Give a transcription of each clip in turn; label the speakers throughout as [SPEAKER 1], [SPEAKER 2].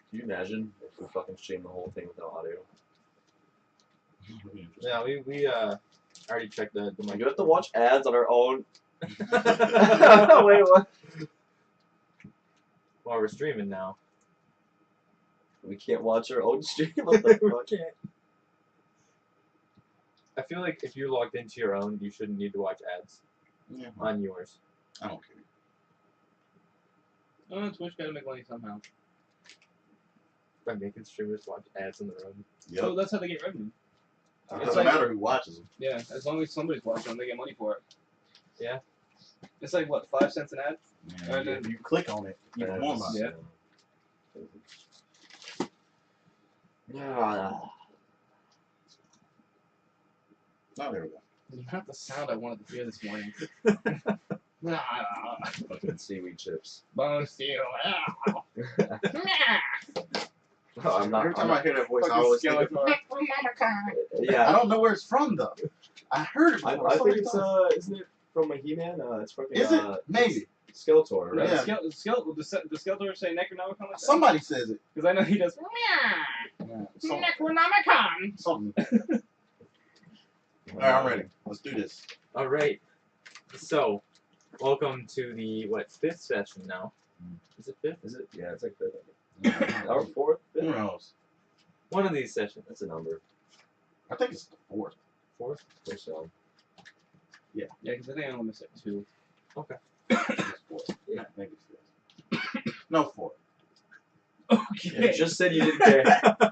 [SPEAKER 1] Can you imagine if we fucking stream the whole thing without audio?
[SPEAKER 2] Yeah, we already checked the mic.
[SPEAKER 1] You have to watch ads on our own.
[SPEAKER 2] Wait, what? Well, we're streaming now.
[SPEAKER 1] We can't watch our own stream. What the fuck?
[SPEAKER 2] Can't. I feel like if you're logged into your own, you shouldn't need to watch ads on yours.
[SPEAKER 3] I don't care.
[SPEAKER 4] Oh, Twitch gotta make money somehow.
[SPEAKER 2] By making streamers watch ads on their own.
[SPEAKER 3] Yep.
[SPEAKER 4] So that's how they get revenue.
[SPEAKER 3] It doesn't matter who watches them.
[SPEAKER 4] Yeah, as long as somebody's watching them, they get money for it.
[SPEAKER 2] Yeah.
[SPEAKER 4] It's like, what, 5 cents an ad?
[SPEAKER 3] Yeah,
[SPEAKER 4] And then-
[SPEAKER 3] if you click on it, even more money.
[SPEAKER 4] Yeah.
[SPEAKER 1] Yeah.
[SPEAKER 3] Oh, there we go.
[SPEAKER 4] Not the sound I wanted to hear this morning.
[SPEAKER 1] Fucking seaweed chips.
[SPEAKER 4] Bone steel.
[SPEAKER 1] Oh, I'm not.
[SPEAKER 3] Every time
[SPEAKER 1] I'm
[SPEAKER 3] I hear that voice, I
[SPEAKER 4] Fucking
[SPEAKER 3] always think,
[SPEAKER 4] skeleton.
[SPEAKER 3] I
[SPEAKER 1] yeah.
[SPEAKER 3] don't know where it's from though. I heard it
[SPEAKER 1] I
[SPEAKER 3] before.
[SPEAKER 1] think
[SPEAKER 3] so many
[SPEAKER 1] it's
[SPEAKER 3] times.
[SPEAKER 1] isn't it from a He-Man? It's fucking.
[SPEAKER 3] Is it? Maybe.
[SPEAKER 1] Skeletor, right?
[SPEAKER 3] Yeah.
[SPEAKER 4] The Skeletor say Necronomicon like that?
[SPEAKER 3] Somebody says it.
[SPEAKER 4] Because I know he does.
[SPEAKER 3] Yeah, some-
[SPEAKER 4] Necronomicon.
[SPEAKER 3] something. All right, I'm ready. Let's do this.
[SPEAKER 2] All right. So, welcome to the fifth session now. Is it fifth?
[SPEAKER 1] Is it? Yeah, it's like fifth. Or fourth?
[SPEAKER 3] Who
[SPEAKER 1] Fifth?
[SPEAKER 3] knows?
[SPEAKER 2] One of these sessions.
[SPEAKER 1] That's a number.
[SPEAKER 3] I think it's the fourth.
[SPEAKER 2] Fourth.
[SPEAKER 1] Or so.
[SPEAKER 4] Yeah, because I think I only missed it 2.
[SPEAKER 3] It's fourth.
[SPEAKER 2] Yeah.
[SPEAKER 3] Maybe it's fifth. No, fourth.
[SPEAKER 1] You just said you didn't care.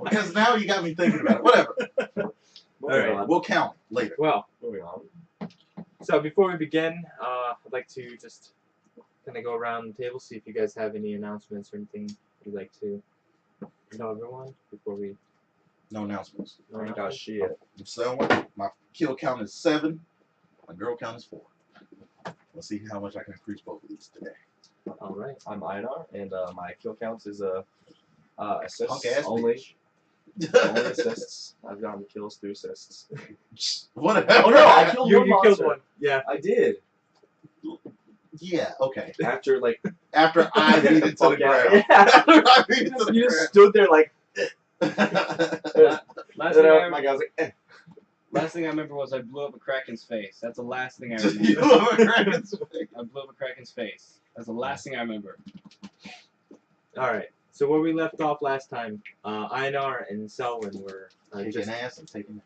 [SPEAKER 3] Because now you got me thinking about it. Whatever.
[SPEAKER 1] Moving
[SPEAKER 2] right.
[SPEAKER 1] on.
[SPEAKER 3] We'll count later.
[SPEAKER 2] Well,
[SPEAKER 1] Moving on.
[SPEAKER 2] so before we begin, I'd like to just kind of go around the table, see if you guys have any announcements or anything you'd like to tell everyone before we.
[SPEAKER 3] No announcements.
[SPEAKER 1] I ain't got shit.
[SPEAKER 3] I'm selling. My kill count is 7. My girl count is 4. Let's see how much I can increase both of these today.
[SPEAKER 2] All right.
[SPEAKER 1] I'm Einar, and my kill counts is assists
[SPEAKER 3] Punk-ass
[SPEAKER 1] only.
[SPEAKER 3] bitch.
[SPEAKER 1] Only assists. I've gotten kills through assists.
[SPEAKER 3] What?
[SPEAKER 1] Oh no, I killed
[SPEAKER 2] You
[SPEAKER 1] one
[SPEAKER 2] killed
[SPEAKER 1] monster.
[SPEAKER 2] one. Yeah.
[SPEAKER 1] I did.
[SPEAKER 3] Yeah. Okay.
[SPEAKER 1] After like
[SPEAKER 3] After I beat it to the ground.
[SPEAKER 1] Yeah.
[SPEAKER 3] After I beat it to
[SPEAKER 1] You
[SPEAKER 3] the
[SPEAKER 1] just stood there like.
[SPEAKER 3] ground.
[SPEAKER 4] Last thing,
[SPEAKER 1] My guy was like, eh.
[SPEAKER 4] last thing I remember was I blew up a Kraken's face. That's the last thing I
[SPEAKER 3] You
[SPEAKER 4] remember.
[SPEAKER 3] have a Kraken's face.
[SPEAKER 4] I blew up a Kraken's face. That's the last thing I remember.
[SPEAKER 2] All right. So where we left off last time, Einar and Selwyn were
[SPEAKER 3] Taking ass and taking.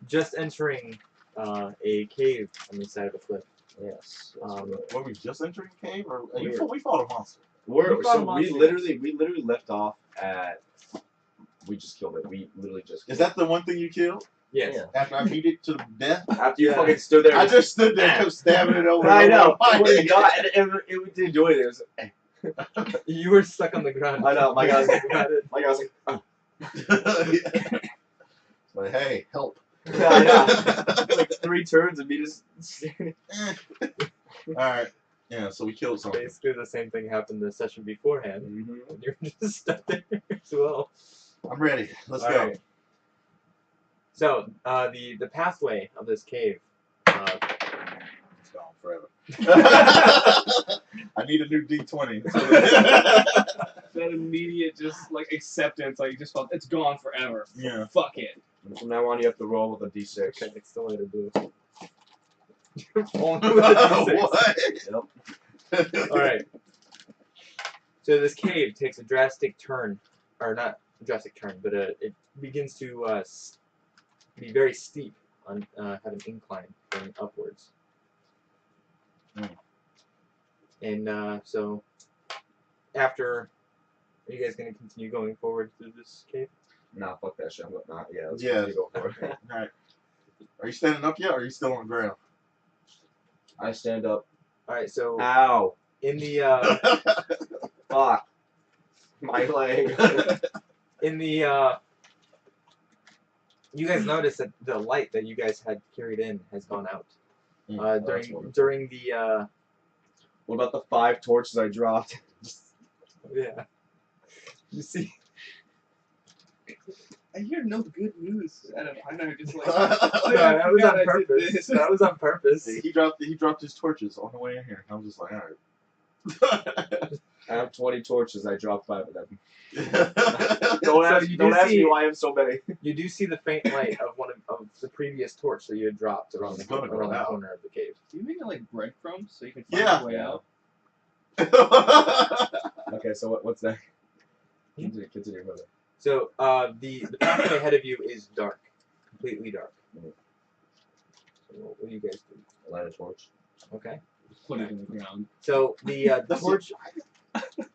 [SPEAKER 2] just entering a cave on the side of a cliff.
[SPEAKER 1] Yes.
[SPEAKER 3] Were we just entering a cave, or
[SPEAKER 1] We
[SPEAKER 3] we fought a monster?
[SPEAKER 2] We fought a
[SPEAKER 1] we
[SPEAKER 2] monster.
[SPEAKER 1] literally left off at. We just killed it. We literally just.
[SPEAKER 3] Is that the one thing you killed?
[SPEAKER 2] Yes.
[SPEAKER 1] Yeah.
[SPEAKER 3] After I beat it to death?
[SPEAKER 1] After you
[SPEAKER 2] Yeah.
[SPEAKER 1] fucking stood there?
[SPEAKER 3] I just stood there and kept stabbing it over.
[SPEAKER 1] I
[SPEAKER 3] and
[SPEAKER 1] know.
[SPEAKER 3] over.
[SPEAKER 1] Oh my God, and it didn't do anything. It was. Eh.
[SPEAKER 2] You were stuck on the ground.
[SPEAKER 1] I know. My guy was like.
[SPEAKER 2] Got it.
[SPEAKER 1] My guy was like. Oh.
[SPEAKER 3] Like, hey, help.
[SPEAKER 1] Yeah. Like 3 turns and me just.
[SPEAKER 3] Alright. Yeah, so we killed something.
[SPEAKER 2] Basically, the same thing happened the session beforehand.
[SPEAKER 1] Mhm.
[SPEAKER 2] And you're just stuck there as well.
[SPEAKER 3] I'm ready. Let's
[SPEAKER 2] All
[SPEAKER 3] go.
[SPEAKER 2] right. So, the pathway of this cave.
[SPEAKER 3] It's gone forever. I need a new D20.
[SPEAKER 4] That immediate just like acceptance, like you just felt it's gone forever.
[SPEAKER 3] Yeah.
[SPEAKER 4] Fuck it.
[SPEAKER 1] And from now on, you have to roll with a D6.
[SPEAKER 2] Okay, it's still later blue. Only with a D6.
[SPEAKER 3] What?
[SPEAKER 2] All right. So this cave takes a drastic turn, or not a drastic turn, but it begins to be very steep, on have an incline going upwards.
[SPEAKER 3] Mm.
[SPEAKER 2] And so, after, are you guys gonna continue going forward through this cave?
[SPEAKER 1] Nah, fuck that shit. I'm not. Yeah. Let's
[SPEAKER 3] Yeah.
[SPEAKER 1] go for it.
[SPEAKER 3] Alright. Are you standing up yet, or are you still on the ground?
[SPEAKER 1] I stand up.
[SPEAKER 2] All right. So
[SPEAKER 1] Ow.
[SPEAKER 2] in the
[SPEAKER 1] Fuck. My leg.
[SPEAKER 2] in the you guys notice that the light that you guys had carried in has gone out
[SPEAKER 1] that's
[SPEAKER 2] during the
[SPEAKER 1] What about the 5 torches I dropped?
[SPEAKER 2] yeah. You see,
[SPEAKER 4] I hear no good news out of Einar. Just like
[SPEAKER 2] no, that was
[SPEAKER 4] God, I
[SPEAKER 2] on
[SPEAKER 4] did
[SPEAKER 2] purpose.
[SPEAKER 4] this.
[SPEAKER 2] That was on purpose.
[SPEAKER 3] he dropped his torches on the way in here. I was just like, alright.
[SPEAKER 1] I have 20 torches. I dropped 5 of them.
[SPEAKER 2] So
[SPEAKER 1] Don't ask,
[SPEAKER 2] you
[SPEAKER 1] don't
[SPEAKER 2] do
[SPEAKER 1] ask
[SPEAKER 2] see-
[SPEAKER 1] me why I have so many.
[SPEAKER 2] You do see the faint light of one of the previous torch that you had dropped around the
[SPEAKER 3] It's gonna go
[SPEAKER 2] around the
[SPEAKER 3] out.
[SPEAKER 2] corner of the cave.
[SPEAKER 4] Do you make it like breadcrumbs so you can find
[SPEAKER 3] Yeah.
[SPEAKER 4] your way out?
[SPEAKER 1] Okay, so what's that? Continue further.
[SPEAKER 2] So the pathway ahead of you is dark, completely dark.
[SPEAKER 1] Mhm.
[SPEAKER 2] So what do you guys do?
[SPEAKER 1] Light a torch.
[SPEAKER 2] Okay.
[SPEAKER 4] Put it in the ground.
[SPEAKER 2] So the
[SPEAKER 3] That's
[SPEAKER 2] torch,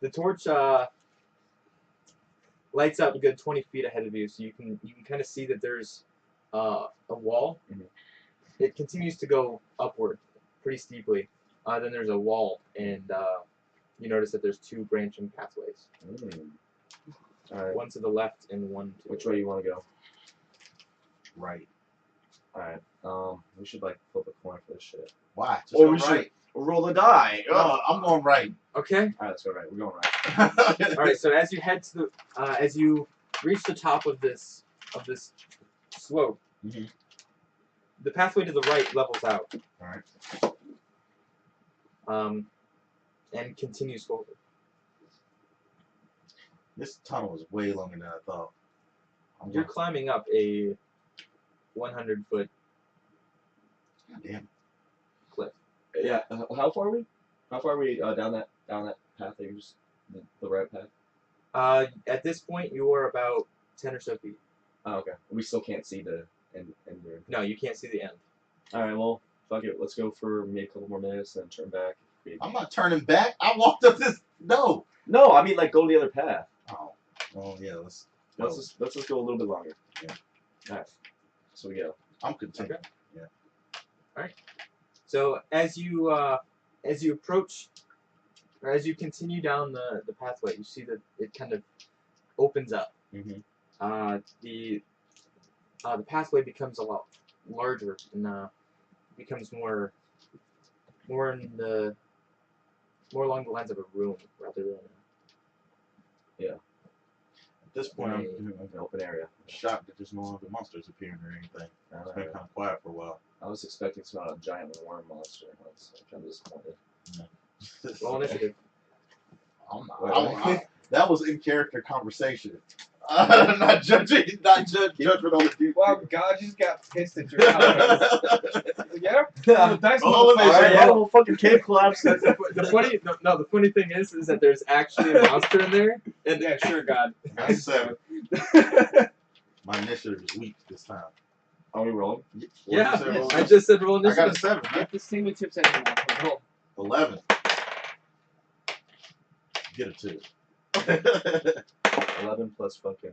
[SPEAKER 2] the torch lights up a good 20 feet ahead of you, so you can kind of see that there's a wall.
[SPEAKER 1] Mhm.
[SPEAKER 2] It continues to go upward pretty steeply. Then there's a wall, and you notice that there's 2 branching pathways.
[SPEAKER 1] Alright.
[SPEAKER 2] One to the left and one to
[SPEAKER 1] Which
[SPEAKER 2] the
[SPEAKER 1] way you want to go?
[SPEAKER 3] Right.
[SPEAKER 1] Alright. We should like flip a coin for this shit.
[SPEAKER 3] Why? Just
[SPEAKER 1] Or
[SPEAKER 3] go
[SPEAKER 1] we should
[SPEAKER 3] right.
[SPEAKER 1] roll the die.
[SPEAKER 3] No, I'm going right.
[SPEAKER 2] Okay.
[SPEAKER 1] Alright, let's go right. We're going right.
[SPEAKER 2] All right. So as you head to the, as you reach the top of this slope,
[SPEAKER 3] Mhm.
[SPEAKER 2] the pathway to the right levels out.
[SPEAKER 3] All right.
[SPEAKER 2] And continues forward.
[SPEAKER 3] This tunnel is way longer than I thought.
[SPEAKER 2] You're climbing up a 100-foot
[SPEAKER 3] Damn.
[SPEAKER 2] cliff.
[SPEAKER 1] Yeah. How far are we? How far are we down that path that you just the right path?
[SPEAKER 2] At this point, you are about 10 or so feet.
[SPEAKER 1] Oh, okay. We still can't see the end.
[SPEAKER 2] No, you can't see the end.
[SPEAKER 1] All right. Well, fuck it. Let's go for maybe a couple more minutes and turn back.
[SPEAKER 3] I'm not turning back. I walked up this. No.
[SPEAKER 1] No, I mean like go the other path.
[SPEAKER 3] Oh. Well, yeah. Let's
[SPEAKER 1] Let's go a little bit longer.
[SPEAKER 3] Yeah.
[SPEAKER 1] All right. So we go.
[SPEAKER 3] I'm continuing.
[SPEAKER 2] So as you approach, or as you continue down the pathway, you see that it kind of opens up.
[SPEAKER 3] Mhm.
[SPEAKER 2] The pathway becomes a lot larger and becomes more along the lines of a room rather than.
[SPEAKER 3] At this point, I'm
[SPEAKER 1] An open area.
[SPEAKER 3] shocked that there's no other monsters appearing or anything. It's been kind of quiet for a while.
[SPEAKER 1] I was expecting to smell a giant worm monster. I was kind of disappointed.
[SPEAKER 2] Roll initiative.
[SPEAKER 3] That was in character conversation. I'm not judging. Not judgment on the dude.
[SPEAKER 4] Wow, God just got pissed at your house. Yeah?
[SPEAKER 1] Yeah.
[SPEAKER 4] That's
[SPEAKER 3] Oh,
[SPEAKER 4] motherfucker.
[SPEAKER 3] they say,
[SPEAKER 1] Yeah, the whole fucking cave collapsed.
[SPEAKER 2] The funny thing is that there's actually a monster in there.
[SPEAKER 4] And yeah, sure, God.
[SPEAKER 3] Got 7. My initiative is weak this time.
[SPEAKER 1] Are we rolling?
[SPEAKER 2] Yeah,
[SPEAKER 3] What did you say,
[SPEAKER 2] I just said roll
[SPEAKER 3] I got a
[SPEAKER 2] initiative.
[SPEAKER 3] 7.
[SPEAKER 4] Get the single tips anymore. Roll.
[SPEAKER 3] 11. Get a 2.
[SPEAKER 1] 11 plus fucking.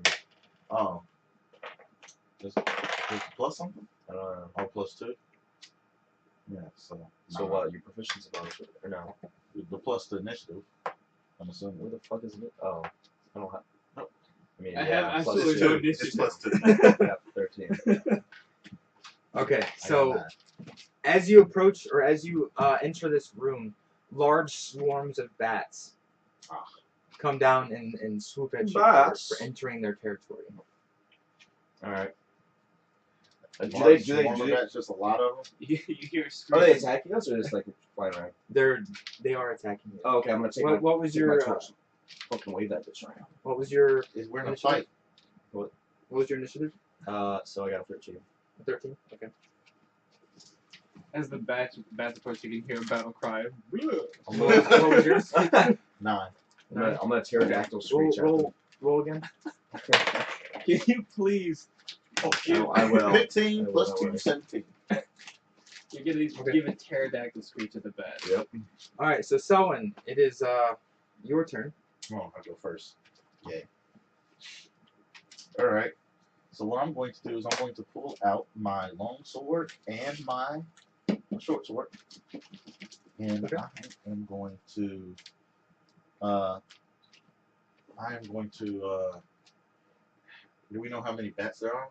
[SPEAKER 3] Oh. There's plus something?
[SPEAKER 1] I don't know.
[SPEAKER 3] Oh, plus 2? Yeah, so.
[SPEAKER 1] So what? Your proficiency bonus or no?
[SPEAKER 3] The plus the initiative. I'm assuming.
[SPEAKER 1] Where the fuck is it? Oh, I don't have.
[SPEAKER 3] Nope.
[SPEAKER 1] I mean,
[SPEAKER 4] I
[SPEAKER 1] yeah,
[SPEAKER 4] have
[SPEAKER 1] plus
[SPEAKER 4] absolutely
[SPEAKER 1] two.
[SPEAKER 4] no
[SPEAKER 3] It's
[SPEAKER 4] initiative.
[SPEAKER 3] plus 2.
[SPEAKER 1] Yeah, 13.
[SPEAKER 2] Okay,
[SPEAKER 3] I got
[SPEAKER 2] so
[SPEAKER 3] 9.
[SPEAKER 2] as you approach or as you enter this room, large swarms of bats
[SPEAKER 3] Ah.
[SPEAKER 2] come down and swoop at you
[SPEAKER 1] Bats?
[SPEAKER 2] for entering their territory.
[SPEAKER 1] All right. Do
[SPEAKER 3] Large
[SPEAKER 1] they?
[SPEAKER 3] swarm of bats, just a lot of them?
[SPEAKER 4] You hear
[SPEAKER 1] Are
[SPEAKER 4] screaming.
[SPEAKER 1] they attacking us or just like flying around?
[SPEAKER 2] They are attacking you.
[SPEAKER 1] Oh, okay. I'm gonna take
[SPEAKER 2] What was
[SPEAKER 1] take
[SPEAKER 2] your
[SPEAKER 1] my torch. Fucking wave that bitch around.
[SPEAKER 2] what was your
[SPEAKER 3] We're in a
[SPEAKER 2] Initiative?
[SPEAKER 3] fight.
[SPEAKER 2] what was your initiative?
[SPEAKER 1] So I got a 13.
[SPEAKER 2] 13. Okay.
[SPEAKER 4] As the bats approach, you can hear a battle cry.
[SPEAKER 2] What was yours?
[SPEAKER 3] 9.
[SPEAKER 1] I'm gonna pterodactyl screech at
[SPEAKER 2] Roll again.
[SPEAKER 1] them.
[SPEAKER 4] Can you please?
[SPEAKER 3] Okay.
[SPEAKER 1] No, I will.
[SPEAKER 3] 15
[SPEAKER 1] I
[SPEAKER 3] plus
[SPEAKER 1] will.
[SPEAKER 3] 2, 17.
[SPEAKER 4] You're gonna give a pterodactyl screech at the bat.
[SPEAKER 1] Yep.
[SPEAKER 2] All right. So Selwyn, it is your turn.
[SPEAKER 3] Oh, I'll go first. Yay. Alright. So what I'm going to do is I'm going to pull out my long sword and my short sword. And
[SPEAKER 2] Okay.
[SPEAKER 3] I am going to do we know how many bats there are?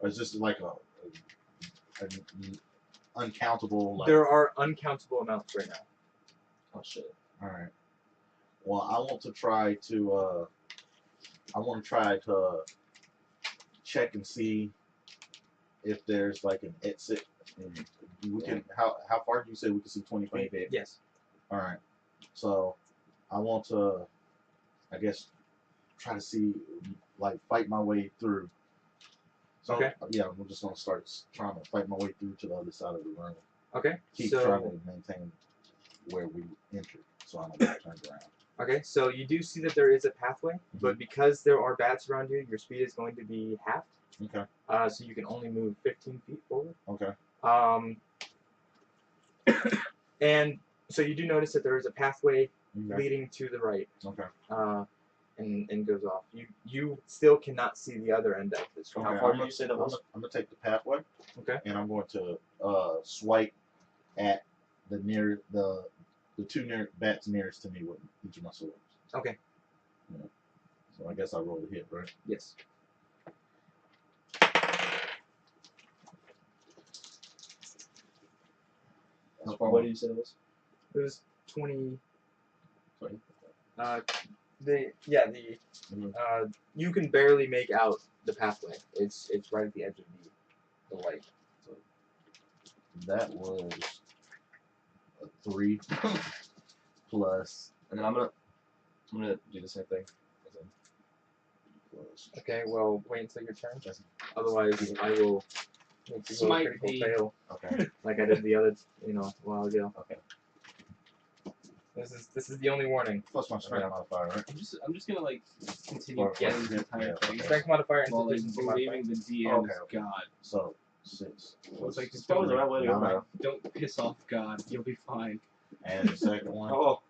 [SPEAKER 3] Or is this like an uncountable like,
[SPEAKER 2] There are uncountable amounts right now.
[SPEAKER 1] Oh shit.
[SPEAKER 3] alright. Well, I want to try to check and see if there's like an exit. We can how far do you say we can see 20 feet?
[SPEAKER 1] 20 feet.
[SPEAKER 2] Yes.
[SPEAKER 3] Alright. So I want to, I guess, try to see, like, fight my way through. So,
[SPEAKER 2] Okay.
[SPEAKER 3] yeah, I'm just going to start trying to fight my way through to the other side of the room.
[SPEAKER 2] Okay.
[SPEAKER 3] Keep
[SPEAKER 2] So
[SPEAKER 3] trying to maintain where we entered, so I don't get turned around.
[SPEAKER 2] okay. So you do see that there is a pathway, but because there are bats around you, your speed is going to be halved.
[SPEAKER 3] Okay.
[SPEAKER 2] So you can only move 15 feet forward.
[SPEAKER 3] Okay.
[SPEAKER 2] And so you do notice that there is a pathway
[SPEAKER 3] Okay.
[SPEAKER 2] leading to the right.
[SPEAKER 3] Okay.
[SPEAKER 2] And goes off. You still cannot see the other end of this.
[SPEAKER 3] Okay,
[SPEAKER 1] How far
[SPEAKER 3] I'm
[SPEAKER 1] did you say that
[SPEAKER 3] gonna-
[SPEAKER 1] was?
[SPEAKER 3] I'm gonna take the pathway.
[SPEAKER 2] Okay.
[SPEAKER 3] And I'm going to swipe at the two bats nearest to me with each of my swords.
[SPEAKER 2] Okay.
[SPEAKER 3] Yeah. So I guess I rolled a hit, right?
[SPEAKER 2] Yes.
[SPEAKER 1] How far away did you say it was?
[SPEAKER 2] It was 20.
[SPEAKER 1] 20.
[SPEAKER 2] You can barely make out the pathway. It's right at the edge of the light.
[SPEAKER 3] So that was a 3 plus.
[SPEAKER 1] And then I'm gonna do the same thing.
[SPEAKER 3] plus
[SPEAKER 2] Okay. Well, wait until your turn. Otherwise, I will make you roll a
[SPEAKER 4] Smite
[SPEAKER 2] critical
[SPEAKER 4] me.
[SPEAKER 2] fail,
[SPEAKER 3] Okay.
[SPEAKER 2] like I did the other, a while ago.
[SPEAKER 3] Okay.
[SPEAKER 2] This is the only warning.
[SPEAKER 3] Plus my strength modifier, right?
[SPEAKER 4] I'm just gonna like continue
[SPEAKER 3] Or-
[SPEAKER 4] getting the entire
[SPEAKER 3] yeah.
[SPEAKER 4] thing.
[SPEAKER 2] Strength modifier and
[SPEAKER 4] While like
[SPEAKER 2] proficiency modifier.
[SPEAKER 4] believing the DM
[SPEAKER 3] Okay,
[SPEAKER 4] is
[SPEAKER 3] okay.
[SPEAKER 4] God.
[SPEAKER 3] So 6.
[SPEAKER 4] So it's like
[SPEAKER 1] It's
[SPEAKER 4] just
[SPEAKER 1] probably the right way to go
[SPEAKER 3] 9.
[SPEAKER 1] now.
[SPEAKER 4] don't piss off God. You'll be fine.
[SPEAKER 3] And the second one.
[SPEAKER 1] Oh.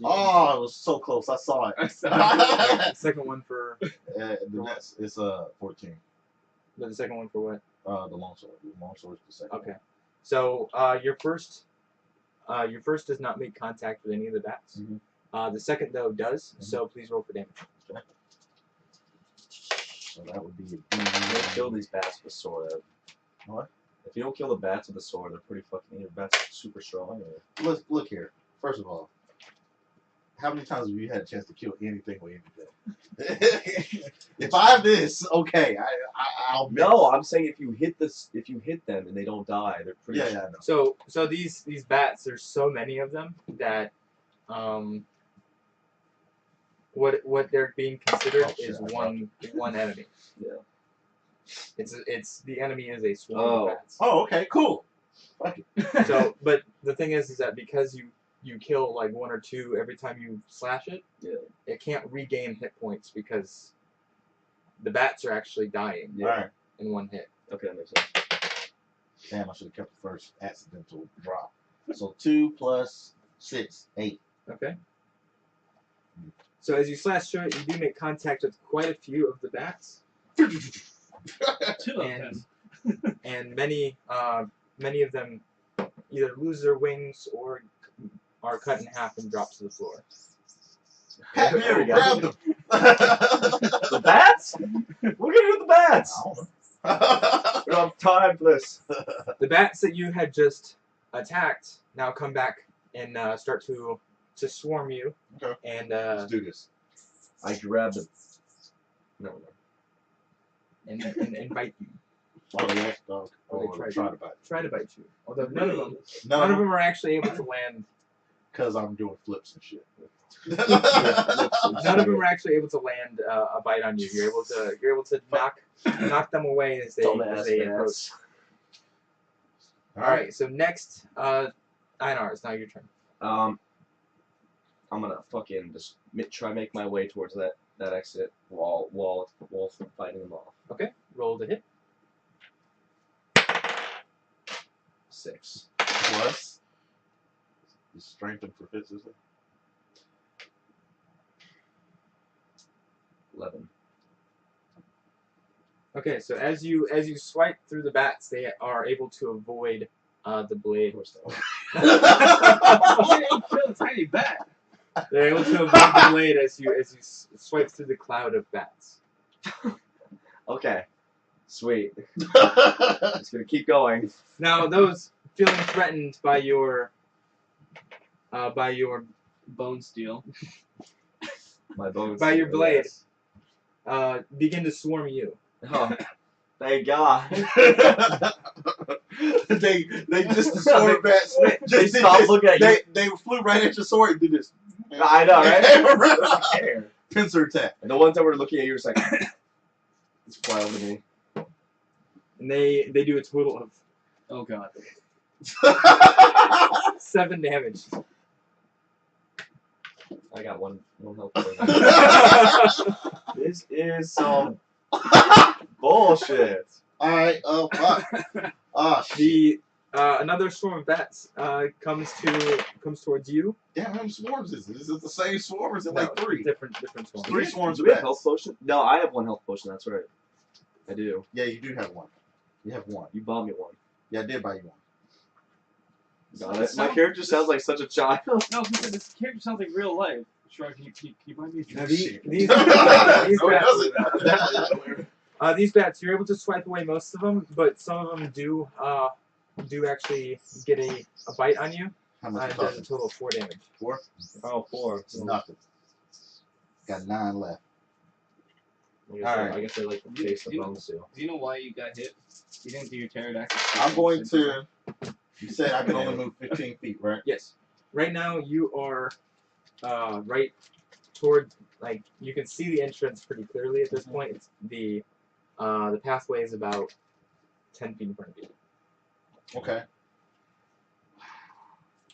[SPEAKER 3] Oh, it was so close. I saw it.
[SPEAKER 2] The second one for
[SPEAKER 3] The next is 14.
[SPEAKER 2] the second one for what?
[SPEAKER 3] The longsword. The longsword is the second.
[SPEAKER 2] Okay. So your first does not make contact with any of the bats.
[SPEAKER 3] Mhm.
[SPEAKER 2] The second though does.
[SPEAKER 3] Mhm.
[SPEAKER 2] So please roll for damage.
[SPEAKER 3] So that would be a
[SPEAKER 1] You don't kill
[SPEAKER 3] D.
[SPEAKER 1] these bats with a sword.
[SPEAKER 3] What?
[SPEAKER 1] If you don't kill the bats with a sword, they're pretty fucking. Either bats are super strong or.
[SPEAKER 3] Look here. First of all, how many times have you had a chance to kill anything with anything? If I have this, okay, I'll miss.
[SPEAKER 1] No, I'm saying if you hit them and they don't die, they're pretty.
[SPEAKER 3] Yeah,
[SPEAKER 1] strong.
[SPEAKER 3] yeah, I know.
[SPEAKER 2] So these bats, there's so many of them that what they're being considered
[SPEAKER 3] Oh, shit,
[SPEAKER 2] is
[SPEAKER 3] I
[SPEAKER 2] one enemy.
[SPEAKER 1] Yeah.
[SPEAKER 2] It's the enemy is a swarm
[SPEAKER 1] Oh.
[SPEAKER 2] of bats.
[SPEAKER 3] Oh, okay, cool. Fuck it.
[SPEAKER 2] So, but the thing is that because you kill like one or two every time you slash it,
[SPEAKER 1] Yeah.
[SPEAKER 2] it can't regain hit points because the bats are actually dying
[SPEAKER 1] Yeah.
[SPEAKER 3] Alright.
[SPEAKER 2] in one hit.
[SPEAKER 1] Okay, that makes sense.
[SPEAKER 3] Damn, I should have kept the first accidental drop. So 2 plus 6, 8.
[SPEAKER 2] Okay. So as you slash through it, you do make contact with quite a few of the bats,
[SPEAKER 4] Two of
[SPEAKER 2] and
[SPEAKER 4] them.
[SPEAKER 2] and many of them either lose their wings or are cut in half and drop to the floor.
[SPEAKER 3] Pat
[SPEAKER 1] There we
[SPEAKER 3] me,
[SPEAKER 1] go.
[SPEAKER 3] grab them.
[SPEAKER 1] The bats? What are we gonna do with the bats?
[SPEAKER 3] I don't know.
[SPEAKER 1] We don't have time for this.
[SPEAKER 2] The bats that you had just attacked now come back and start to swarm you.
[SPEAKER 3] Okay.
[SPEAKER 2] And
[SPEAKER 3] Let's do this.
[SPEAKER 1] I grabbed them. No.
[SPEAKER 2] and bite you.
[SPEAKER 3] Oh, the X dog.
[SPEAKER 2] Or they
[SPEAKER 3] Oh,
[SPEAKER 2] try
[SPEAKER 3] try to bite.
[SPEAKER 2] Try to bite you. Although none of them
[SPEAKER 3] No,
[SPEAKER 2] are actually able to land.
[SPEAKER 3] because I'm doing flips and shit.
[SPEAKER 2] None of them are actually able to land a bite on you. You're able to knock them away as they approach.
[SPEAKER 1] bats.
[SPEAKER 2] All right. So next, Einar, it's now your turn.
[SPEAKER 1] I'm gonna fucking just try to make my way towards that exit while fighting them off.
[SPEAKER 2] Okay. Roll to hit.
[SPEAKER 1] 6.
[SPEAKER 3] Plus the strength and proficiency.
[SPEAKER 1] 11.
[SPEAKER 2] Okay. So as you swipe through the bats, they are able to avoid the blade.
[SPEAKER 1] Of course they are.
[SPEAKER 4] You didn't kill a tiny bat.
[SPEAKER 2] They're able to avoid the blade as you swipe through the cloud of bats.
[SPEAKER 1] Okay. Sweet. Just gonna keep going.
[SPEAKER 2] Now, those feeling threatened by your
[SPEAKER 4] Bone steel.
[SPEAKER 1] My bones.
[SPEAKER 2] By your blade.
[SPEAKER 1] Yes.
[SPEAKER 2] Begin to swarm you.
[SPEAKER 1] Oh, thank God.
[SPEAKER 3] they just the sword bats.
[SPEAKER 1] They stopped looking at you.
[SPEAKER 3] They flew right at your sword and did this.
[SPEAKER 1] I know, right? Doesn't care.
[SPEAKER 3] Pincer attack.
[SPEAKER 1] And the ones that were looking at you were just like, it's fly over to me.
[SPEAKER 2] And they do a total of
[SPEAKER 4] Oh god.
[SPEAKER 2] 7 damage.
[SPEAKER 1] I got one health point. This is some bullshit.
[SPEAKER 3] Alright, fuck. Oh, shit.
[SPEAKER 2] Another swarm of bats comes towards you.
[SPEAKER 3] Damn, how many swarms is it? Is it the same swarm or is it
[SPEAKER 2] No,
[SPEAKER 3] like 3?
[SPEAKER 2] Different swarms.
[SPEAKER 3] 3 swarms
[SPEAKER 1] Do
[SPEAKER 3] of
[SPEAKER 1] we have
[SPEAKER 3] bats.
[SPEAKER 1] health potion? No, I have one health potion, that's right. I do.
[SPEAKER 3] Yeah, you do have one. You have one.
[SPEAKER 1] You bought me one.
[SPEAKER 3] Yeah, I did buy you one.
[SPEAKER 1] Got it. My character sounds like such a child.
[SPEAKER 4] No, he said this character sounds like real life. Sure, can you buy me
[SPEAKER 2] Now
[SPEAKER 4] a
[SPEAKER 2] these
[SPEAKER 3] No, it
[SPEAKER 2] bats,
[SPEAKER 3] doesn't.
[SPEAKER 2] these bats, you're able to swipe away most of them, but some of them do actually get a bite on you.
[SPEAKER 3] How much
[SPEAKER 2] And does a total of 4 damage.
[SPEAKER 3] 4?
[SPEAKER 1] Oh, 4.
[SPEAKER 3] It's nothing. Got 9 left.
[SPEAKER 1] I guess I like to chase the bones too.
[SPEAKER 4] Do you know why you got hit? You didn't do your pterodactyl.
[SPEAKER 3] I'm going to. You said I can only move 15 feet, right?
[SPEAKER 2] Yes. Right now you are right toward, like, you can see the entrance pretty clearly at this point. It's the pathway is about 10 feet in front of you.
[SPEAKER 3] Okay.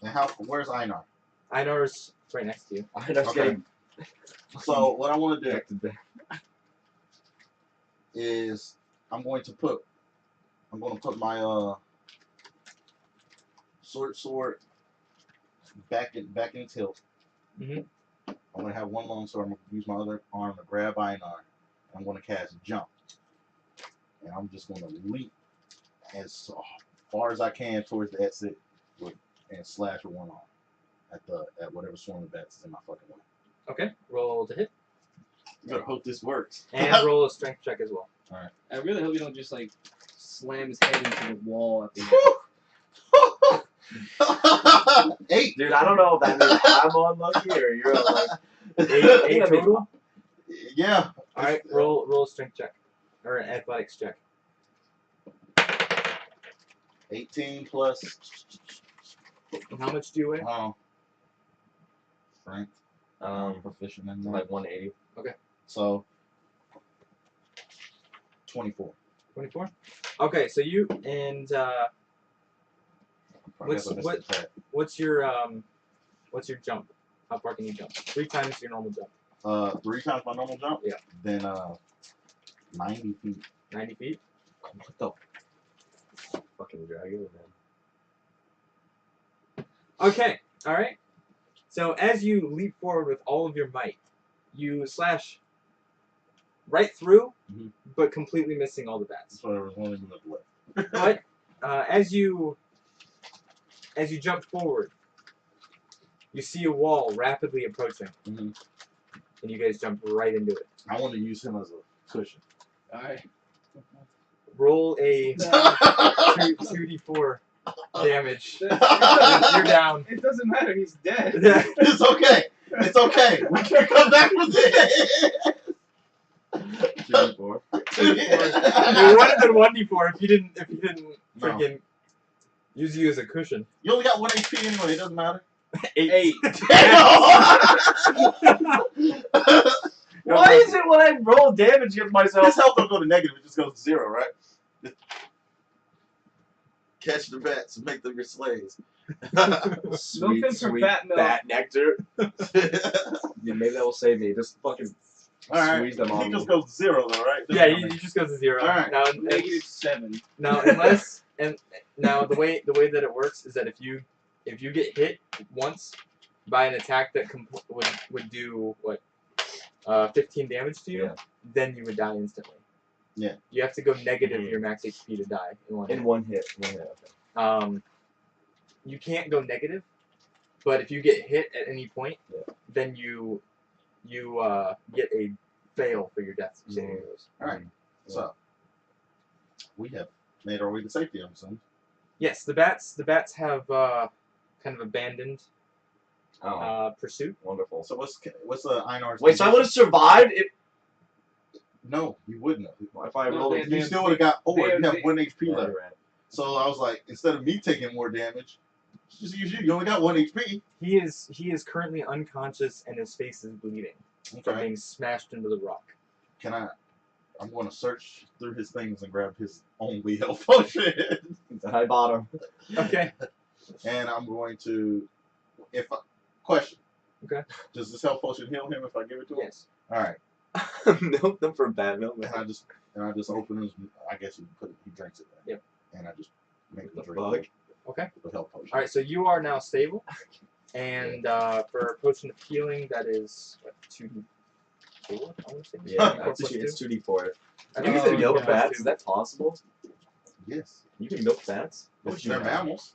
[SPEAKER 3] And where's Einar?
[SPEAKER 2] Einar's right next to you.
[SPEAKER 1] I was
[SPEAKER 3] Okay.
[SPEAKER 1] getting
[SPEAKER 3] So what I want to do
[SPEAKER 1] back to back.
[SPEAKER 3] is I'm going to put my sword back in tilt.
[SPEAKER 2] Mhm.
[SPEAKER 3] I'm gonna have one long sword. I'm gonna use my other arm to grab Einar. I'm gonna cast jump, and I'm just gonna leap as far as I can towards the exit and slash with one arm at whatever swarm of bats is in my fucking way.
[SPEAKER 2] Okay. Roll to hit.
[SPEAKER 3] You better hope this works.
[SPEAKER 2] And roll a strength check as well.
[SPEAKER 4] I really hope you don't just like slam his head into the wall at the end.
[SPEAKER 3] 8.
[SPEAKER 1] Dude, I don't know if that means I'm unlucky or you're like
[SPEAKER 2] 8 total.
[SPEAKER 3] Yeah.
[SPEAKER 2] All right. Roll a strength check or an athletics check.
[SPEAKER 3] 18 plus.
[SPEAKER 2] And how much do you weigh?
[SPEAKER 3] Strength. Proficient in that.
[SPEAKER 1] like 180.
[SPEAKER 3] So 24.
[SPEAKER 2] 24. Okay. So you and
[SPEAKER 3] I guess I missed the attack.
[SPEAKER 2] what's your jump? How far can you jump? 3 times your normal jump.
[SPEAKER 3] 3 times my normal jump?
[SPEAKER 2] Yeah.
[SPEAKER 3] Then 90 feet.
[SPEAKER 2] 90 feet.
[SPEAKER 1] What the fucking dragon, man?
[SPEAKER 2] Okay. All right. So as you leap forward with all of your might, you slash right through,
[SPEAKER 3] Mhm.
[SPEAKER 2] but completely missing all the bats.
[SPEAKER 3] That's what I was only moving left.
[SPEAKER 2] But as you jump forward, you see a wall rapidly approaching,
[SPEAKER 3] Mhm.
[SPEAKER 2] and you guys jump right into it.
[SPEAKER 3] I want to use him as a cushion.
[SPEAKER 4] Alright.
[SPEAKER 2] Roll a 2d4 damage. You're down.
[SPEAKER 4] It doesn't matter, he's dead.
[SPEAKER 3] It's okay. It's okay. We can come back with it.
[SPEAKER 1] 2d4.
[SPEAKER 2] It would have been 1d4 if you didn't
[SPEAKER 3] No.
[SPEAKER 2] freaking use you as a cushion.
[SPEAKER 3] You only got 1 HP anyway. It doesn't matter.
[SPEAKER 2] 8.
[SPEAKER 1] Why is it when I roll damage against myself?
[SPEAKER 3] His health don't go to negative. It just goes to 0, right? Catch the bats and make them your slaves.
[SPEAKER 1] Sweet,
[SPEAKER 4] offense for
[SPEAKER 1] sweet
[SPEAKER 4] bat milk.
[SPEAKER 1] bat nectar. Yeah, maybe that will save me. Just fucking
[SPEAKER 3] Alright.
[SPEAKER 1] squeeze them on
[SPEAKER 3] He
[SPEAKER 1] me.
[SPEAKER 3] just goes to 0 though, right?
[SPEAKER 2] Yeah, he just goes to 0.
[SPEAKER 3] Alright.
[SPEAKER 2] Now,
[SPEAKER 4] -7.
[SPEAKER 2] now unless now the way that it works is that if you get hit once by an attack that would do what 15 damage to you,
[SPEAKER 1] Yeah.
[SPEAKER 2] then you would die instantly.
[SPEAKER 3] Yeah.
[SPEAKER 2] You have to go negative your max HP to die in one.
[SPEAKER 1] In one hit. Okay.
[SPEAKER 2] You can't go negative, but if you get hit at any point,
[SPEAKER 1] Yeah.
[SPEAKER 2] then you get a fail for your death saving throws.
[SPEAKER 3] Alright. So, we have made our way to safety, I'm assuming.
[SPEAKER 2] Yes, the bats have kind of abandoned
[SPEAKER 1] Oh,
[SPEAKER 2] pursuit.
[SPEAKER 1] wonderful.
[SPEAKER 3] So what's Einar's
[SPEAKER 1] Wait, so I would have survived if
[SPEAKER 3] No, you wouldn't have.
[SPEAKER 1] I
[SPEAKER 4] No,
[SPEAKER 1] rolled
[SPEAKER 4] they-
[SPEAKER 1] a
[SPEAKER 3] You still would have got 4. You have
[SPEAKER 4] they-
[SPEAKER 3] 1 HP
[SPEAKER 1] Yeah,
[SPEAKER 3] left.
[SPEAKER 1] you're right.
[SPEAKER 3] So I was like, instead of me taking more damage, Just use you. You only got 1 HP.
[SPEAKER 2] He is currently unconscious and his face is bleeding from
[SPEAKER 3] Okay.
[SPEAKER 2] being smashed into the rock.
[SPEAKER 3] Can I? I'm going to search through his things and grab his only health potion.
[SPEAKER 1] It's a high bottom.
[SPEAKER 2] Okay.
[SPEAKER 3] And I'm going to. Question.
[SPEAKER 2] Okay.
[SPEAKER 3] Does this health potion heal him if I give it to him?
[SPEAKER 2] Yes.
[SPEAKER 3] All right.
[SPEAKER 5] Milk them for bad milk.
[SPEAKER 3] And I just open his. I guess he drinks it. Right?
[SPEAKER 2] Yep.
[SPEAKER 3] And I just make him
[SPEAKER 1] The
[SPEAKER 3] drink
[SPEAKER 1] fuck?
[SPEAKER 2] Okay.
[SPEAKER 3] the health potion.
[SPEAKER 2] All right. So you are now stable, and for a potion of healing, that is what, 2d4. I want to say.
[SPEAKER 1] Yeah,
[SPEAKER 2] 2d4
[SPEAKER 1] that's,
[SPEAKER 2] plus
[SPEAKER 1] it's
[SPEAKER 2] 2.
[SPEAKER 1] 2d4.
[SPEAKER 2] I
[SPEAKER 5] You
[SPEAKER 2] think
[SPEAKER 5] can
[SPEAKER 2] it's
[SPEAKER 5] milk
[SPEAKER 2] 2d4 plus
[SPEAKER 5] bats.
[SPEAKER 2] 2.
[SPEAKER 5] Is that possible?
[SPEAKER 3] Yes.
[SPEAKER 5] You can milk bats.
[SPEAKER 3] They're mammals.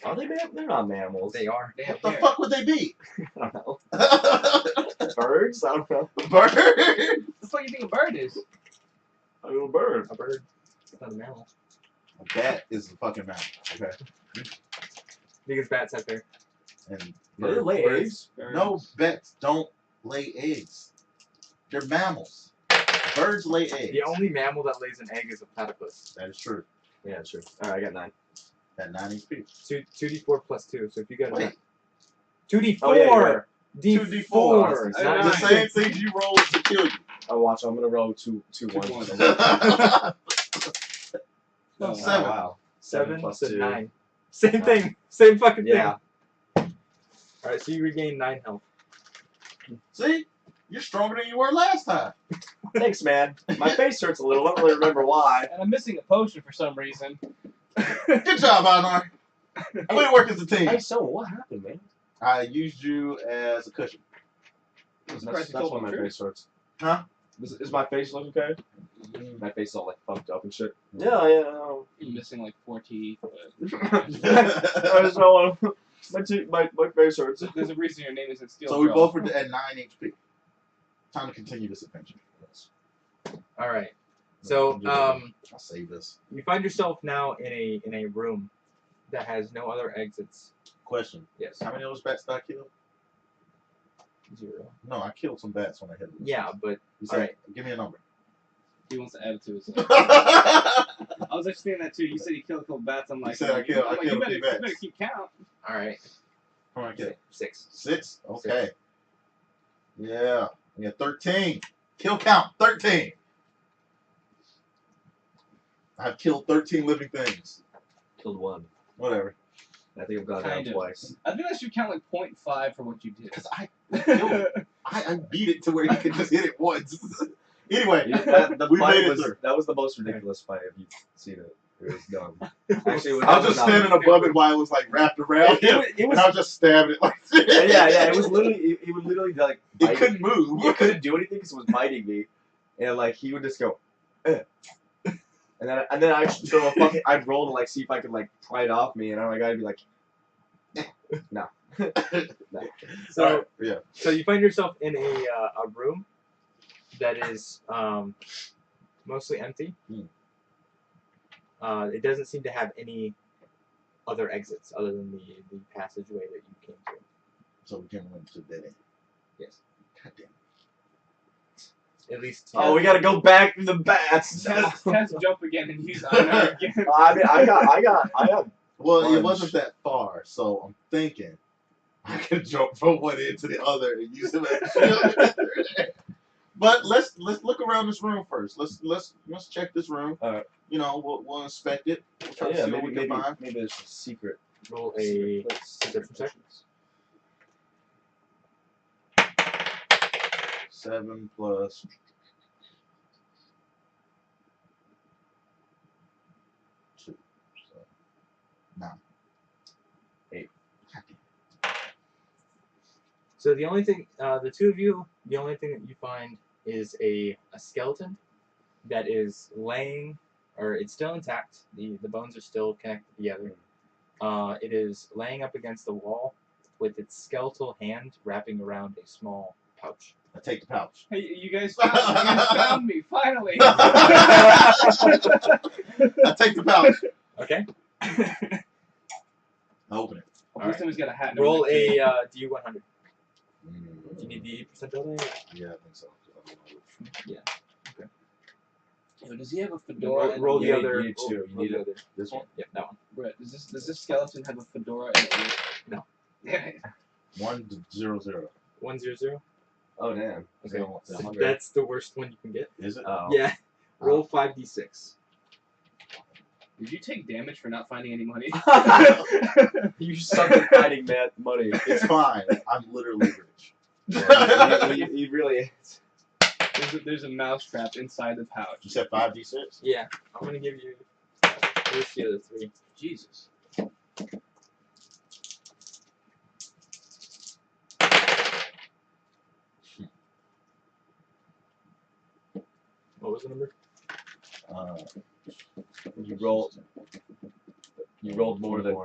[SPEAKER 1] Are they They're not mammals.
[SPEAKER 2] They are.
[SPEAKER 4] They have
[SPEAKER 3] What the
[SPEAKER 4] hair.
[SPEAKER 3] fuck would they be?
[SPEAKER 1] I don't know. Birds? I don't know.
[SPEAKER 3] Bird?
[SPEAKER 4] What the fuck you think a bird is?
[SPEAKER 1] A little bird.
[SPEAKER 2] A bird. It's not a mammal.
[SPEAKER 3] A bat is a fucking mammal. Okay.
[SPEAKER 2] Because bats have hair.
[SPEAKER 3] And
[SPEAKER 1] They lay
[SPEAKER 2] birds.
[SPEAKER 1] eggs.
[SPEAKER 3] no, bats don't lay eggs. They're mammals. Birds lay eggs.
[SPEAKER 2] The only mammal that lays an egg is a platypus.
[SPEAKER 3] That is true.
[SPEAKER 1] Yeah, sure. Alright, I got 9.
[SPEAKER 3] At 9 HP.
[SPEAKER 2] 2d4 plus 2. So if you got a
[SPEAKER 3] Wait.
[SPEAKER 2] 2d4.
[SPEAKER 1] Oh, yeah, you're
[SPEAKER 3] right.
[SPEAKER 2] 2d4.
[SPEAKER 4] I got
[SPEAKER 3] The
[SPEAKER 4] nine.
[SPEAKER 3] same things you roll to kill you.
[SPEAKER 1] Oh, watch, I'm gonna roll two ones.
[SPEAKER 4] ones.
[SPEAKER 3] No,
[SPEAKER 4] Oh,
[SPEAKER 3] 7.
[SPEAKER 1] Wow.
[SPEAKER 2] 7
[SPEAKER 1] plus
[SPEAKER 2] to
[SPEAKER 1] 2.
[SPEAKER 2] 9. Same thing. Same fucking
[SPEAKER 1] Yeah.
[SPEAKER 2] thing. Alright, so you regain 9 health.
[SPEAKER 3] See? You're stronger than you were last time.
[SPEAKER 1] Thanks, man. My face hurts a little. I don't really remember why.
[SPEAKER 4] And I'm missing a potion for some reason.
[SPEAKER 3] Good job, Anar. Way to work as a team.
[SPEAKER 1] Hey, so what happened, man?
[SPEAKER 3] I used you as a cushion.
[SPEAKER 1] That's
[SPEAKER 4] surprised you
[SPEAKER 1] why
[SPEAKER 4] told me
[SPEAKER 1] my
[SPEAKER 4] the truth.
[SPEAKER 1] face hurts.
[SPEAKER 3] Huh?
[SPEAKER 1] Is my face look okay? My face is all like fucked up and shit.
[SPEAKER 5] Yeah, yeah. No.
[SPEAKER 4] I'm missing like 4 teeth. But
[SPEAKER 1] I just don't want my face hurts.
[SPEAKER 4] there's a reason your name isn't Steel.
[SPEAKER 3] So we
[SPEAKER 4] Jaw.
[SPEAKER 3] both were at 9 HP. Time to continue this adventure.
[SPEAKER 2] Alright. So,
[SPEAKER 3] I'll save this.
[SPEAKER 2] you find yourself now in a room that has no other exits.
[SPEAKER 3] Question.
[SPEAKER 2] Yes.
[SPEAKER 3] How many of those bats did I kill?
[SPEAKER 2] 0.
[SPEAKER 3] No, I killed some bats when I hit them.
[SPEAKER 2] Yeah, but
[SPEAKER 3] You said,
[SPEAKER 2] alright.
[SPEAKER 3] give me a number.
[SPEAKER 4] He wants to add it to his. I was actually thinking that too. You said you killed a couple bats. I'm like,
[SPEAKER 3] said I killed- I
[SPEAKER 4] I'm like,
[SPEAKER 3] killed
[SPEAKER 4] you
[SPEAKER 3] a few
[SPEAKER 4] better
[SPEAKER 3] bats.
[SPEAKER 4] keep count.
[SPEAKER 2] Alright.
[SPEAKER 3] How many I kill?
[SPEAKER 2] 6.
[SPEAKER 3] 6? Okay. Yeah. We got 13. Kill count, 13. I've killed 13 living things.
[SPEAKER 1] Killed one.
[SPEAKER 3] Whatever.
[SPEAKER 1] I think I've gone
[SPEAKER 4] Kind
[SPEAKER 1] down
[SPEAKER 4] of.
[SPEAKER 1] twice.
[SPEAKER 4] I think I should count like 0.5 for what you did.
[SPEAKER 3] Because I killed it. I beat it to where you could just hit it once. Anyway,
[SPEAKER 1] The
[SPEAKER 3] we
[SPEAKER 1] fight
[SPEAKER 3] made it
[SPEAKER 1] was,
[SPEAKER 3] through.
[SPEAKER 1] that was the most ridiculous fight if you've seen it. It was dumb. Actually, it was,
[SPEAKER 3] I was just standing above it while it was like wrapped around him,
[SPEAKER 1] It
[SPEAKER 3] and
[SPEAKER 1] was,
[SPEAKER 3] I was just stabbing it like this.
[SPEAKER 1] yeah. It was literally, it would literally like.
[SPEAKER 3] It
[SPEAKER 1] bite-
[SPEAKER 3] couldn't move.
[SPEAKER 1] It couldn't do anything because it was biting me, and like he would just go, and then I'd throw a fucking. I'd roll to like see if I could like pry it off me, and I'm like I'd be like, no.
[SPEAKER 2] So,
[SPEAKER 3] Alright, yeah.
[SPEAKER 2] so you find yourself in a room that is mostly empty. It doesn't seem to have any other exits other than the passageway that you came to.
[SPEAKER 3] So we can win to dead end.
[SPEAKER 2] Yes.
[SPEAKER 3] God damn.
[SPEAKER 2] At least.
[SPEAKER 1] Oh, we gotta go back to the bats.
[SPEAKER 4] Test jump again and use honor again.
[SPEAKER 1] I mean, I got.
[SPEAKER 3] Well, it
[SPEAKER 1] Lunge.
[SPEAKER 3] wasn't that far, so I'm thinking I could jump from one end to the other and use him as a shield. But let's look around this room first. Let's check this room.
[SPEAKER 1] Alright.
[SPEAKER 3] You know, we'll inspect it. We'll try to
[SPEAKER 1] Yeah,
[SPEAKER 3] see what we can find.
[SPEAKER 1] maybe there's a secret.
[SPEAKER 2] Roll a
[SPEAKER 1] Secret
[SPEAKER 2] perception check.
[SPEAKER 3] 7 plus 2. So 9.
[SPEAKER 1] 8.
[SPEAKER 3] God damn.
[SPEAKER 2] So the only thing, the two of you, the only thing that you find is a skeleton that is laying, or it's still intact. The bones are still connected together. It is laying up against the wall with its skeletal hand wrapping around a small pouch.
[SPEAKER 3] I take the pouch.
[SPEAKER 4] Hey, you guys found me, finally!
[SPEAKER 3] I take the pouch.
[SPEAKER 2] Okay.
[SPEAKER 3] I open it.
[SPEAKER 4] Hopefully somebody's got a hat. and
[SPEAKER 2] Roll
[SPEAKER 4] everything.
[SPEAKER 2] a DU100. Do you need the 8% building?
[SPEAKER 3] Yeah, I think so.
[SPEAKER 2] Yeah. Okay.
[SPEAKER 4] Yo, does he have a fedora? and
[SPEAKER 2] Roll
[SPEAKER 4] a
[SPEAKER 2] the
[SPEAKER 1] You
[SPEAKER 2] other.
[SPEAKER 1] need two. You
[SPEAKER 2] roll
[SPEAKER 1] need
[SPEAKER 2] the
[SPEAKER 1] a-
[SPEAKER 2] other.
[SPEAKER 3] This one.
[SPEAKER 2] Yep, that one.
[SPEAKER 4] Brett, does this skeleton have a fedora and a
[SPEAKER 2] No.
[SPEAKER 3] 100.
[SPEAKER 2] 100.
[SPEAKER 1] Oh damn.
[SPEAKER 2] Okay.
[SPEAKER 1] So,
[SPEAKER 2] So
[SPEAKER 1] 100.
[SPEAKER 2] that's the worst one you can get.
[SPEAKER 3] Is it?
[SPEAKER 1] Oh.
[SPEAKER 2] Yeah. Roll 5d6.
[SPEAKER 4] Did you take damage for not finding any money?
[SPEAKER 1] You suck at finding that money.
[SPEAKER 3] It's fine. I'm literally rich.
[SPEAKER 1] Yeah, he really is.
[SPEAKER 4] There's a mouse trap inside the pouch.
[SPEAKER 3] You said 5d6?
[SPEAKER 2] Yeah. I'm gonna give you. Where's the other 3?
[SPEAKER 4] Jesus.
[SPEAKER 2] What was the number?
[SPEAKER 1] You rolled more than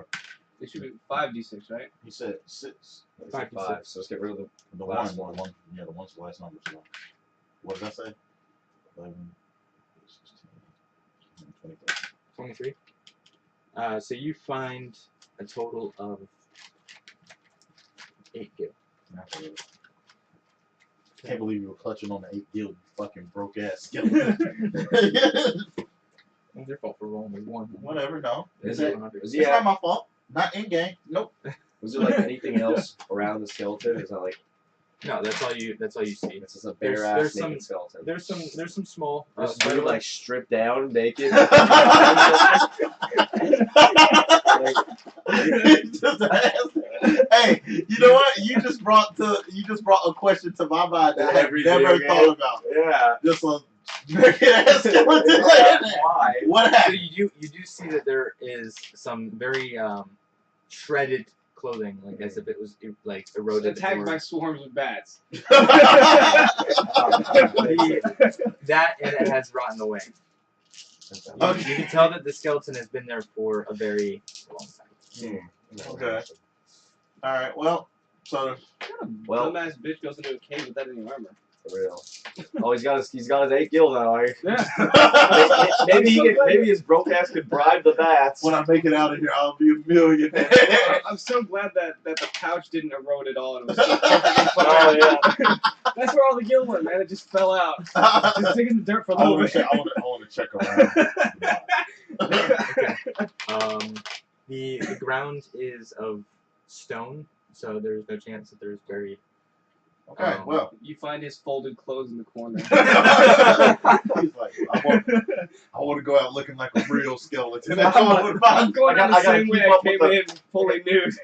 [SPEAKER 4] It should be 5d6, right?
[SPEAKER 3] He said 6.
[SPEAKER 2] 5
[SPEAKER 1] 5. So let's get rid of
[SPEAKER 3] The
[SPEAKER 1] last
[SPEAKER 3] one.
[SPEAKER 1] one.
[SPEAKER 3] The one. Yeah, the one's the last number. So. What did I say? 11, 16, 23.
[SPEAKER 2] 23. So you find a total of 8 gil.
[SPEAKER 3] Can't believe you were clutching on the 8 gil, you fucking broke ass skeleton.
[SPEAKER 2] It's your fault for rolling with 1.
[SPEAKER 3] Whatever, no.
[SPEAKER 1] Is
[SPEAKER 3] It's
[SPEAKER 1] it?
[SPEAKER 2] it?
[SPEAKER 1] Was
[SPEAKER 3] It's
[SPEAKER 1] he
[SPEAKER 3] not my fault. Not in game. Nope.
[SPEAKER 1] Was there like anything else around the skeleton? Is that like
[SPEAKER 2] No, that's all you see.
[SPEAKER 1] it's just a
[SPEAKER 2] There's-
[SPEAKER 1] bare ass
[SPEAKER 2] there's
[SPEAKER 1] naked
[SPEAKER 2] some-
[SPEAKER 1] skeleton?
[SPEAKER 2] There's some small.
[SPEAKER 1] This
[SPEAKER 2] spider
[SPEAKER 1] dude like
[SPEAKER 2] legs.
[SPEAKER 1] stripped down naked.
[SPEAKER 3] Just ask. Hey, you know what? You just brought a question to my mind that I have
[SPEAKER 1] Every
[SPEAKER 3] never
[SPEAKER 1] video
[SPEAKER 3] thought
[SPEAKER 1] game.
[SPEAKER 3] about.
[SPEAKER 1] Yeah.
[SPEAKER 3] Just a naked ass skeleton laying there.
[SPEAKER 1] Why?
[SPEAKER 3] What
[SPEAKER 2] So
[SPEAKER 3] happened?
[SPEAKER 2] you do see that there is some very shredded clothing, like as if it was like eroded.
[SPEAKER 4] Attacked
[SPEAKER 2] or-
[SPEAKER 4] by swarms of bats.
[SPEAKER 2] That and it has rotten away.
[SPEAKER 3] Okay.
[SPEAKER 2] You can tell that the skeleton has been there for a very long time.
[SPEAKER 3] Okay. All right. Well, so
[SPEAKER 1] Well,
[SPEAKER 4] Dumbass bitch goes into a cave without any armor.
[SPEAKER 1] for real. Oh, he's got his 8 gil now. Like,
[SPEAKER 4] Yeah.
[SPEAKER 1] maybe his broke ass could bribe the bats.
[SPEAKER 3] when I make it out of here, I'll be a millionaire.
[SPEAKER 4] I'm so glad that the pouch didn't erode at all and it was still perfectly
[SPEAKER 1] Oh
[SPEAKER 4] fine.
[SPEAKER 1] yeah.
[SPEAKER 4] That's where all the gil went, man. It just fell out. Just digging the dirt for a
[SPEAKER 3] I
[SPEAKER 4] little
[SPEAKER 3] want
[SPEAKER 4] bit.
[SPEAKER 3] to check around.
[SPEAKER 2] The ground is of stone, so there's no chance that there's buried.
[SPEAKER 3] Okay. Well.
[SPEAKER 4] You find his folded clothes in the corner.
[SPEAKER 3] He's like, I want to go out looking like a real skeleton. That's all I would
[SPEAKER 4] I'm
[SPEAKER 3] find.
[SPEAKER 4] going
[SPEAKER 1] I
[SPEAKER 4] out
[SPEAKER 1] gotta
[SPEAKER 4] the same way
[SPEAKER 1] keep
[SPEAKER 4] I
[SPEAKER 1] up with
[SPEAKER 4] came in, fully nude.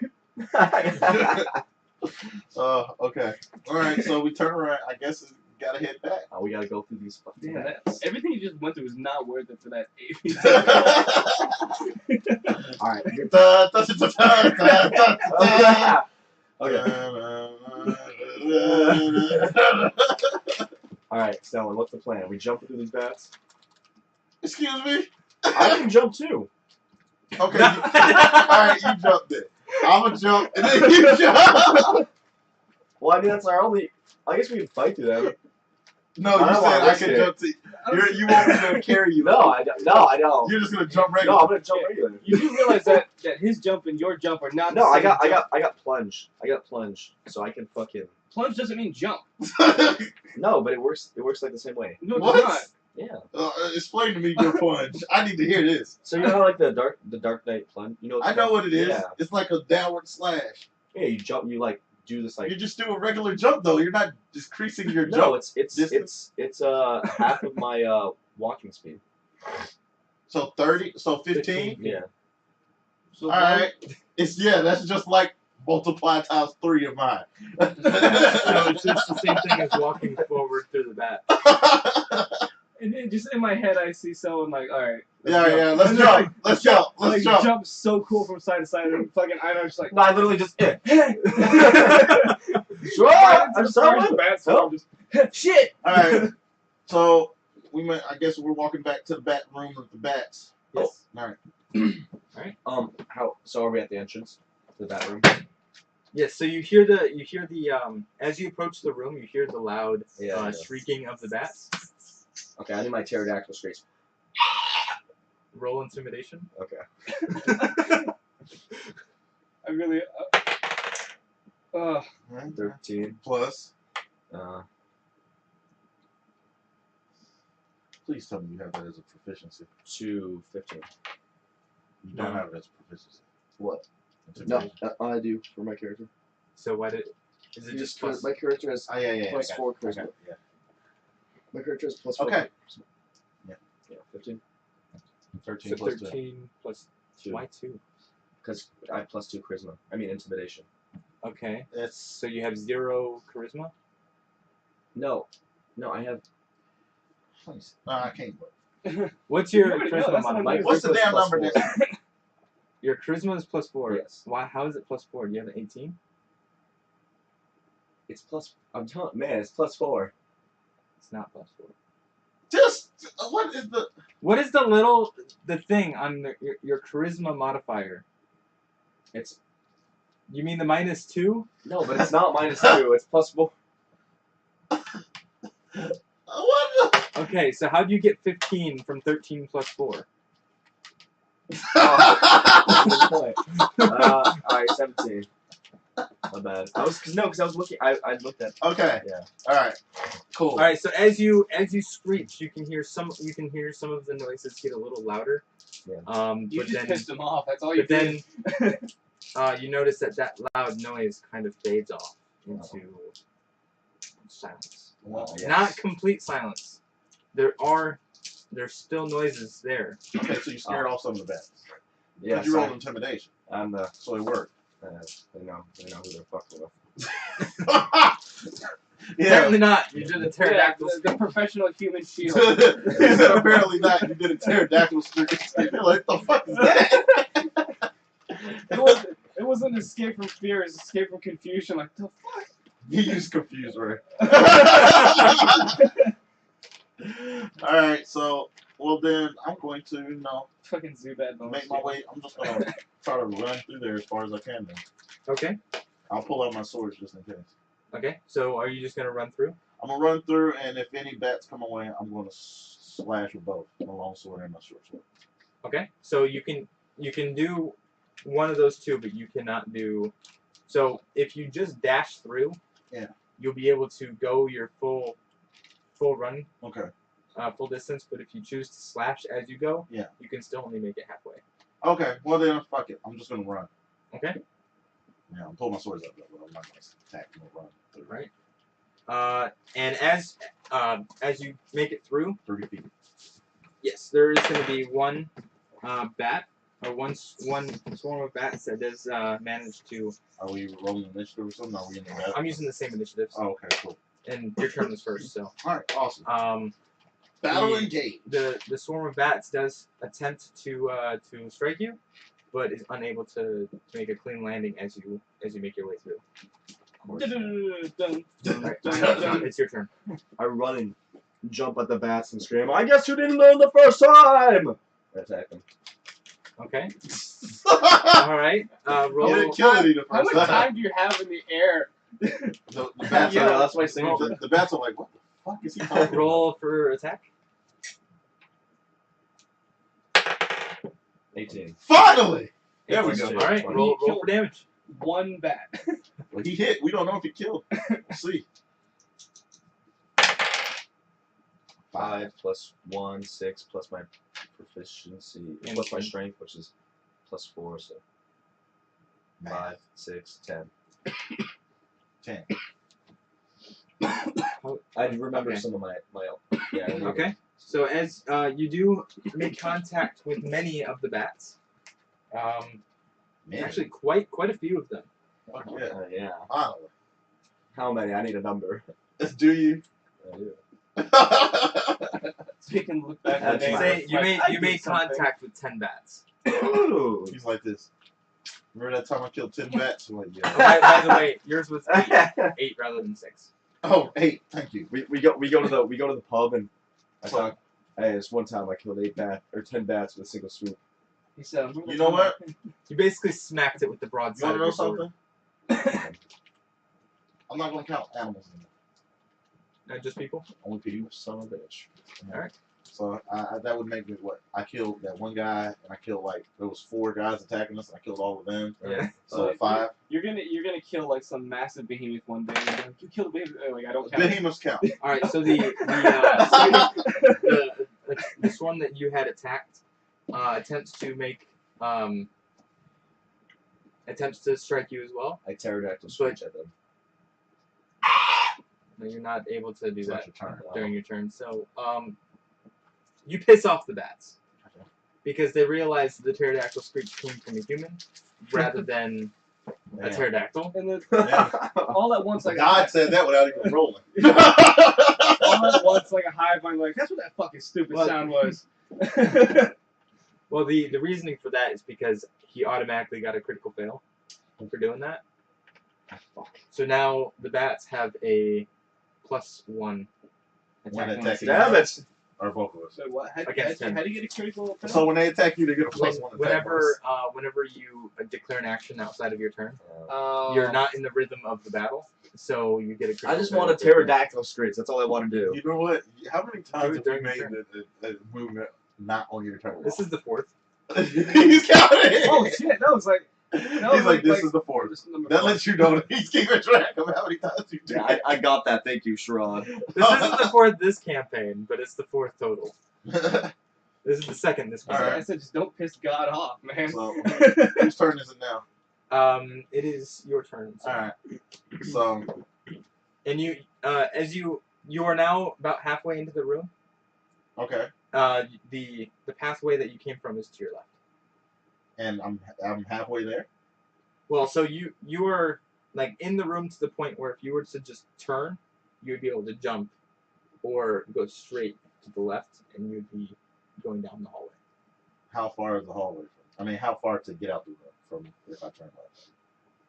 [SPEAKER 3] Okay. All right. So we turn around. I guess we gotta head back.
[SPEAKER 1] Oh, we gotta go through these fucking
[SPEAKER 4] Damn,
[SPEAKER 1] bats.
[SPEAKER 4] everything you just went through was not worth it for that 8
[SPEAKER 1] All right. Okay. All right, Stellan. What's the plan? We jump through these bats.
[SPEAKER 3] Excuse me.
[SPEAKER 1] I can jump too.
[SPEAKER 3] Okay. All right. You jump then. I'm gonna jump and then you jump.
[SPEAKER 1] Well, I mean that's our only. I guess we can fight through them.
[SPEAKER 3] No,
[SPEAKER 1] I
[SPEAKER 3] you
[SPEAKER 1] don't
[SPEAKER 3] said
[SPEAKER 1] wanna
[SPEAKER 3] I
[SPEAKER 1] risk
[SPEAKER 3] can
[SPEAKER 1] it.
[SPEAKER 3] jump to. You want me to carry you?
[SPEAKER 1] No, I don't. No, I don't.
[SPEAKER 3] You're just gonna jump
[SPEAKER 1] No,
[SPEAKER 3] regular.
[SPEAKER 1] I'm gonna jump regular.
[SPEAKER 4] You do realize that his jump and your jump are not the
[SPEAKER 1] No, I
[SPEAKER 4] same
[SPEAKER 1] got
[SPEAKER 4] jump.
[SPEAKER 1] plunge. I got plunge, so I can fucking.
[SPEAKER 4] Plunge doesn't mean jump.
[SPEAKER 1] No, but it works. It works like the same way.
[SPEAKER 4] No, it
[SPEAKER 3] What?
[SPEAKER 4] does not.
[SPEAKER 1] Yeah.
[SPEAKER 3] Explain to me your plunge. I need to hear this.
[SPEAKER 1] So you know how like the Dark Knight plunge. You know.
[SPEAKER 3] I know what it is.
[SPEAKER 1] Yeah.
[SPEAKER 3] It's like a downward slash.
[SPEAKER 1] Yeah. You jump. You like do this like.
[SPEAKER 3] You just do a regular jump though. You're not decreasing your
[SPEAKER 1] No,
[SPEAKER 3] jump.
[SPEAKER 1] it's half of my walking speed.
[SPEAKER 3] So 30. So 15.
[SPEAKER 1] Yeah.
[SPEAKER 4] So
[SPEAKER 3] All right. That's just like multiply times 3 of mine.
[SPEAKER 2] So it's just the same thing as walking forward through the bat.
[SPEAKER 4] And then just in my head, I see someone like, all right.
[SPEAKER 3] Yeah. Let's
[SPEAKER 4] And
[SPEAKER 3] jump.
[SPEAKER 4] then,
[SPEAKER 3] Let's jump. Let's
[SPEAKER 4] like,
[SPEAKER 3] jump.
[SPEAKER 4] jump so cool from side to side, and fucking I'm just like,
[SPEAKER 1] No, I literally just.
[SPEAKER 4] hey.
[SPEAKER 1] Sure, I'm sorry.
[SPEAKER 4] So I'm just, shit.
[SPEAKER 3] All right. So I guess we're walking back to the bat room with the bats.
[SPEAKER 2] Yes.
[SPEAKER 3] All right.
[SPEAKER 1] So are we at the entrance to the bathroom?
[SPEAKER 2] Yes. So you hear the as you approach the room, you hear the loud
[SPEAKER 1] Yeah.
[SPEAKER 2] shrieking of the bats.
[SPEAKER 1] Okay, I need my pterodactyl screech.
[SPEAKER 2] Roll intimidation.
[SPEAKER 1] Okay.
[SPEAKER 4] I really.
[SPEAKER 1] 13.
[SPEAKER 3] Plus. Please tell me you have that as a proficiency.
[SPEAKER 1] to 15.
[SPEAKER 3] You don't
[SPEAKER 2] No.
[SPEAKER 3] have it as a proficiency.
[SPEAKER 1] What? No,
[SPEAKER 3] Intimidation.
[SPEAKER 1] I do for my character.
[SPEAKER 2] So what is it
[SPEAKER 1] Just
[SPEAKER 2] just plus?
[SPEAKER 1] my character has
[SPEAKER 3] Oh, yeah.
[SPEAKER 1] plus
[SPEAKER 3] I got
[SPEAKER 1] 4
[SPEAKER 3] it, I got
[SPEAKER 1] charisma.
[SPEAKER 3] it, yeah.
[SPEAKER 1] My character has plus 4.
[SPEAKER 3] Okay.
[SPEAKER 1] Yeah, 15.
[SPEAKER 3] 13
[SPEAKER 2] So
[SPEAKER 3] plus 2.
[SPEAKER 2] 13 plus
[SPEAKER 1] 2.
[SPEAKER 2] why 2?
[SPEAKER 1] Because I have plus 2 charisma. I mean intimidation.
[SPEAKER 2] Okay.
[SPEAKER 3] That's
[SPEAKER 2] So you have 0 charisma.
[SPEAKER 1] No, I have.
[SPEAKER 3] no, I can't.
[SPEAKER 2] What's
[SPEAKER 4] You
[SPEAKER 2] your
[SPEAKER 4] already know,
[SPEAKER 2] charisma
[SPEAKER 4] that's not
[SPEAKER 2] modifier?
[SPEAKER 4] like-
[SPEAKER 3] What's the
[SPEAKER 1] charisma's
[SPEAKER 3] damn
[SPEAKER 1] plus
[SPEAKER 3] number?
[SPEAKER 1] 4.
[SPEAKER 3] That,
[SPEAKER 2] Your charisma is plus 4.
[SPEAKER 1] Yes.
[SPEAKER 2] Why? How is it plus 4? Do you have an 18?
[SPEAKER 1] It's plus. I'm telling man, it's plus 4.
[SPEAKER 2] It's not plus 4.
[SPEAKER 3] just what is the?
[SPEAKER 2] What is the thing on your charisma modifier?
[SPEAKER 1] It's
[SPEAKER 2] You mean the -2?
[SPEAKER 1] no, but it's not -2. It's plus 4.
[SPEAKER 3] What the?
[SPEAKER 2] Okay, so how do you get 15 from 13 plus 4?
[SPEAKER 1] Good point. Alright, 17. My bad. Because I was looking. I looked at.
[SPEAKER 3] Okay.
[SPEAKER 1] Yeah.
[SPEAKER 3] All right. Cool.
[SPEAKER 2] All right, so as you screech, you can hear some of the noises get a little louder.
[SPEAKER 1] Yeah.
[SPEAKER 4] You
[SPEAKER 2] But
[SPEAKER 4] just
[SPEAKER 2] then
[SPEAKER 4] pissed him off. That's all you
[SPEAKER 2] but then
[SPEAKER 4] did.
[SPEAKER 2] you notice that loud noise kind of fades off into silence.
[SPEAKER 3] Well,
[SPEAKER 1] Yes.
[SPEAKER 2] Not complete silence. There's still noises there.
[SPEAKER 3] okay, so you scared off some of the bats.
[SPEAKER 1] Yeah.
[SPEAKER 3] You rolled intimidation,
[SPEAKER 1] I'm the.
[SPEAKER 3] so it worked.
[SPEAKER 1] They know who they're fucking with.
[SPEAKER 3] Yeah.
[SPEAKER 2] Apparently not. You did a
[SPEAKER 4] Yeah,
[SPEAKER 2] pterodactyl.
[SPEAKER 4] the professional human shield.
[SPEAKER 3] Apparently not. You did a pterodactyl streak. You're like, the fuck is that?
[SPEAKER 4] It wasn't escape from fear. It was escape from confusion. Like the fuck.
[SPEAKER 3] You used confused word. Alright, so, well then, I'm going to,
[SPEAKER 4] Fucking Zubat bonus.
[SPEAKER 3] make my way. I'm just going to try to run through there as far as I can then.
[SPEAKER 2] Okay.
[SPEAKER 3] I'll pull out my swords just in case.
[SPEAKER 2] Okay. So are you just gonna run through?
[SPEAKER 3] I'm going to run through, and if any bats come away, I'm going to slash with both my long sword and my short sword.
[SPEAKER 2] Okay. So you can do one of those two, but you cannot do. So if you just dash through,
[SPEAKER 3] yeah,
[SPEAKER 2] you'll be able to go your full run,
[SPEAKER 3] Okay.
[SPEAKER 2] full distance. But if you choose to slash as you go,
[SPEAKER 3] Yeah,
[SPEAKER 2] you can still only make it halfway.
[SPEAKER 3] okay, well then, fuck it. I'm just going to run.
[SPEAKER 2] Okay.
[SPEAKER 3] Yeah, I'm pulling my swords up, but I'm not going to attack. I'm going to run through.
[SPEAKER 2] Right. And as you make it through,
[SPEAKER 3] 30 feet.
[SPEAKER 2] yes, there is going to be one bat or one swarm of bats that does manage to.
[SPEAKER 3] Are we rolling initiative or something? Are we in the battle?
[SPEAKER 2] I'm using the same initiatives,
[SPEAKER 3] Oh, okay, cool.
[SPEAKER 2] and your turn was first. So
[SPEAKER 3] Alright, awesome.
[SPEAKER 2] Battle
[SPEAKER 3] engage.
[SPEAKER 2] the swarm of bats does attempt to strike you, but is unable to make a clean landing as you make your way through.
[SPEAKER 4] Dun,
[SPEAKER 2] Alright, it's your turn.
[SPEAKER 1] I run and jump at the bats and scream, I guess you didn't learn the first time! Attack them.
[SPEAKER 2] Okay. All right.
[SPEAKER 3] You
[SPEAKER 2] Roll.
[SPEAKER 3] didn't kill any the
[SPEAKER 4] How
[SPEAKER 3] first
[SPEAKER 4] much
[SPEAKER 3] time.
[SPEAKER 4] time do you have in the air?
[SPEAKER 3] The bats
[SPEAKER 1] Yeah,
[SPEAKER 3] are,
[SPEAKER 1] that's my signature.
[SPEAKER 3] the bats are like, what the fuck is he talking about?
[SPEAKER 2] Roll for attack.
[SPEAKER 1] 18.
[SPEAKER 3] Finally! There we
[SPEAKER 1] 18
[SPEAKER 3] go.
[SPEAKER 2] All right.
[SPEAKER 1] Twenty.
[SPEAKER 2] Roll for damage.
[SPEAKER 4] One bat.
[SPEAKER 3] Well, he hit. We don't know if he killed. We'll see.
[SPEAKER 1] 5 plus 1, 6 plus my proficiency,
[SPEAKER 2] And
[SPEAKER 1] plus my
[SPEAKER 2] 10.
[SPEAKER 1] strength, which is plus 4, so 5, 6, 10.
[SPEAKER 3] 10.
[SPEAKER 1] I remember
[SPEAKER 2] Okay.
[SPEAKER 1] some of my yeah. I remember.
[SPEAKER 2] Okay. So as you do make contact with many of the bats,
[SPEAKER 3] Man.
[SPEAKER 2] actually quite a few of them.
[SPEAKER 3] Fuck yeah.
[SPEAKER 1] Yeah.
[SPEAKER 3] Finally.
[SPEAKER 1] How many? I need a number.
[SPEAKER 3] Do you?
[SPEAKER 1] I do.
[SPEAKER 4] So you can look back
[SPEAKER 1] That's
[SPEAKER 4] at
[SPEAKER 1] my-
[SPEAKER 4] it.
[SPEAKER 2] Say you
[SPEAKER 4] I
[SPEAKER 2] made
[SPEAKER 4] did something.
[SPEAKER 2] contact with 10 bats.
[SPEAKER 1] Ooh.
[SPEAKER 3] He's like this. Remember that time I killed 10 bats? I'm like,
[SPEAKER 2] Oh,
[SPEAKER 3] yeah.
[SPEAKER 2] by the way, yours was 8 rather than 6.
[SPEAKER 3] Oh, 8. Thank you.
[SPEAKER 1] we go to the pub and I talk. Hey, this one time I killed 10 bats with a single swoop.
[SPEAKER 4] He said,
[SPEAKER 3] You know what?
[SPEAKER 2] You basically smacked it with the
[SPEAKER 3] You
[SPEAKER 2] broadside
[SPEAKER 3] want
[SPEAKER 2] of
[SPEAKER 3] to know
[SPEAKER 2] your sword.
[SPEAKER 3] something? I'm not going to count animals anymore.
[SPEAKER 2] Not just people.
[SPEAKER 3] Only people.
[SPEAKER 1] You son of a bitch.
[SPEAKER 2] Alright.
[SPEAKER 3] So that would make me what? I killed that one guy, and I killed there was 4 guys attacking us, and I killed all of them.
[SPEAKER 2] Yeah.
[SPEAKER 3] So 5.
[SPEAKER 4] You're gonna kill like some massive behemoth one day. And you're like, you killed a baby. Like I don't count.
[SPEAKER 3] Behemoths count.
[SPEAKER 2] All right. So the the swarm that you had attacked attempts to make attempts to strike you as well.
[SPEAKER 1] I pterodactyl switch at them.
[SPEAKER 2] No, you're not able to do
[SPEAKER 3] It's
[SPEAKER 2] that
[SPEAKER 3] not your turn.
[SPEAKER 2] during your turn. So you piss off the bats
[SPEAKER 3] Okay.
[SPEAKER 2] because they realize the pterodactyl screech came from a human rather than a
[SPEAKER 3] Damn.
[SPEAKER 2] pterodactyl.
[SPEAKER 4] And then
[SPEAKER 3] Yeah.
[SPEAKER 4] all at once, like
[SPEAKER 3] God said that without even rolling.
[SPEAKER 4] all at once, like a hive mind, like that's what that fucking stupid
[SPEAKER 2] Well-
[SPEAKER 4] sound was.
[SPEAKER 2] Well, the reasoning for that is because he automatically got a critical fail for doing that.
[SPEAKER 1] Fuck.
[SPEAKER 2] So now the bats have a +1
[SPEAKER 3] One
[SPEAKER 2] attack.
[SPEAKER 3] attacking.
[SPEAKER 1] Damn it!
[SPEAKER 3] Or both of us.
[SPEAKER 4] So what? How
[SPEAKER 2] Against him.
[SPEAKER 4] do you get a critical?
[SPEAKER 3] So when they attack you, they get a +1 attack.
[SPEAKER 2] Whenever whenever you declare an action outside of your turn,
[SPEAKER 1] Oh.
[SPEAKER 2] you're not in the rhythm of the battle, so you get a critical
[SPEAKER 1] I just
[SPEAKER 2] fail.
[SPEAKER 1] want a pterodactyl screech. That's all I want to do.
[SPEAKER 3] You know what? How many times have we
[SPEAKER 2] during
[SPEAKER 3] made
[SPEAKER 2] your
[SPEAKER 3] the movement not on your turn?
[SPEAKER 2] This is the 4th.
[SPEAKER 3] He's counting.
[SPEAKER 4] Oh shit! That was like.
[SPEAKER 3] He's like, this is the 4th.
[SPEAKER 4] This is number
[SPEAKER 3] That
[SPEAKER 4] 4.
[SPEAKER 3] lets you know that he's keeping track of how many times you do
[SPEAKER 1] Yeah,
[SPEAKER 3] it.
[SPEAKER 1] I got that. Thank you, Sherrod.
[SPEAKER 2] This isn't the 4th this campaign, but it's the 4th total. This is the 2nd this
[SPEAKER 3] All
[SPEAKER 2] campaign.
[SPEAKER 3] right.
[SPEAKER 4] I said, just don't piss God off, man.
[SPEAKER 3] So, whose turn is it now?
[SPEAKER 2] It is your turn. So.
[SPEAKER 3] All right. So,
[SPEAKER 2] And you, as you are now about halfway into the room.
[SPEAKER 3] okay.
[SPEAKER 2] The pathway that you came from is to your left.
[SPEAKER 3] And I'm halfway there.
[SPEAKER 2] Well, so you are like in the room to the point where if you were to just turn, you would be able to jump, or go straight to the left, and you'd be going down the hallway.
[SPEAKER 3] How far is the hallway from? I mean, how far to get out the room from if I turn left?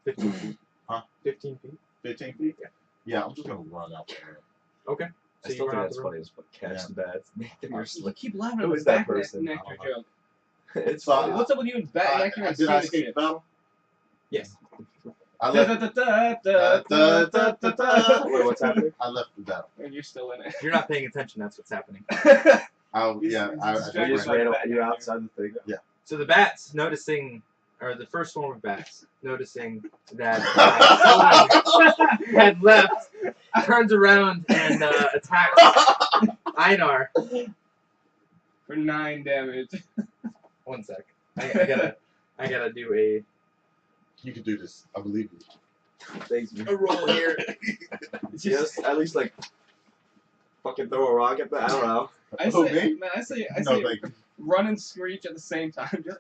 [SPEAKER 2] 15 feet.
[SPEAKER 3] Huh?
[SPEAKER 2] 15 feet.
[SPEAKER 3] 15 feet?
[SPEAKER 2] Yeah.
[SPEAKER 3] Yeah, I'm just gonna run out the room.
[SPEAKER 2] Okay.
[SPEAKER 1] I
[SPEAKER 2] So
[SPEAKER 1] still
[SPEAKER 2] you
[SPEAKER 1] think
[SPEAKER 2] run out
[SPEAKER 1] that's
[SPEAKER 2] the room.
[SPEAKER 1] funny as fuck. Catch
[SPEAKER 3] Yeah.
[SPEAKER 1] the bats. Nathan, you're
[SPEAKER 4] You
[SPEAKER 1] like,
[SPEAKER 4] keep laughing
[SPEAKER 1] Who
[SPEAKER 4] at
[SPEAKER 1] is
[SPEAKER 4] the
[SPEAKER 1] that
[SPEAKER 4] back
[SPEAKER 1] person?
[SPEAKER 4] nectar joke.
[SPEAKER 1] it's
[SPEAKER 3] So,
[SPEAKER 1] funny.
[SPEAKER 4] What's up with you and back nectar and
[SPEAKER 3] did I
[SPEAKER 4] semen
[SPEAKER 3] escape
[SPEAKER 4] shit?
[SPEAKER 3] the battle?
[SPEAKER 2] Yes.
[SPEAKER 3] I left.
[SPEAKER 1] Wait, what's happening?
[SPEAKER 3] I left the battle.
[SPEAKER 4] And you're still in it.
[SPEAKER 2] If you're not paying attention, that's what's happening.
[SPEAKER 3] Yeah, I
[SPEAKER 1] You
[SPEAKER 4] distracted
[SPEAKER 1] just
[SPEAKER 4] by
[SPEAKER 1] ran
[SPEAKER 4] the
[SPEAKER 1] over.
[SPEAKER 4] bat
[SPEAKER 1] You're
[SPEAKER 4] nectar.
[SPEAKER 1] outside the thing.
[SPEAKER 2] So the bats noticing, or the first swarm of bats noticing that someone had left, turns around and attacks Einar.
[SPEAKER 4] For 9 damage.
[SPEAKER 2] 1 sec. I gotta do a
[SPEAKER 3] You can do this. I believe you.
[SPEAKER 1] Thanks, man.
[SPEAKER 2] roll here.
[SPEAKER 1] Just at least like fucking throw a rock at that. I don't know.
[SPEAKER 4] I
[SPEAKER 3] Who,
[SPEAKER 4] say,
[SPEAKER 3] me?
[SPEAKER 4] man, I say
[SPEAKER 3] No, thank you.
[SPEAKER 4] run and screech at the same time. Just,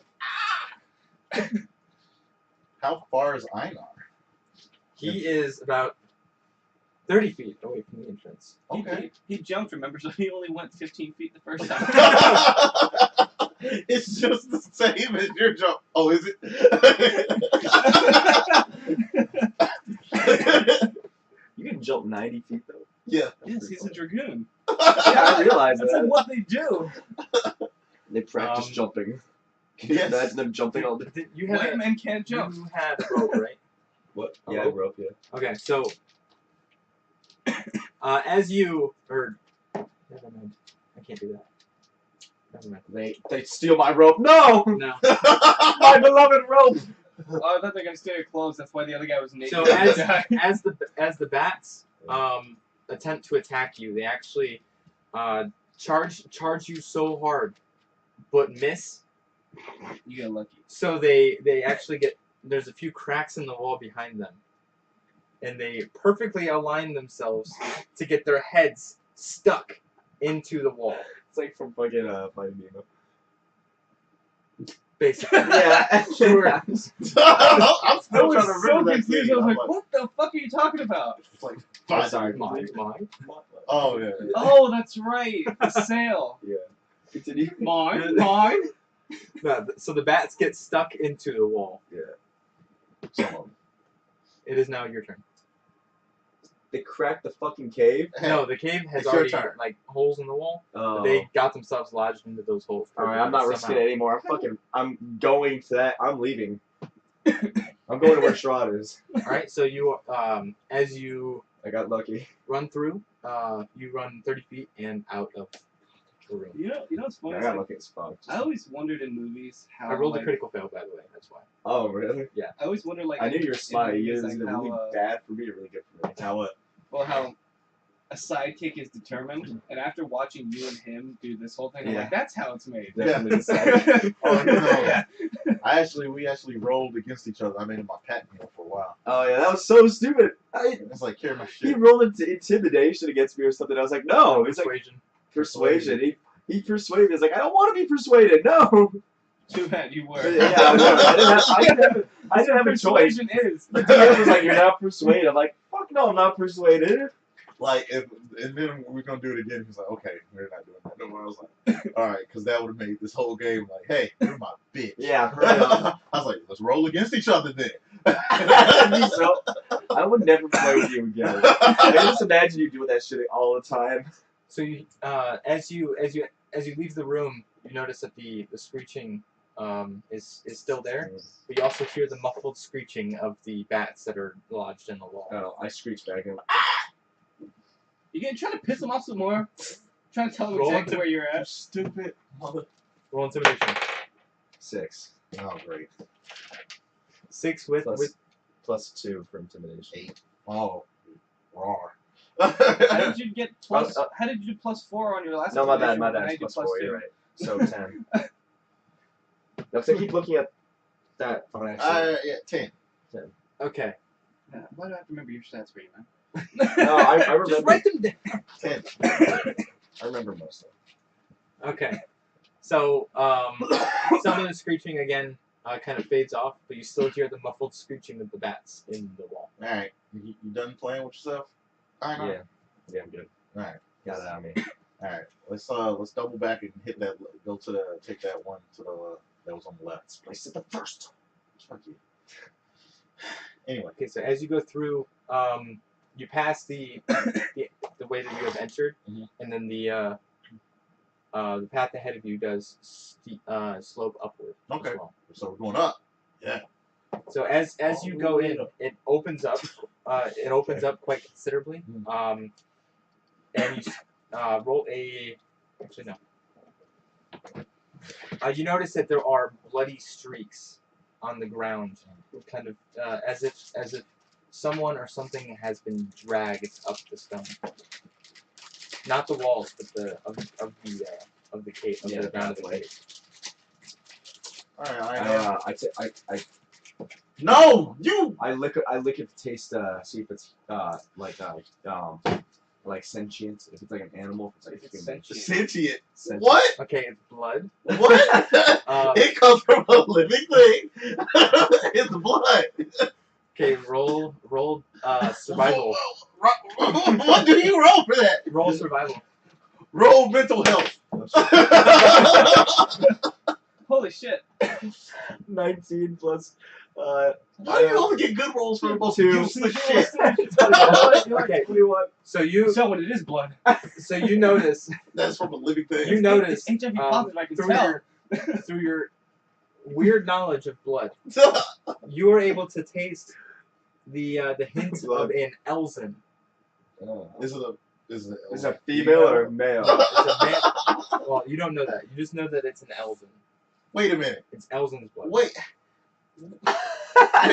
[SPEAKER 3] How far is Einar?
[SPEAKER 2] He is about 30 feet away from the entrance.
[SPEAKER 3] Okay.
[SPEAKER 4] he jumped, remember, so he only went 15 feet the first time.
[SPEAKER 3] It's just the same as your jump. Oh, is it?
[SPEAKER 1] You can jump 90 feet though.
[SPEAKER 3] Yeah.
[SPEAKER 4] Yes, he's a dragoon.
[SPEAKER 1] Yeah, I realize
[SPEAKER 4] That's
[SPEAKER 1] that.
[SPEAKER 4] like what they do.
[SPEAKER 1] They practice jumping. Can you
[SPEAKER 3] Yes.
[SPEAKER 1] imagine them jumping all day?
[SPEAKER 2] You had
[SPEAKER 4] White men can't jump.
[SPEAKER 2] You had a rope, right?
[SPEAKER 1] What?
[SPEAKER 2] A
[SPEAKER 1] Yeah,
[SPEAKER 2] rope?
[SPEAKER 1] rope. Yeah.
[SPEAKER 2] Okay, so as you never mind. I can't do that. Never mind.
[SPEAKER 1] They steal my rope. No,
[SPEAKER 2] No.
[SPEAKER 1] my beloved rope.
[SPEAKER 4] Oh, I thought they were gonna steal your clothes. That's why the other guy was naked.
[SPEAKER 2] So as the bats attempt to attack you, they actually charge you so hard, but miss.
[SPEAKER 4] you get lucky.
[SPEAKER 2] So they actually get, there's a few cracks in the wall behind them, and they perfectly align themselves to get their heads stuck into the wall.
[SPEAKER 1] It's like from fucking Finding Nemo.
[SPEAKER 2] Basically.
[SPEAKER 1] Yeah,
[SPEAKER 2] Sure.
[SPEAKER 3] I'm
[SPEAKER 4] I
[SPEAKER 3] still
[SPEAKER 4] was
[SPEAKER 3] trying to
[SPEAKER 4] so
[SPEAKER 3] remember that
[SPEAKER 4] confused.
[SPEAKER 3] scene.
[SPEAKER 4] I was
[SPEAKER 3] I'm
[SPEAKER 4] like, what the fuck are you talking about?
[SPEAKER 3] It's like,
[SPEAKER 1] I'm
[SPEAKER 3] fine.
[SPEAKER 1] sorry.
[SPEAKER 2] Mine.
[SPEAKER 3] Oh, yeah.
[SPEAKER 4] Oh, that's right. The sail.
[SPEAKER 1] Continue.
[SPEAKER 4] Mine.
[SPEAKER 2] No, so the bats get stuck into the wall.
[SPEAKER 3] Some of them.
[SPEAKER 2] It is now your turn.
[SPEAKER 1] They cracked the fucking cave.
[SPEAKER 2] No, the cave has
[SPEAKER 3] It's your
[SPEAKER 2] already
[SPEAKER 3] turn.
[SPEAKER 2] like holes in the wall.
[SPEAKER 1] Oh.
[SPEAKER 2] They got themselves lodged into those holes.
[SPEAKER 1] All right, I'm not risking
[SPEAKER 2] somehow.
[SPEAKER 1] it anymore. I'm going to that. I'm leaving. I'm going to where Sherrod is.
[SPEAKER 2] All right, so you as you
[SPEAKER 1] I got lucky.
[SPEAKER 2] run through, you run 30 feet and out of the room.
[SPEAKER 4] You know what's funny?
[SPEAKER 1] I
[SPEAKER 4] It's
[SPEAKER 1] got
[SPEAKER 4] like,
[SPEAKER 1] lucky as fuck.
[SPEAKER 4] I always wondered in movies how
[SPEAKER 2] I rolled a
[SPEAKER 4] like,
[SPEAKER 2] critical fail, by the way. That's why.
[SPEAKER 1] Oh really?
[SPEAKER 4] I always wonder like
[SPEAKER 1] I knew you were smart.
[SPEAKER 4] in
[SPEAKER 1] You
[SPEAKER 4] movies,
[SPEAKER 1] was either
[SPEAKER 4] like,
[SPEAKER 1] really
[SPEAKER 4] how,
[SPEAKER 1] bad for me or really good for me.
[SPEAKER 3] How what?
[SPEAKER 4] well, how a sidekick is determined, and after watching you and him do this whole thing, I'm
[SPEAKER 1] Yeah.
[SPEAKER 4] like, that's how it's made.
[SPEAKER 1] Definitely the side.
[SPEAKER 3] Oh no! We actually rolled against each other. I made him my pack mule for a while.
[SPEAKER 1] Oh yeah, that was so stupid.
[SPEAKER 3] It's like carry my
[SPEAKER 1] He
[SPEAKER 3] shit.
[SPEAKER 1] rolled into intimidation against me or something. I was like, no. It's like
[SPEAKER 2] Persuasion.
[SPEAKER 1] He persuaded me. He's like, I don't want to be persuaded. No.
[SPEAKER 4] Too bad you were.
[SPEAKER 1] Yeah, I didn't have a choice.
[SPEAKER 4] Persuasion is.
[SPEAKER 1] The DM was like, you're not persuaded. I'm like, fuck no, I'm not persuaded.
[SPEAKER 3] Like, and then we're gonna do it again. He's like, okay, we're not doing that no more. I was like, all right, because that would have made this whole game like, hey, you're my bitch.
[SPEAKER 1] Yeah, for real.
[SPEAKER 3] I was like, let's roll against each other then.
[SPEAKER 1] So, I would never play with you again. I can just imagine you doing that shit all the time.
[SPEAKER 2] So you, as you leave the room, you notice that the screeching is still there, but you also hear the muffled screeching of the bats that are lodged in the wall.
[SPEAKER 1] Oh, I screech back and
[SPEAKER 4] You gonna try to piss him off some more? Trying to tell him
[SPEAKER 2] Roll
[SPEAKER 4] exactly
[SPEAKER 2] into-
[SPEAKER 4] where you're at.
[SPEAKER 1] stupid mother.
[SPEAKER 2] Roll intimidation.
[SPEAKER 1] 6
[SPEAKER 3] Oh, great.
[SPEAKER 2] 6 with
[SPEAKER 1] plus 2 for intimidation.
[SPEAKER 3] Oh, raw.
[SPEAKER 4] How did you get plus? How did you do +4 on your last?
[SPEAKER 1] No, my bad,
[SPEAKER 4] intimidation
[SPEAKER 1] my
[SPEAKER 4] when
[SPEAKER 1] bad.
[SPEAKER 4] I
[SPEAKER 1] It's
[SPEAKER 4] did
[SPEAKER 1] plus 4.
[SPEAKER 4] +2?
[SPEAKER 1] You're right. So 10. No, 'cause I keep looking at that phone actually.
[SPEAKER 3] Yeah, 10.
[SPEAKER 2] Okay.
[SPEAKER 4] Yeah, why do I have to remember your stats for you, man?
[SPEAKER 1] No, I remember.
[SPEAKER 2] Just write them down.
[SPEAKER 3] 10.
[SPEAKER 1] I remember most of it.
[SPEAKER 2] Okay. So some of the screeching again kind of fades off, but you still hear the muffled screeching of the bats in the wall.
[SPEAKER 3] All right, you done playing with yourself? I know.
[SPEAKER 1] Yeah. Yeah, I'm good.
[SPEAKER 3] All right.
[SPEAKER 1] Got it out of me.
[SPEAKER 3] All right. Let's double back and hit that. Go to take that one to the that was on the left.
[SPEAKER 1] Place it the first.
[SPEAKER 3] Fuck you. Anyway.
[SPEAKER 2] Okay, so as you go through, you pass the way that you have entered,
[SPEAKER 3] Mhm.
[SPEAKER 2] and then the path ahead of you does slope upward.
[SPEAKER 3] Okay.
[SPEAKER 2] As well.
[SPEAKER 3] So we're going up. Yeah.
[SPEAKER 2] So as you go in, it opens up. It opens up quite considerably. And you roll a. Actually, no. You notice that there are bloody streaks on the ground, kind of as if someone or something has been dragged up the stone. Not the walls, but the of the cave, of the ground of the cave.
[SPEAKER 3] All right.
[SPEAKER 1] I
[SPEAKER 3] No, you.
[SPEAKER 1] I lick it to taste see if it's like sentient, if it's like an animal, if it's
[SPEAKER 4] It's
[SPEAKER 1] like
[SPEAKER 4] sentient.
[SPEAKER 3] Sentient.
[SPEAKER 1] sentient.
[SPEAKER 3] What?
[SPEAKER 2] Okay, it's blood.
[SPEAKER 3] What? It comes from a living thing. It's blood.
[SPEAKER 2] Okay, roll survival.
[SPEAKER 3] What do you roll for that?
[SPEAKER 2] Roll survival.
[SPEAKER 3] Roll mental health.
[SPEAKER 4] Holy shit!
[SPEAKER 1] 19 plus.
[SPEAKER 3] Why do you only get good rolls for the most
[SPEAKER 1] 2.
[SPEAKER 3] useless shit?
[SPEAKER 2] Okay,
[SPEAKER 1] 21.
[SPEAKER 2] so you
[SPEAKER 4] Someone, it is blood.
[SPEAKER 2] notice
[SPEAKER 3] That's from a living thing.
[SPEAKER 2] you notice
[SPEAKER 4] It's HIV positive, I can
[SPEAKER 2] through
[SPEAKER 4] tell.
[SPEAKER 2] through your weird knowledge of blood, you are able to taste the hint of an Elzen.
[SPEAKER 3] Is it a
[SPEAKER 1] Is it a female or a male?
[SPEAKER 2] It's a man. Well, you don't know that. You just know that it's an Elzen.
[SPEAKER 3] Wait a minute.
[SPEAKER 2] It's Elzen's blood.
[SPEAKER 3] Wait.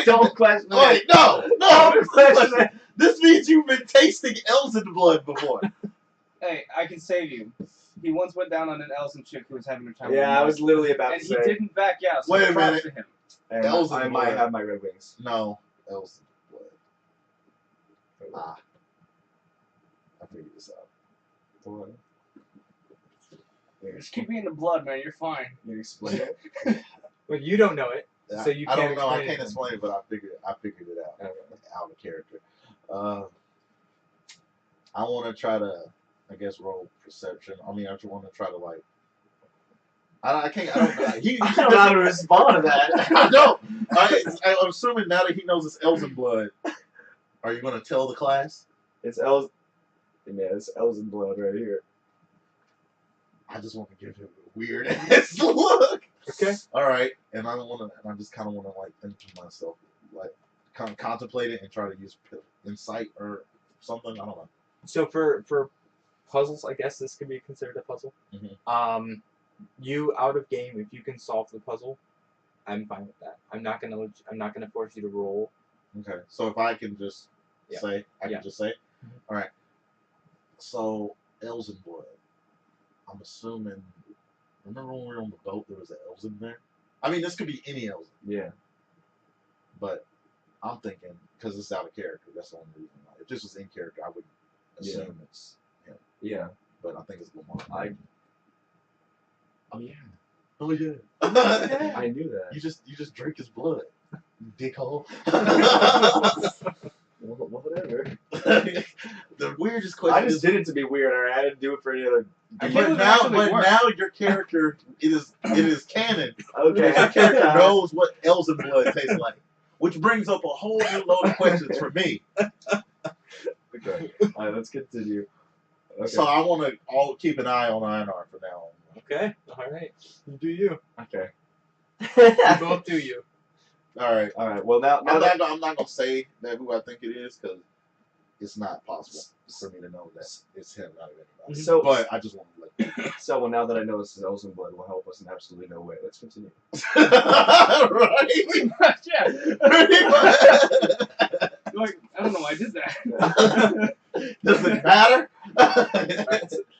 [SPEAKER 1] Don't question that.
[SPEAKER 3] Wait. No.
[SPEAKER 1] Don't question that.
[SPEAKER 3] This means you've been tasting Elzen blood before.
[SPEAKER 4] Hey, I can save you. He once went down on an Elson chick who was having her time. with
[SPEAKER 1] Yeah,
[SPEAKER 4] him.
[SPEAKER 1] I was literally about
[SPEAKER 4] And
[SPEAKER 1] to
[SPEAKER 4] he
[SPEAKER 1] say.
[SPEAKER 4] didn't back out. So
[SPEAKER 3] Wait a
[SPEAKER 4] props
[SPEAKER 3] minute.
[SPEAKER 4] to him.
[SPEAKER 1] And
[SPEAKER 3] Elzen
[SPEAKER 1] I might
[SPEAKER 3] blood.
[SPEAKER 1] have my red wings.
[SPEAKER 3] No. Elzen blood. Ah. I figured this out.
[SPEAKER 1] What?
[SPEAKER 4] Just keep eating the blood, man. You're fine.
[SPEAKER 1] You explain it?
[SPEAKER 2] Well, you don't know it, so you
[SPEAKER 3] I
[SPEAKER 2] can't
[SPEAKER 3] don't know. I
[SPEAKER 2] explain
[SPEAKER 3] can't
[SPEAKER 2] it.
[SPEAKER 3] explain it, but I figured it out. Out of character. I want to try to, I guess, roll perception. I mean, I just want to try to like. I can't. I don't know.
[SPEAKER 1] I don't know how to respond to that.
[SPEAKER 3] I don't. I'm assuming now that he knows it's Elzen blood. Are you going to tell the class?
[SPEAKER 1] It's El's. Yeah, it's Elzen blood right here.
[SPEAKER 3] I just want to give him a weird ass look.
[SPEAKER 2] Okay.
[SPEAKER 3] All right, and I don't want to. And I just kind of want to like think to myself, like, kind of contemplate it and try to use insight or something. I don't know.
[SPEAKER 2] So for puzzles, I guess this could be considered a puzzle.
[SPEAKER 3] Mhm.
[SPEAKER 2] You out of game, if you can solve the puzzle, I'm fine with that. I'm not gonna force you to roll.
[SPEAKER 3] Okay, so if I can just
[SPEAKER 2] Yeah.
[SPEAKER 3] say, I
[SPEAKER 2] Yeah.
[SPEAKER 3] can just say,
[SPEAKER 2] Mhm.
[SPEAKER 3] all right. So, Elzen blood. I'm assuming. Remember when we were on the boat? There was an Elzen there. I mean, this could be any Elzen,
[SPEAKER 1] Yeah.
[SPEAKER 3] but I'm thinking because it's out of character. That's the only reason. If this was in character, I would assume it's him.
[SPEAKER 1] Yeah.
[SPEAKER 3] But I think it's Lamar.
[SPEAKER 1] Oh yeah.
[SPEAKER 3] Oh yeah.
[SPEAKER 1] I knew that.
[SPEAKER 3] You just drink his blood. You dickhole.
[SPEAKER 1] Well, whatever.
[SPEAKER 3] The weirdest question.
[SPEAKER 1] I just did it to be weird, or I didn't do it for any other.
[SPEAKER 4] I can't
[SPEAKER 3] But
[SPEAKER 4] believe it
[SPEAKER 3] now,
[SPEAKER 4] actually worked.
[SPEAKER 3] your character it is canon.
[SPEAKER 1] Okay.
[SPEAKER 3] Your character knows what Elzen blood tastes like, which brings up a whole new load of questions for me.
[SPEAKER 1] Okay. All right, let's continue. Okay.
[SPEAKER 3] So I want to all keep an eye on Einar from now on.
[SPEAKER 2] Okay. All right. You do you.
[SPEAKER 1] Okay.
[SPEAKER 2] You both do you.
[SPEAKER 3] All right.
[SPEAKER 1] All right. Well, now
[SPEAKER 3] I'm
[SPEAKER 1] that
[SPEAKER 3] not gonna say that who I think it is because it's not possible for me to know that it's him, not anybody.
[SPEAKER 1] So-
[SPEAKER 3] but I just want to let you
[SPEAKER 1] so well, now that I know this is Elzen blood, will help us in absolutely no way. Let's continue.
[SPEAKER 3] know. Right?
[SPEAKER 4] Pretty much, yeah.
[SPEAKER 3] Pretty much.
[SPEAKER 4] Like, I don't know why I did that.
[SPEAKER 3] Does it matter?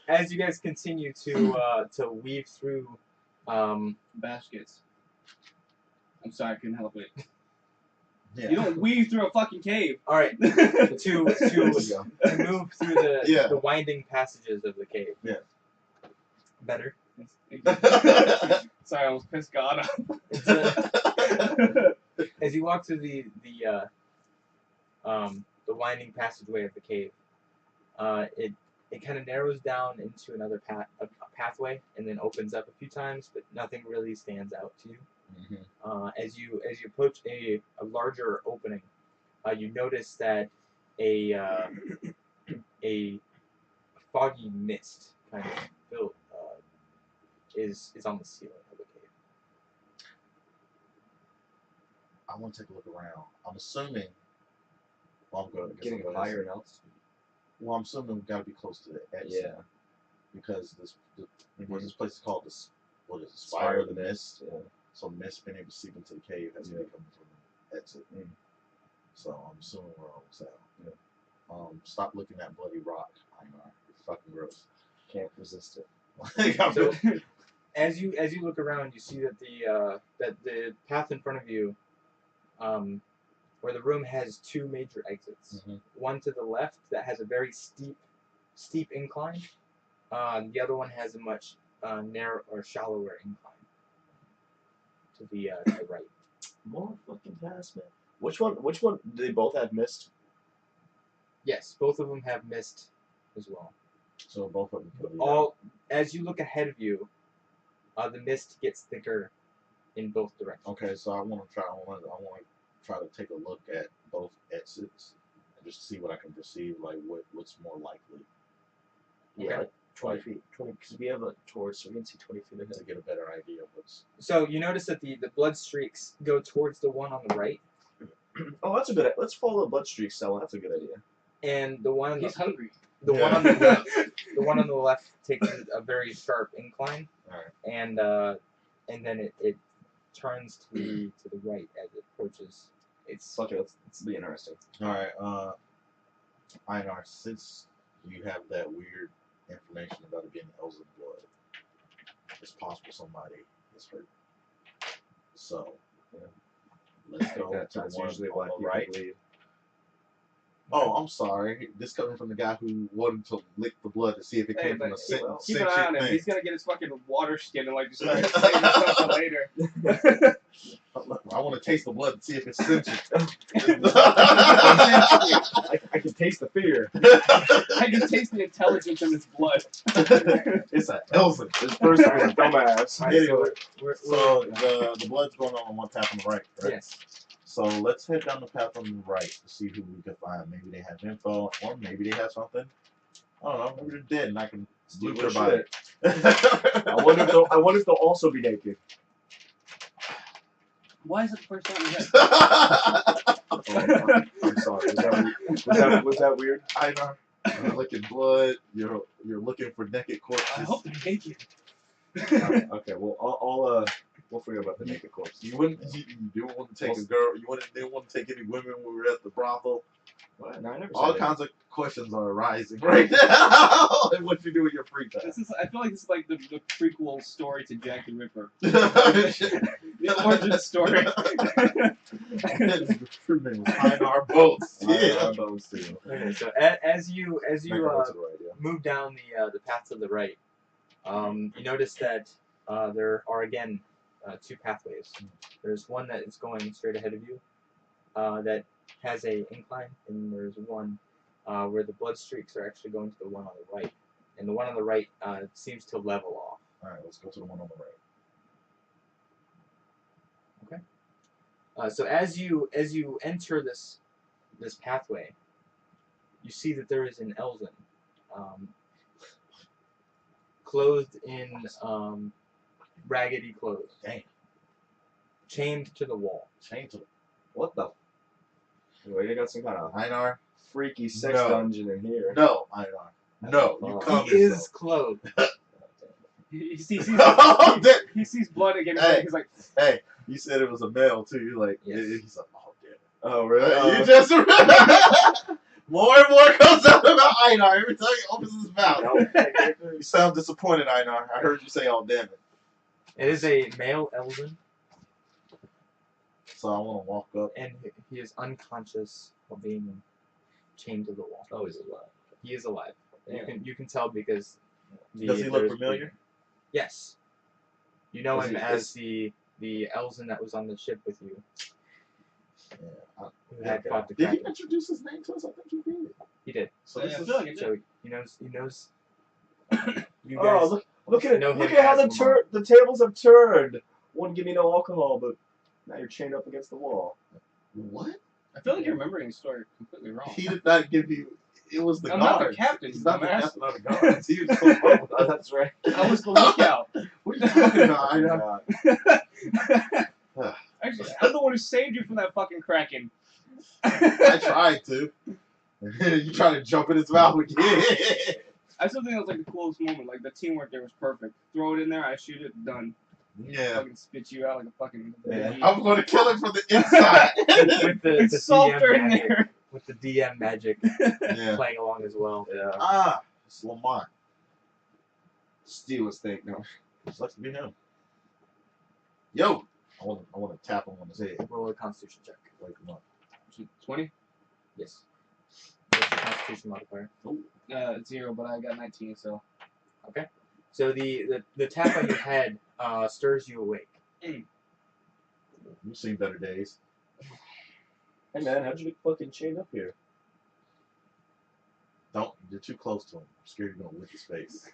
[SPEAKER 2] As you guys continue to weave through,
[SPEAKER 4] Baskets. I'm sorry, I couldn't help it.
[SPEAKER 3] Yeah.
[SPEAKER 4] You don't weave through a fucking cave.
[SPEAKER 2] all right, to move through
[SPEAKER 3] Yeah.
[SPEAKER 2] the winding passages of the cave.
[SPEAKER 3] Yeah.
[SPEAKER 2] Better.
[SPEAKER 4] Sorry, I almost pissed God off.
[SPEAKER 2] As you walk through the winding passageway of the cave, it kind of narrows down into another a pathway, and then opens up a few times, but nothing really stands out to you.
[SPEAKER 3] Mhm.
[SPEAKER 2] As you approach a larger opening, you notice that a foggy mist kind of filled is on the ceiling of the cave.
[SPEAKER 3] I want to take a look around. I'm assuming. Well, I'm going to
[SPEAKER 1] Getting higher and else.
[SPEAKER 3] Well, I'm assuming we've got to be close to the exit.
[SPEAKER 1] Yeah.
[SPEAKER 3] Because what this place is called, what is it?
[SPEAKER 1] Spire
[SPEAKER 3] Spire of the Mist.
[SPEAKER 1] Yeah.
[SPEAKER 3] So mist being able to seep into the cave has to be coming from the exit.
[SPEAKER 1] Mm.
[SPEAKER 3] So I'm assuming we're almost out.
[SPEAKER 1] Yeah.
[SPEAKER 3] Stop looking at bloody rock, Einar. It's fucking gross.
[SPEAKER 1] Can't resist it.
[SPEAKER 2] So, as you look around, you see that the path in front of you, where the room has two major exits.
[SPEAKER 3] Mhm.
[SPEAKER 2] One to the left that has a very steep incline. The other one has a much narrow or shallower incline. To the right.
[SPEAKER 1] More fucking fast, man. Which one? Do they both have mist?
[SPEAKER 2] Yes, both of them have mist as well.
[SPEAKER 3] So both of them could be
[SPEAKER 2] All as you look ahead of you, the mist gets thicker in both directions.
[SPEAKER 3] Okay, so I want to try to take a look at both exits and just see what I can perceive, like what's more likely
[SPEAKER 1] Yeah,
[SPEAKER 2] Okay.
[SPEAKER 1] like 20 feet. 20, because we have a torch, so we can see 20 feet ahead.
[SPEAKER 3] to get a better idea of what's.
[SPEAKER 2] So you notice that the blood streaks go towards the one on the right,
[SPEAKER 1] Oh, that's a good. Let's follow the blood streak, Stella. That's a good idea.
[SPEAKER 2] and the one on
[SPEAKER 4] He's hungry.
[SPEAKER 2] the one on the left, the one on the left takes a very sharp incline,
[SPEAKER 3] Alright.
[SPEAKER 2] and then it turns to the right as it approaches. It's
[SPEAKER 1] Okay, let's be interesting.
[SPEAKER 3] All right, Einar, since you have that weird information about it being Elzen blood, it's possible somebody is hurt. So, let's go to
[SPEAKER 1] That's
[SPEAKER 3] the one
[SPEAKER 1] usually
[SPEAKER 3] on
[SPEAKER 1] what
[SPEAKER 3] the
[SPEAKER 1] people
[SPEAKER 3] right.
[SPEAKER 1] believe.
[SPEAKER 3] Oh, I'm sorry. This coming from the guy who wanted to lick the blood to see if it
[SPEAKER 4] Hey,
[SPEAKER 3] came from
[SPEAKER 4] but
[SPEAKER 3] a sentient
[SPEAKER 4] keep an eye on him.
[SPEAKER 3] thing.
[SPEAKER 4] He's gonna get his fucking water skin and like just start saving himself for later.
[SPEAKER 3] I want to taste the blood and see if it's sentient.
[SPEAKER 1] I can taste the fear.
[SPEAKER 4] I can taste the intelligence in his blood.
[SPEAKER 3] It's an Elzen.
[SPEAKER 1] This person is a dumbass.
[SPEAKER 2] Alright,
[SPEAKER 3] Anyway,
[SPEAKER 2] we're
[SPEAKER 3] So the blood's going on one path on the right, right?
[SPEAKER 2] yes.
[SPEAKER 3] So let's head down the path on the right to see who we can find. Maybe they have info, or maybe they have something. I don't know. Maybe they're dead, and I can loot their body.
[SPEAKER 1] I wonder if they'll also be naked.
[SPEAKER 4] Why is it the first time we had?
[SPEAKER 1] Oh, I'm sorry. Was that weird?
[SPEAKER 3] Einar, you're licking blood. You're looking for naked corpses.
[SPEAKER 4] I hope they're naked.
[SPEAKER 1] Alright, okay, well, we'll forget about the naked corpse.
[SPEAKER 3] You didn't want to take a girl. Didn't want to take any women when we were at the brothel.
[SPEAKER 1] What? No, I never
[SPEAKER 3] All
[SPEAKER 1] said
[SPEAKER 3] kinds of questions are arising right now. And what you do with your free time.
[SPEAKER 4] This is. I feel like this is like the prequel story to Jack the Ripper. The origin story.
[SPEAKER 3] True name was Einar Boats.
[SPEAKER 1] it.
[SPEAKER 3] Yeah.
[SPEAKER 1] Bones too.
[SPEAKER 2] Okay, so as you move down the path to the right, you notice that there are again two pathways. There's one that is going straight ahead of you that has a incline, and there's one where the blood streaks are actually going to the one on the right, and the one on the right seems to level off.
[SPEAKER 3] All right, let's go to the one on the right.
[SPEAKER 2] So as you enter this pathway, you see that there is an Elzen, clothed in raggedy clothes,
[SPEAKER 3] Damn.
[SPEAKER 2] chained to the wall.
[SPEAKER 3] Change to
[SPEAKER 1] What the? Wait, they got some kind of
[SPEAKER 3] Einar.
[SPEAKER 1] freaky sex
[SPEAKER 3] No.
[SPEAKER 1] dungeon in here.
[SPEAKER 3] No, Einar. No, you
[SPEAKER 1] Oh.
[SPEAKER 3] calm
[SPEAKER 2] He
[SPEAKER 3] yourself.
[SPEAKER 2] is clothed.
[SPEAKER 4] He sees he sees blood again.
[SPEAKER 3] Hey.
[SPEAKER 4] He's like,
[SPEAKER 3] Hey, you said it was a male too. You like,
[SPEAKER 2] Yes.
[SPEAKER 3] he's like, oh damn.
[SPEAKER 1] Oh really?
[SPEAKER 3] You just more and more comes out about Einar every time he opens his mouth. You sound disappointed, Einar. I heard you say, "Oh damn it."
[SPEAKER 2] It is a male Elven,
[SPEAKER 3] So I want to walk up.
[SPEAKER 2] and he is unconscious while being chained to the wall.
[SPEAKER 1] Oh, he's alive.
[SPEAKER 2] He is alive.
[SPEAKER 1] Yeah.
[SPEAKER 2] You can tell because
[SPEAKER 3] Does he look
[SPEAKER 2] there's
[SPEAKER 3] familiar?
[SPEAKER 2] bleeding. Yes. You know
[SPEAKER 1] Is
[SPEAKER 2] him
[SPEAKER 1] he-
[SPEAKER 2] as the Elzen that was on the ship with you,
[SPEAKER 3] Yeah.
[SPEAKER 2] who had
[SPEAKER 1] Okay.
[SPEAKER 2] fought the
[SPEAKER 3] Did he
[SPEAKER 2] Kraken.
[SPEAKER 3] introduce his name to us? I think he did.
[SPEAKER 2] He did.
[SPEAKER 3] So
[SPEAKER 4] Yeah,
[SPEAKER 3] this
[SPEAKER 4] I
[SPEAKER 3] is
[SPEAKER 4] feel like it
[SPEAKER 2] So he knows. You
[SPEAKER 1] Oh,
[SPEAKER 2] guys
[SPEAKER 1] look at
[SPEAKER 2] know
[SPEAKER 1] it! Look
[SPEAKER 2] him
[SPEAKER 1] at how
[SPEAKER 2] as
[SPEAKER 1] the tables have turned. Wouldn't give me no alcohol, but now you're chained up against the wall.
[SPEAKER 3] what?
[SPEAKER 4] I feel like you're remembering the story completely wrong.
[SPEAKER 3] He did not give you. It was the
[SPEAKER 4] I'm not the
[SPEAKER 3] guards.
[SPEAKER 4] captain,
[SPEAKER 3] He's not the
[SPEAKER 4] dumbass.
[SPEAKER 3] captain of the guards. He was so broke.
[SPEAKER 1] Oh, that's right.
[SPEAKER 4] I was the lookout.
[SPEAKER 3] What are you talking about, Einar?
[SPEAKER 4] Actually, I'm the one who saved you from that fucking Kraken.
[SPEAKER 3] I tried to. You trying to jump in his mouth again?
[SPEAKER 4] I still think that was like the coolest moment. Like the teamwork there was perfect. Throw it in there, I shoot it, done.
[SPEAKER 3] Yeah.
[SPEAKER 4] Fucking spit you out like a fucking.
[SPEAKER 1] Yeah.
[SPEAKER 4] baby.
[SPEAKER 3] I'm going to kill him from the inside.
[SPEAKER 2] with the
[SPEAKER 4] It's salter
[SPEAKER 2] DM
[SPEAKER 4] in
[SPEAKER 2] magic,
[SPEAKER 4] there.
[SPEAKER 2] with the DM magic
[SPEAKER 3] Yeah.
[SPEAKER 2] playing along as well.
[SPEAKER 1] Yeah.
[SPEAKER 3] Ah, it's Lamont.
[SPEAKER 1] Steal his thing. No.
[SPEAKER 3] Sucks to be him. Yo, I want to tap him on his head.
[SPEAKER 2] Roll a Constitution check.
[SPEAKER 3] Wake him up.
[SPEAKER 4] 20?
[SPEAKER 2] Yes. What's your Constitution modifier?
[SPEAKER 4] 0, but I got 19, so.
[SPEAKER 2] So the tap on your head stirs you awake.
[SPEAKER 3] You've seen better days.
[SPEAKER 1] Hey man, how'd you get fucking chained up here?
[SPEAKER 3] Don't. You're too close to him. I'm scared you're gonna lick his face.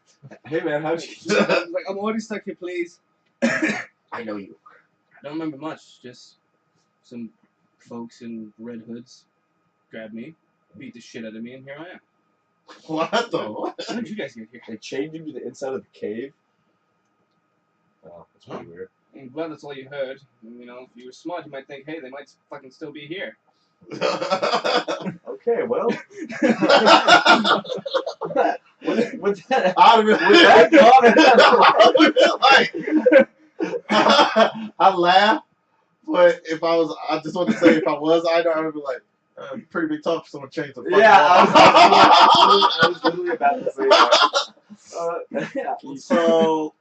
[SPEAKER 1] Hey man, how'd you?
[SPEAKER 4] I was like, I'm already stuck here, please.
[SPEAKER 1] I know you.
[SPEAKER 4] I don't remember much. Just some folks in red hoods grabbed me, beat the shit out of me, and here I am.
[SPEAKER 3] What the? What?
[SPEAKER 4] How did you guys get here?
[SPEAKER 1] They chained you to the inside of the cave. Oh, that's pretty weird.
[SPEAKER 4] I'm glad that's all you heard. You know, if you were smart, you might think, hey, they might fucking still be here.
[SPEAKER 1] Okay, well. with that,
[SPEAKER 3] I'd have been,
[SPEAKER 1] comment.
[SPEAKER 3] I laugh, but if I was, I just want to say if I was Einar, I would be like, pretty big talk for someone changed the fucking
[SPEAKER 1] Yeah,
[SPEAKER 3] wall.
[SPEAKER 1] I was literally about to say that. Yeah.
[SPEAKER 3] So,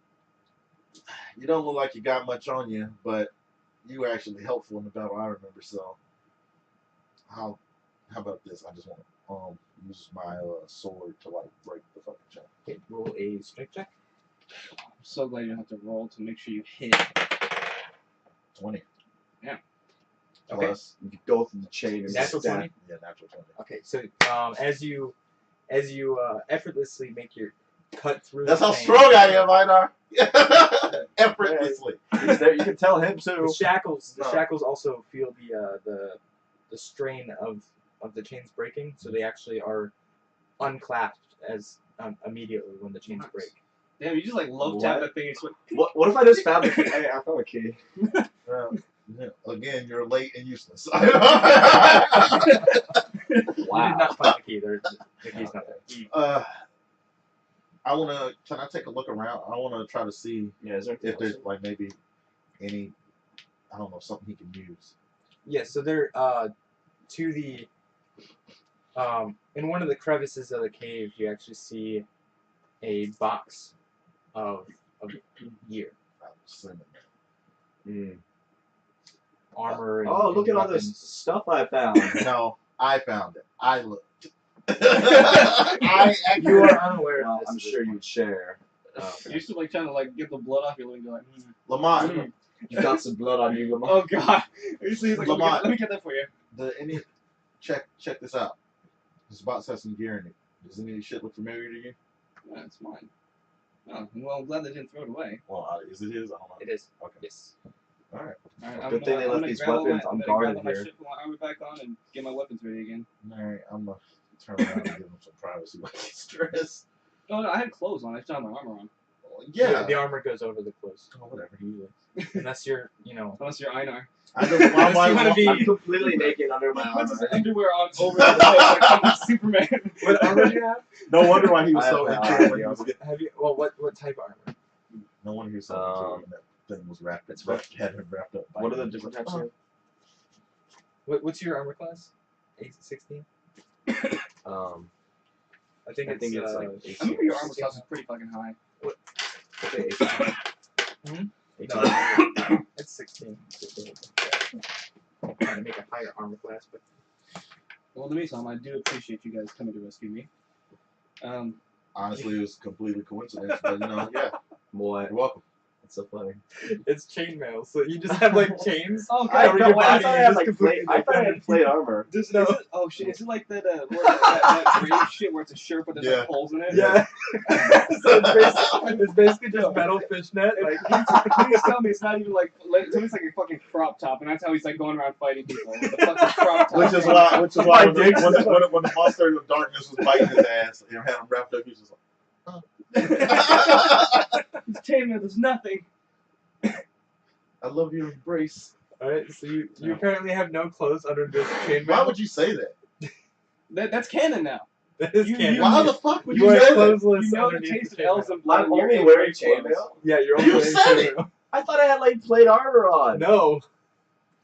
[SPEAKER 3] you don't look like you got much on you, but you were actually helpful in the battle, I remember. So, how about this? I just want to use my sword to like break the fucking chain.
[SPEAKER 2] Okay, roll a strength check.
[SPEAKER 4] I'm so glad you don't have to roll to make sure you hit.
[SPEAKER 3] 20.
[SPEAKER 4] Yeah.
[SPEAKER 2] Okay.
[SPEAKER 3] Plus,
[SPEAKER 1] You could go through the chain and
[SPEAKER 2] Natural
[SPEAKER 1] stab.
[SPEAKER 2] 20?
[SPEAKER 3] yeah, natural 20.
[SPEAKER 2] Okay, so as you effortlessly make your cut through.
[SPEAKER 3] That's
[SPEAKER 2] the
[SPEAKER 3] how
[SPEAKER 2] chain,
[SPEAKER 3] strong I am, Einar. Effortlessly.
[SPEAKER 1] He's there. You can tell him too.
[SPEAKER 2] The shackles
[SPEAKER 3] Oh.
[SPEAKER 2] also feel the strain of the chains breaking, so they actually are unclasped as immediately when the chains
[SPEAKER 4] Nice.
[SPEAKER 2] break.
[SPEAKER 4] Damn, you just like love tap
[SPEAKER 1] What?
[SPEAKER 4] that thing and swing.
[SPEAKER 1] What if I just found the key? Hey, I found a key.
[SPEAKER 3] Yeah. Again, you're late and useless.
[SPEAKER 2] You did not find the key. The key's not there.
[SPEAKER 3] I wanna. Can I take a look around? I wanna try to see
[SPEAKER 1] Yeah, is there
[SPEAKER 3] if there's like maybe any, I don't know, something he can use.
[SPEAKER 2] Yes, so there to the In one of the crevices of the cave, you actually see a box of gear, armor. And,
[SPEAKER 1] Oh, look
[SPEAKER 2] and
[SPEAKER 1] at all this
[SPEAKER 2] weapons.
[SPEAKER 1] stuff I found.
[SPEAKER 3] No, I found it. I looked. I actually.
[SPEAKER 2] You are unaware
[SPEAKER 1] Well,
[SPEAKER 2] of this.
[SPEAKER 1] I'm
[SPEAKER 2] at this
[SPEAKER 1] sure
[SPEAKER 2] point.
[SPEAKER 1] you'd share.
[SPEAKER 4] You used to like trying to like get the blood off your leg. You're like,
[SPEAKER 3] Lamont,
[SPEAKER 1] You got some blood on you, Lamar.
[SPEAKER 4] oh god. He's like,
[SPEAKER 3] Lamont.
[SPEAKER 4] let me get that for you.
[SPEAKER 3] check this out. This box has some gear in it. Does any of this shit look familiar to you?
[SPEAKER 4] Yeah, it's mine. Oh, well, I'm glad they didn't throw it away.
[SPEAKER 3] Well, is it his? I don't know.
[SPEAKER 2] It is.
[SPEAKER 3] Okay.
[SPEAKER 2] Yes.
[SPEAKER 3] All right.
[SPEAKER 4] Alright,
[SPEAKER 1] Good thing they left these weapons unguarded here.
[SPEAKER 4] Put my armor back on and get my weapons ready again.
[SPEAKER 3] All right. I'm gonna turn around and give him some privacy while he's stressed.
[SPEAKER 4] Oh, no, I had clothes on. I still had my armor on.
[SPEAKER 3] Yeah.
[SPEAKER 2] The armor goes over the clothes.
[SPEAKER 3] Oh, whatever.
[SPEAKER 2] Unless you're, you know.
[SPEAKER 4] Unless you're Einar.
[SPEAKER 3] I just, why am I-
[SPEAKER 2] You wanna be-
[SPEAKER 1] I'm completely naked under my
[SPEAKER 4] He puts his
[SPEAKER 1] armor.
[SPEAKER 4] underwear on over the place like I'm Superman.
[SPEAKER 2] What armor do you have?
[SPEAKER 3] No wonder why he was
[SPEAKER 1] I
[SPEAKER 3] so
[SPEAKER 1] have no
[SPEAKER 3] into it when
[SPEAKER 1] idea.
[SPEAKER 3] he was getting.
[SPEAKER 2] Have you? Well, what type of armor?
[SPEAKER 3] No wonder he was so into it when that thing was wrapped.
[SPEAKER 1] It's rough.
[SPEAKER 3] Had him wrapped up. by
[SPEAKER 1] What are the
[SPEAKER 3] him.
[SPEAKER 1] different types of?
[SPEAKER 2] What's your armor class? 16.
[SPEAKER 1] Um,
[SPEAKER 2] I think it's
[SPEAKER 1] like
[SPEAKER 4] I remember your armor class was pretty fucking high.
[SPEAKER 2] No, it's 16. I'm trying to make a higher armor class, but
[SPEAKER 4] Well, in the meantime, I do appreciate you guys coming to rescue me.
[SPEAKER 3] Honestly, it was completely coincidence, but you know, yeah,
[SPEAKER 1] Boy,
[SPEAKER 3] you're welcome.
[SPEAKER 1] it's so funny.
[SPEAKER 2] it's chainmail. So you just have like chains.
[SPEAKER 4] Oh,
[SPEAKER 1] I
[SPEAKER 2] Cover
[SPEAKER 1] thought
[SPEAKER 2] your
[SPEAKER 1] I
[SPEAKER 2] body,
[SPEAKER 1] thought I
[SPEAKER 2] you
[SPEAKER 1] had
[SPEAKER 2] just
[SPEAKER 1] like
[SPEAKER 2] completely
[SPEAKER 1] plate. I thought I had plate armor.
[SPEAKER 2] Just
[SPEAKER 4] Is
[SPEAKER 2] no.
[SPEAKER 4] it, oh shit, is it like that brave shit where it's a shirt but there's
[SPEAKER 3] Yeah.
[SPEAKER 4] like holes in it?
[SPEAKER 2] Yeah. So it's basically just metal fishnet. Like
[SPEAKER 4] Please tell me it's not even like, tell me it's like a fucking crop top, and that's how he's like going around fighting people. With the fucking crop top.
[SPEAKER 3] Which is why when the monster of darkness was biting his ass and had him wrapped up, he was just like,
[SPEAKER 4] It's chainmail, there's nothing.
[SPEAKER 3] I love your embrace.
[SPEAKER 2] alright, so you apparently have no clothes under this chainmail.
[SPEAKER 3] Why would you say that?
[SPEAKER 4] That's canon now.
[SPEAKER 2] That is
[SPEAKER 4] you-
[SPEAKER 2] canon.
[SPEAKER 3] Why the fuck would
[SPEAKER 2] You
[SPEAKER 3] you
[SPEAKER 2] are
[SPEAKER 3] say that?
[SPEAKER 2] clothesless
[SPEAKER 4] You know the
[SPEAKER 2] underneath
[SPEAKER 4] taste
[SPEAKER 2] the
[SPEAKER 4] of elves
[SPEAKER 2] chainmail.
[SPEAKER 4] and blood.
[SPEAKER 1] I'm
[SPEAKER 4] in your
[SPEAKER 1] only
[SPEAKER 4] ink
[SPEAKER 1] wearing
[SPEAKER 4] clothes.
[SPEAKER 1] chainmail.
[SPEAKER 2] Yeah, you're
[SPEAKER 3] You
[SPEAKER 2] only wearing
[SPEAKER 3] said it.
[SPEAKER 2] chainmail.
[SPEAKER 1] I thought I had like plate armor on.
[SPEAKER 2] No.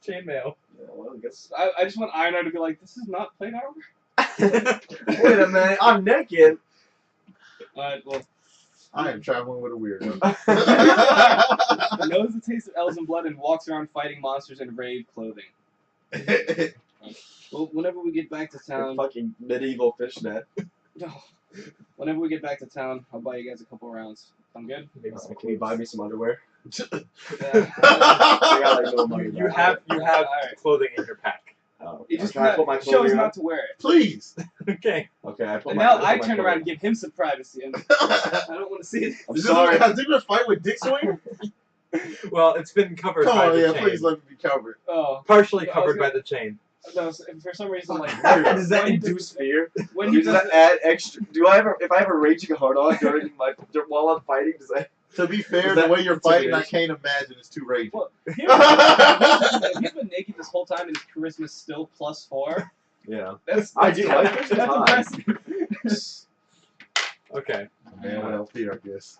[SPEAKER 2] Chainmail.
[SPEAKER 1] Yeah, well, I guess.
[SPEAKER 4] I just want Einar to be like, this is not plate armor.
[SPEAKER 1] Wait a minute, I'm naked.
[SPEAKER 4] Alright, well,
[SPEAKER 3] I am traveling with a weirdo.
[SPEAKER 4] he knows the taste of elves and blood and walks around fighting monsters in raid clothing. Well, whenever we get back to town,
[SPEAKER 1] Fucking medieval fishnet.
[SPEAKER 4] whenever we get back to town, I'll buy you guys a couple rounds. I'm good.
[SPEAKER 2] Maybe some
[SPEAKER 1] Can you buy me some underwear?
[SPEAKER 4] Yeah.
[SPEAKER 1] I got like no money.
[SPEAKER 2] You have
[SPEAKER 4] Alright.
[SPEAKER 2] clothing in your pack.
[SPEAKER 1] Oh,
[SPEAKER 4] He just
[SPEAKER 1] can I put my
[SPEAKER 4] chose
[SPEAKER 1] clothing
[SPEAKER 4] not
[SPEAKER 1] on?
[SPEAKER 4] to wear it.
[SPEAKER 3] Please.
[SPEAKER 2] Okay.
[SPEAKER 1] Okay, I put
[SPEAKER 4] And
[SPEAKER 1] my.
[SPEAKER 4] now
[SPEAKER 1] put
[SPEAKER 4] I
[SPEAKER 1] my
[SPEAKER 4] turn
[SPEAKER 1] clothing
[SPEAKER 4] around and give him some privacy, and I don't want to see it.
[SPEAKER 1] I'm sorry.
[SPEAKER 3] Has there been a fight with Dick Swinger?
[SPEAKER 2] Well, it's been covered
[SPEAKER 3] Come
[SPEAKER 2] by
[SPEAKER 3] on,
[SPEAKER 2] the
[SPEAKER 3] yeah,
[SPEAKER 2] chain.
[SPEAKER 3] please let me be covered.
[SPEAKER 4] Oh,
[SPEAKER 2] Partially
[SPEAKER 4] I was
[SPEAKER 2] covered by
[SPEAKER 4] gonna-
[SPEAKER 2] the chain.
[SPEAKER 4] no, for some reason, like
[SPEAKER 1] Does that
[SPEAKER 4] when he
[SPEAKER 1] induce
[SPEAKER 4] does-
[SPEAKER 1] fear?
[SPEAKER 4] When he
[SPEAKER 1] Does
[SPEAKER 4] does
[SPEAKER 1] that add extra? Do I ever, if I have a raging hard on during while I'm fighting, does that?
[SPEAKER 3] To be fair,
[SPEAKER 1] Is
[SPEAKER 3] the
[SPEAKER 1] that
[SPEAKER 3] way you're fighting, I
[SPEAKER 1] intimidation?
[SPEAKER 3] can't imagine it's too raging.
[SPEAKER 4] Well, he's been naked this whole time and his charisma's still +4.
[SPEAKER 1] Yeah.
[SPEAKER 4] That's
[SPEAKER 1] I do like
[SPEAKER 4] that's
[SPEAKER 1] it.
[SPEAKER 4] impressive.
[SPEAKER 2] Okay.
[SPEAKER 3] Man, what else here, I guess.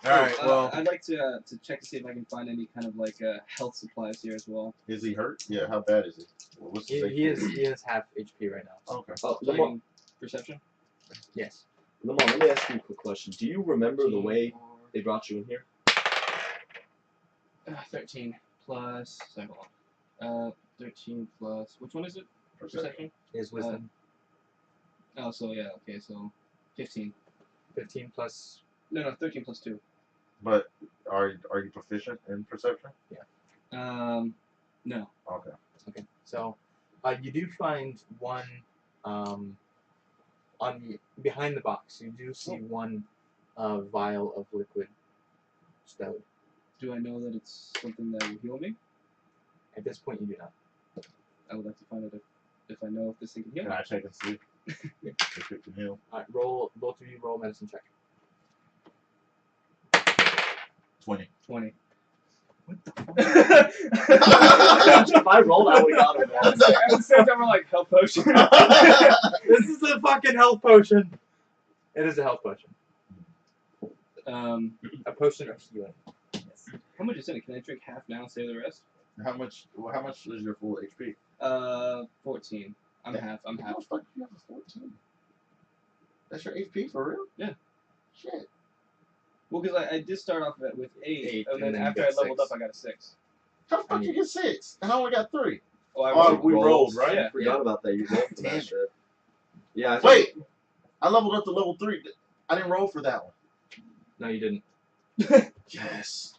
[SPEAKER 3] Alright, well,
[SPEAKER 4] I'd like to check to see if I can find any kind of like health supplies here as well.
[SPEAKER 3] is he hurt? Yeah, how bad is he? Well, what's the
[SPEAKER 2] He is half HP right now.
[SPEAKER 3] Okay.
[SPEAKER 1] Oh, Lamar,
[SPEAKER 4] Playing perception.
[SPEAKER 2] Yes.
[SPEAKER 1] Lamar, let me ask you a quick question. Do you remember the way they brought you in here?
[SPEAKER 4] 13 plus. Sorry, hold on. 13 plus. Which one is it? Perception.
[SPEAKER 2] His wisdom.
[SPEAKER 4] Oh, so yeah. Okay, so 15.
[SPEAKER 2] 15 plus.
[SPEAKER 4] No, 13 plus 2.
[SPEAKER 3] But are you proficient in perception?
[SPEAKER 4] No.
[SPEAKER 3] Okay.
[SPEAKER 2] Okay. So, you do find one, on the behind the box. You do see one, vial of liquid stowed.
[SPEAKER 4] Do I know that it's something that will heal me?
[SPEAKER 2] At this point, you do not.
[SPEAKER 4] I would like to find out if I know if this thing can heal
[SPEAKER 3] Can
[SPEAKER 4] me.
[SPEAKER 3] I check and see if it can heal?
[SPEAKER 2] All right. Roll. Both of you roll medicine check.
[SPEAKER 3] 20.
[SPEAKER 4] 20.
[SPEAKER 1] If I rolled, I would have got it.
[SPEAKER 4] At the same time, we're like, health potion.
[SPEAKER 2] This is a fucking health potion. It is a health potion.
[SPEAKER 4] Um,
[SPEAKER 2] A potion of healing.
[SPEAKER 4] how much is in it? Can I drink half now and save the rest?
[SPEAKER 3] How much is your full HP?
[SPEAKER 4] 14. I'm half. I'm half.
[SPEAKER 3] How the fuck you have a 14? That's your HP for real?
[SPEAKER 4] Yeah.
[SPEAKER 3] Shit.
[SPEAKER 4] Well, because I did start off with 8, and then
[SPEAKER 2] and then you
[SPEAKER 4] after
[SPEAKER 2] got
[SPEAKER 4] I leveled
[SPEAKER 2] 6.
[SPEAKER 4] up, I got a 6.
[SPEAKER 3] How the fuck you get 6? And I only got 3.
[SPEAKER 4] Oh, I
[SPEAKER 3] Oh,
[SPEAKER 4] rolled.
[SPEAKER 3] we rolled, right?
[SPEAKER 4] Yeah.
[SPEAKER 1] I forgot about that. You rolled for
[SPEAKER 3] Damn
[SPEAKER 1] that
[SPEAKER 3] it.
[SPEAKER 1] shit. Yeah. I think-
[SPEAKER 3] Wait! I leveled up to level 3. I didn't roll for that one.
[SPEAKER 2] No, you didn't.
[SPEAKER 3] Yes.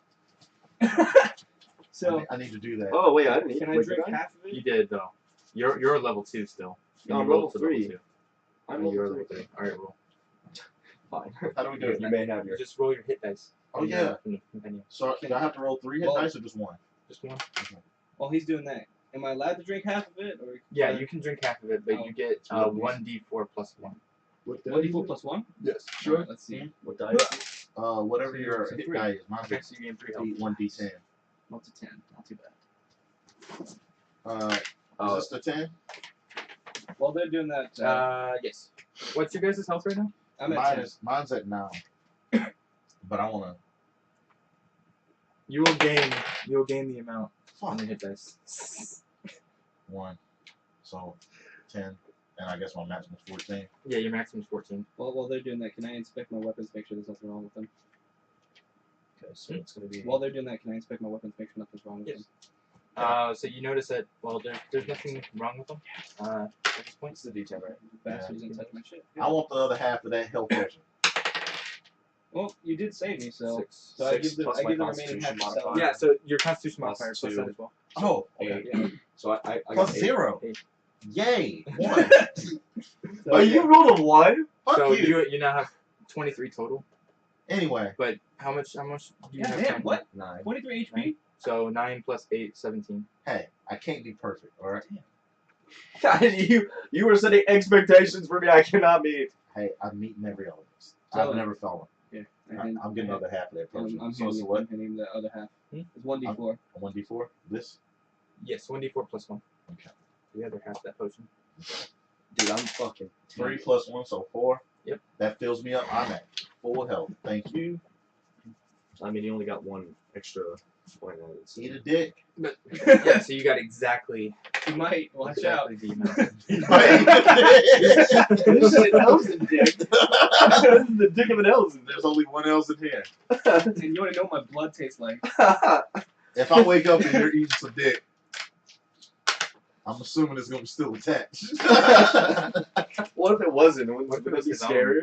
[SPEAKER 4] So,
[SPEAKER 3] I need to do that.
[SPEAKER 1] Oh wait, I didn't.
[SPEAKER 4] can I
[SPEAKER 1] wait,
[SPEAKER 4] drink
[SPEAKER 1] did I?
[SPEAKER 4] half of it?
[SPEAKER 2] You did though. You're level 2 still.
[SPEAKER 1] No,
[SPEAKER 2] You
[SPEAKER 1] I'm
[SPEAKER 2] rolled
[SPEAKER 1] level
[SPEAKER 2] for
[SPEAKER 1] 3.
[SPEAKER 2] 2.
[SPEAKER 1] I'm
[SPEAKER 2] Oh, you're
[SPEAKER 1] level
[SPEAKER 2] level
[SPEAKER 1] 3.
[SPEAKER 2] 3. Alright, roll.
[SPEAKER 1] Fine.
[SPEAKER 3] How do we do
[SPEAKER 1] You
[SPEAKER 3] it?
[SPEAKER 1] may have your.
[SPEAKER 2] You just roll your hit dice.
[SPEAKER 3] Oh,
[SPEAKER 2] in
[SPEAKER 3] yeah.
[SPEAKER 2] in the menu.
[SPEAKER 3] So do I have to roll 3 hit
[SPEAKER 4] Well-
[SPEAKER 3] dice or just 1?
[SPEAKER 2] Just one.
[SPEAKER 4] While he's doing that, am I allowed to drink half of it? Or
[SPEAKER 2] Yeah, you can drink half of it, but
[SPEAKER 4] Oh.
[SPEAKER 2] you get
[SPEAKER 3] What
[SPEAKER 2] 1d4 plus 1.
[SPEAKER 1] What
[SPEAKER 4] 1d4 plus 1?
[SPEAKER 2] Yes.
[SPEAKER 4] Alright, let's see.
[SPEAKER 1] What die? is it?
[SPEAKER 3] Whatever
[SPEAKER 4] So
[SPEAKER 3] your
[SPEAKER 4] it's a
[SPEAKER 3] hit
[SPEAKER 4] 3.
[SPEAKER 3] die is. Mine's
[SPEAKER 2] Okay, so you gain 3 health.
[SPEAKER 3] 1d10.
[SPEAKER 4] Up to 10. Not too bad.
[SPEAKER 1] Oh,
[SPEAKER 3] Is this the 10?
[SPEAKER 4] While they're doing that,
[SPEAKER 2] Yes. What's your guys' health right now?
[SPEAKER 4] I'm at 10.
[SPEAKER 3] Mine's at 9. But I wanna.
[SPEAKER 2] You'll gain the amount on
[SPEAKER 3] Fuck.
[SPEAKER 2] the hit dice.
[SPEAKER 3] 1. So 10. And I guess my maximum is 14.
[SPEAKER 2] Yeah, your maximum is 14.
[SPEAKER 4] While they're doing that, can I inspect my weapons, make sure there's nothing wrong with them?
[SPEAKER 1] okay, so it's gonna be.
[SPEAKER 4] While they're doing that, can I inspect my weapons, make sure nothing's wrong with
[SPEAKER 2] Yes.
[SPEAKER 4] them?
[SPEAKER 2] So you notice that there's nothing wrong with them. At this point.
[SPEAKER 1] What's the D10, right?
[SPEAKER 4] Bastards didn't touch my shit.
[SPEAKER 3] I want the other half of that health potion.
[SPEAKER 4] Well, you did save me, so
[SPEAKER 2] 6.
[SPEAKER 4] so I
[SPEAKER 1] Six
[SPEAKER 4] give the
[SPEAKER 1] plus
[SPEAKER 4] I
[SPEAKER 1] my
[SPEAKER 4] give the remaining half
[SPEAKER 1] Constitution
[SPEAKER 4] to Sally.
[SPEAKER 1] modifier.
[SPEAKER 2] Yeah, so your Constitution
[SPEAKER 1] Plus
[SPEAKER 2] modifier plus
[SPEAKER 1] 2.
[SPEAKER 2] that as well.
[SPEAKER 3] Oh,
[SPEAKER 1] Okay.
[SPEAKER 4] Yeah.
[SPEAKER 1] So I got
[SPEAKER 3] plus
[SPEAKER 1] 8.
[SPEAKER 3] 0.
[SPEAKER 2] 8.
[SPEAKER 3] Yay! 1.
[SPEAKER 4] So,
[SPEAKER 1] Oh, you rolled a 1?
[SPEAKER 3] Fuck
[SPEAKER 2] So
[SPEAKER 3] you.
[SPEAKER 2] you now have 23 total.
[SPEAKER 3] Anyway,
[SPEAKER 2] But how much do you
[SPEAKER 4] Yeah,
[SPEAKER 2] have?
[SPEAKER 4] damn,
[SPEAKER 2] currently?
[SPEAKER 4] what?
[SPEAKER 1] 9.
[SPEAKER 4] 23 HP?
[SPEAKER 2] So 9 plus 8, 17.
[SPEAKER 3] hey, I can't be perfect, alright?
[SPEAKER 1] you were setting expectations for me I cannot meet.
[SPEAKER 3] Hey, I'm meeting every element.
[SPEAKER 4] So-
[SPEAKER 3] I've never fallen.
[SPEAKER 4] Yeah.
[SPEAKER 3] I'm getting the other half of that potion.
[SPEAKER 4] I'm
[SPEAKER 3] So it's
[SPEAKER 4] handing,
[SPEAKER 3] what?
[SPEAKER 4] I'm handing the other half.
[SPEAKER 2] Hmm?
[SPEAKER 4] It's 1d4.
[SPEAKER 3] A 1d4? This?
[SPEAKER 2] Yes, 1d4 plus 1.
[SPEAKER 3] Okay.
[SPEAKER 2] The other half of that potion.
[SPEAKER 1] Dude, I'm fucking.
[SPEAKER 3] 3 plus 1, so 4.
[SPEAKER 2] Yep.
[SPEAKER 3] That fills me up. I'm at full health. Thank you.
[SPEAKER 1] I mean, you only got 1 extra point.
[SPEAKER 3] Eat a dick.
[SPEAKER 2] But yeah, so you got exactly
[SPEAKER 4] You might. Watch out.
[SPEAKER 2] the amount.
[SPEAKER 1] This shit Elson dick. This is the dick of an Elson.
[SPEAKER 3] There's only one else in here.
[SPEAKER 4] And you want to know what my blood tastes like?
[SPEAKER 3] If I wake up and you're eating some dick, I'm assuming it's gonna be still attached.
[SPEAKER 1] What if it wasn't? Wouldn't
[SPEAKER 2] What if it
[SPEAKER 1] it
[SPEAKER 2] was
[SPEAKER 1] be
[SPEAKER 2] his own?
[SPEAKER 1] scarier?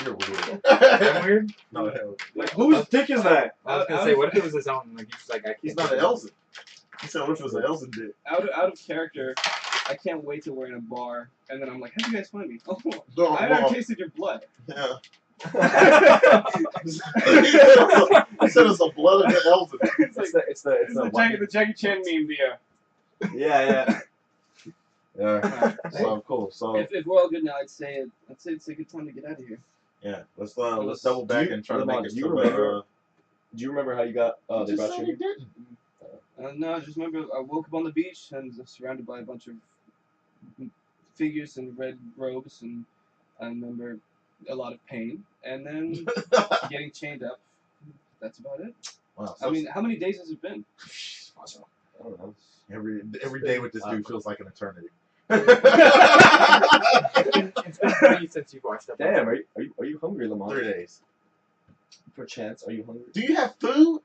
[SPEAKER 3] You're weird.
[SPEAKER 2] Am weird?
[SPEAKER 3] No, hell.
[SPEAKER 1] Like, whose dick is that?
[SPEAKER 2] I was gonna say, what if it was his own? Like he's like, I can't.
[SPEAKER 3] He's not an Elson. He said, what if it was an Elson dick?
[SPEAKER 4] Out of character, I can't wait till we're in a bar, and then I'm like, how'd you guys find me? Oh,
[SPEAKER 3] No,
[SPEAKER 4] I already tasted your blood.
[SPEAKER 3] yeah. He said it's the blood of the Elson.
[SPEAKER 4] It's like,
[SPEAKER 1] It's the
[SPEAKER 4] the Jackie Chan meme there.
[SPEAKER 1] Yeah.
[SPEAKER 3] Yeah. So cool. So
[SPEAKER 4] If we're all good now, I'd say it's a good time to get out of here.
[SPEAKER 3] yeah, let's double back and try to make it
[SPEAKER 1] do you
[SPEAKER 3] to
[SPEAKER 1] remember- Do you remember how you got
[SPEAKER 3] he
[SPEAKER 1] they
[SPEAKER 3] just
[SPEAKER 1] brought
[SPEAKER 3] said
[SPEAKER 1] you?
[SPEAKER 3] he didn't.
[SPEAKER 4] No, I just remember I woke up on the beach and was surrounded by a bunch of figures in red robes, and I remember a lot of pain, and then getting chained up. That's about it.
[SPEAKER 3] Wow,
[SPEAKER 4] I mean, how many days has it been?
[SPEAKER 1] I don't know.
[SPEAKER 3] every day with this dude feels like an eternity.
[SPEAKER 2] It's been 3 since you've watched up.
[SPEAKER 1] Damn, are you hungry, Lamont?
[SPEAKER 3] 3 days.
[SPEAKER 1] For chance, are you hungry?
[SPEAKER 3] Do you have food?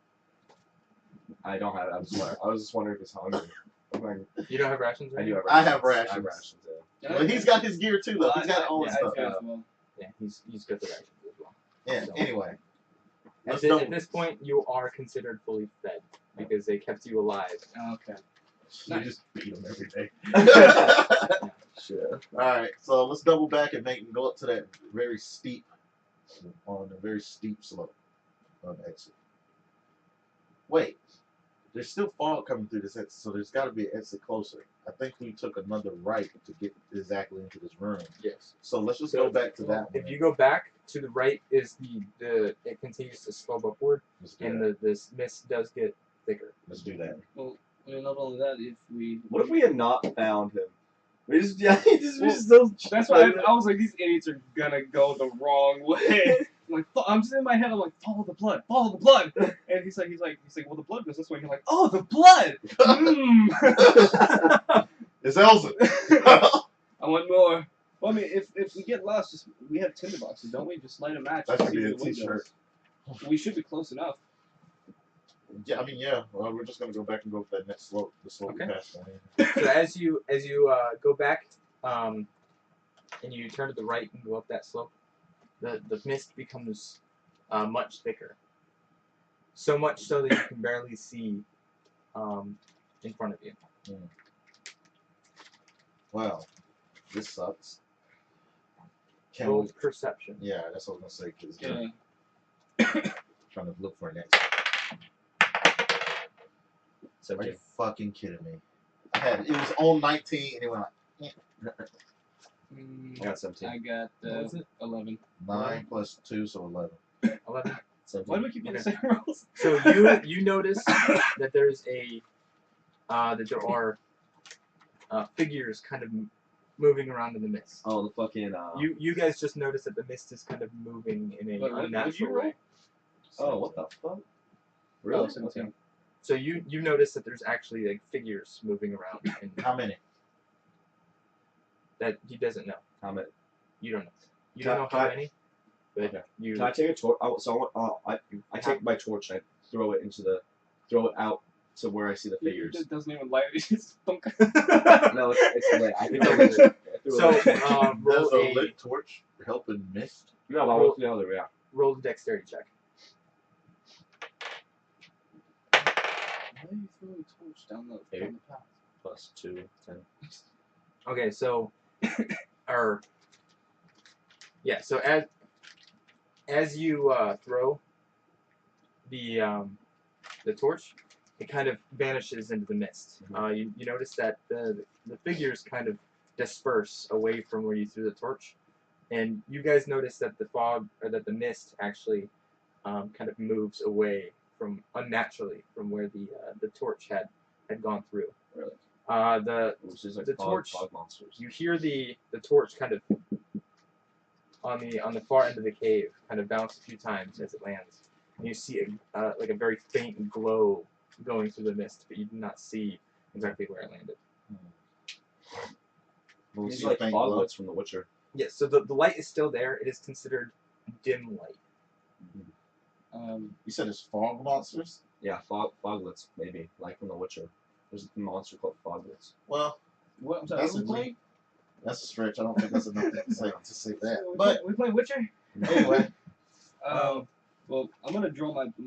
[SPEAKER 1] I don't have it. I was just wondering if he's hungry. I'm like,
[SPEAKER 2] You don't have rations,
[SPEAKER 1] I
[SPEAKER 2] right?
[SPEAKER 1] do have
[SPEAKER 3] I
[SPEAKER 1] rations.
[SPEAKER 3] have rations.
[SPEAKER 1] I have rations, yeah.
[SPEAKER 3] Well, he's got his gear too, though. He's got all his
[SPEAKER 4] yeah,
[SPEAKER 3] stuff.
[SPEAKER 4] I as well.
[SPEAKER 2] Yeah, he's got the rations as well.
[SPEAKER 3] Yeah.
[SPEAKER 2] So-
[SPEAKER 3] Anyway,
[SPEAKER 2] At,
[SPEAKER 3] let's
[SPEAKER 2] thi-
[SPEAKER 3] double.
[SPEAKER 2] at this point, you are considered fully fed because they kept you alive.
[SPEAKER 4] Okay.
[SPEAKER 3] You just beat him every day.
[SPEAKER 1] Sure.
[SPEAKER 3] All right, so let's double back and go up to that very steep, on a very steep slope of exit. Wait, there's still fog coming through this exit, so there's got to be an exit closer. I think we took another right to get exactly into this room.
[SPEAKER 2] Yes.
[SPEAKER 3] So let's just
[SPEAKER 2] So,
[SPEAKER 3] go back to that one.
[SPEAKER 2] If you go back to the right, is it continues to slope upward,
[SPEAKER 3] Let's do
[SPEAKER 2] and
[SPEAKER 3] that.
[SPEAKER 2] this mist does get thicker.
[SPEAKER 3] Let's do that.
[SPEAKER 4] Well, I mean, not only that, if we.
[SPEAKER 1] What if we had not found him? We just, yeah, we just
[SPEAKER 4] Well,
[SPEAKER 1] still.
[SPEAKER 4] That's why I was like, these idiots are gonna go the wrong way. I'm just in my head. I'm like, follow the blood, follow the blood. And he's like, well, the blood goes this way. And you're like, oh, the blood.
[SPEAKER 3] It's Elsa.
[SPEAKER 4] I want more. Well, I mean, if we get lost, we have tinder boxes, don't we? Just light a match.
[SPEAKER 3] That
[SPEAKER 4] and
[SPEAKER 3] should
[SPEAKER 4] see
[SPEAKER 3] be a
[SPEAKER 4] the windows.
[SPEAKER 3] t-shirt.
[SPEAKER 4] We should be close enough.
[SPEAKER 3] Yeah, I mean, yeah. Well, we're just gonna go back and go with that next slope. The slope we
[SPEAKER 2] Okay.
[SPEAKER 3] passed on.
[SPEAKER 2] So as you go back, and you turn to the right and go up that slope, the mist becomes much thicker. So much so that you can barely see in front of you.
[SPEAKER 3] Wow, this sucks. Can
[SPEAKER 2] Roll
[SPEAKER 3] we?
[SPEAKER 2] perception.
[SPEAKER 3] Yeah, that's what I was gonna say. Cause
[SPEAKER 4] Yeah.
[SPEAKER 3] trying to look for an exit. Are you
[SPEAKER 5] 17.
[SPEAKER 3] fucking kidding me? It was on 19 and it went like
[SPEAKER 5] I got 17.
[SPEAKER 4] I got
[SPEAKER 2] What was it?
[SPEAKER 4] 11.
[SPEAKER 3] 9 plus 2, so 11.
[SPEAKER 2] 11.
[SPEAKER 5] 17.
[SPEAKER 4] Why do we keep getting the
[SPEAKER 2] Okay.
[SPEAKER 4] same rolls?
[SPEAKER 2] So you notice that there's that there are figures kind of moving around in the mist.
[SPEAKER 1] Oh, the fucking.
[SPEAKER 2] You guys just notice that the mist is kind of moving in a
[SPEAKER 4] Wait, what did you
[SPEAKER 2] unnatural
[SPEAKER 4] roll?
[SPEAKER 2] way.
[SPEAKER 1] Oh, what the fuck?
[SPEAKER 4] Oh,
[SPEAKER 1] Really?
[SPEAKER 4] 17.
[SPEAKER 1] Okay.
[SPEAKER 2] So you notice that there's actually like figures moving around, and
[SPEAKER 3] How many?
[SPEAKER 2] that he doesn't know.
[SPEAKER 1] How many?
[SPEAKER 2] You don't know. You
[SPEAKER 1] Can
[SPEAKER 2] don't
[SPEAKER 1] I-
[SPEAKER 2] know
[SPEAKER 1] can
[SPEAKER 2] how
[SPEAKER 1] I-
[SPEAKER 2] many, but
[SPEAKER 1] Okay.
[SPEAKER 2] you.
[SPEAKER 1] Can I take a torch? Oh, so I take my torch and I throw it out to where I see the figures.
[SPEAKER 4] It doesn't even light. It's just thunk.
[SPEAKER 1] No, it's lit. I think I threw
[SPEAKER 2] So
[SPEAKER 1] it.
[SPEAKER 2] roll
[SPEAKER 3] Does a
[SPEAKER 2] a
[SPEAKER 3] lit torch help in mist?
[SPEAKER 1] No, but I want to see how they react.
[SPEAKER 2] roll a dexterity check.
[SPEAKER 4] Why are you throwing a torch down the path?
[SPEAKER 5] Plus 2, 10.
[SPEAKER 2] Okay, so so as you throw the torch, it kind of vanishes into the mist. You notice that the figures kind of disperse away from where you threw the torch, and you guys notice that the fog or that the mist actually kind of moves away from unnaturally from where the torch had gone through.
[SPEAKER 1] Really? Which is like
[SPEAKER 2] the
[SPEAKER 1] fog
[SPEAKER 2] torch-
[SPEAKER 1] monsters.
[SPEAKER 2] You hear the torch kind of on the far end of the cave kind of bounce a few times as it lands, and you see like a very faint glow going through the mist, but you do not see exactly where it landed.
[SPEAKER 3] We'll
[SPEAKER 1] These
[SPEAKER 3] see
[SPEAKER 1] are like
[SPEAKER 3] faint
[SPEAKER 1] fog
[SPEAKER 3] glow.
[SPEAKER 1] lights from The Witcher.
[SPEAKER 2] Yes, so the light is still there. It is considered dim light.
[SPEAKER 3] You said it's fog monsters?
[SPEAKER 1] Yeah, foglets maybe, like from The Witcher. There's a monster called foglets.
[SPEAKER 3] Well,
[SPEAKER 4] What? I'm sorry.
[SPEAKER 3] that's
[SPEAKER 4] what
[SPEAKER 3] a
[SPEAKER 4] we playing?
[SPEAKER 3] that's a stretch. I don't think that's enough to say that.
[SPEAKER 4] We
[SPEAKER 3] But
[SPEAKER 4] playing Witcher.
[SPEAKER 3] anyway,
[SPEAKER 4] Well, I'm gonna draw my I'm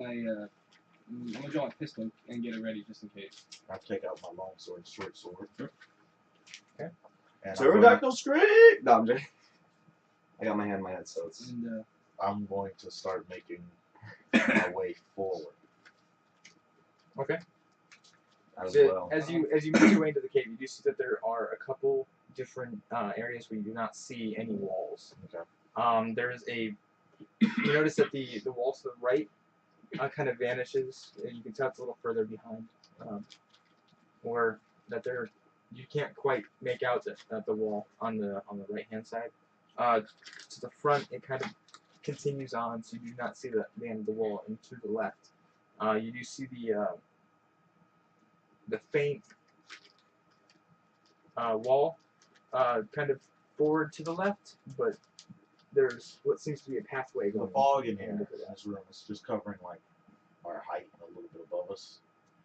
[SPEAKER 4] gonna draw my pistol and get it ready just in case.
[SPEAKER 3] I'll take out my long sword and short sword.
[SPEAKER 2] Okay.
[SPEAKER 3] And I'm gonna,
[SPEAKER 1] Pterodactyl scream! No, I'm joking. I got my hand in my head, so it's.
[SPEAKER 4] And
[SPEAKER 3] I'm going to start making my way forward.
[SPEAKER 2] Okay.
[SPEAKER 1] As
[SPEAKER 2] So
[SPEAKER 1] well.
[SPEAKER 2] as you make your way into the cave, you do see that there are a couple different areas where you do not see any walls.
[SPEAKER 3] Okay.
[SPEAKER 2] There's you notice that the wall to the right kind of vanishes. And you can tell it's a little further behind, or that you can't quite make out the wall on the right hand side. To the front, it kind of continues on, so you do not see the end of the wall. And to the left, you do see the faint wall kind of forward to the left, but there's what seems to be a pathway
[SPEAKER 3] The
[SPEAKER 2] going.
[SPEAKER 3] fog in here in this room is just covering like our height and a little bit above us.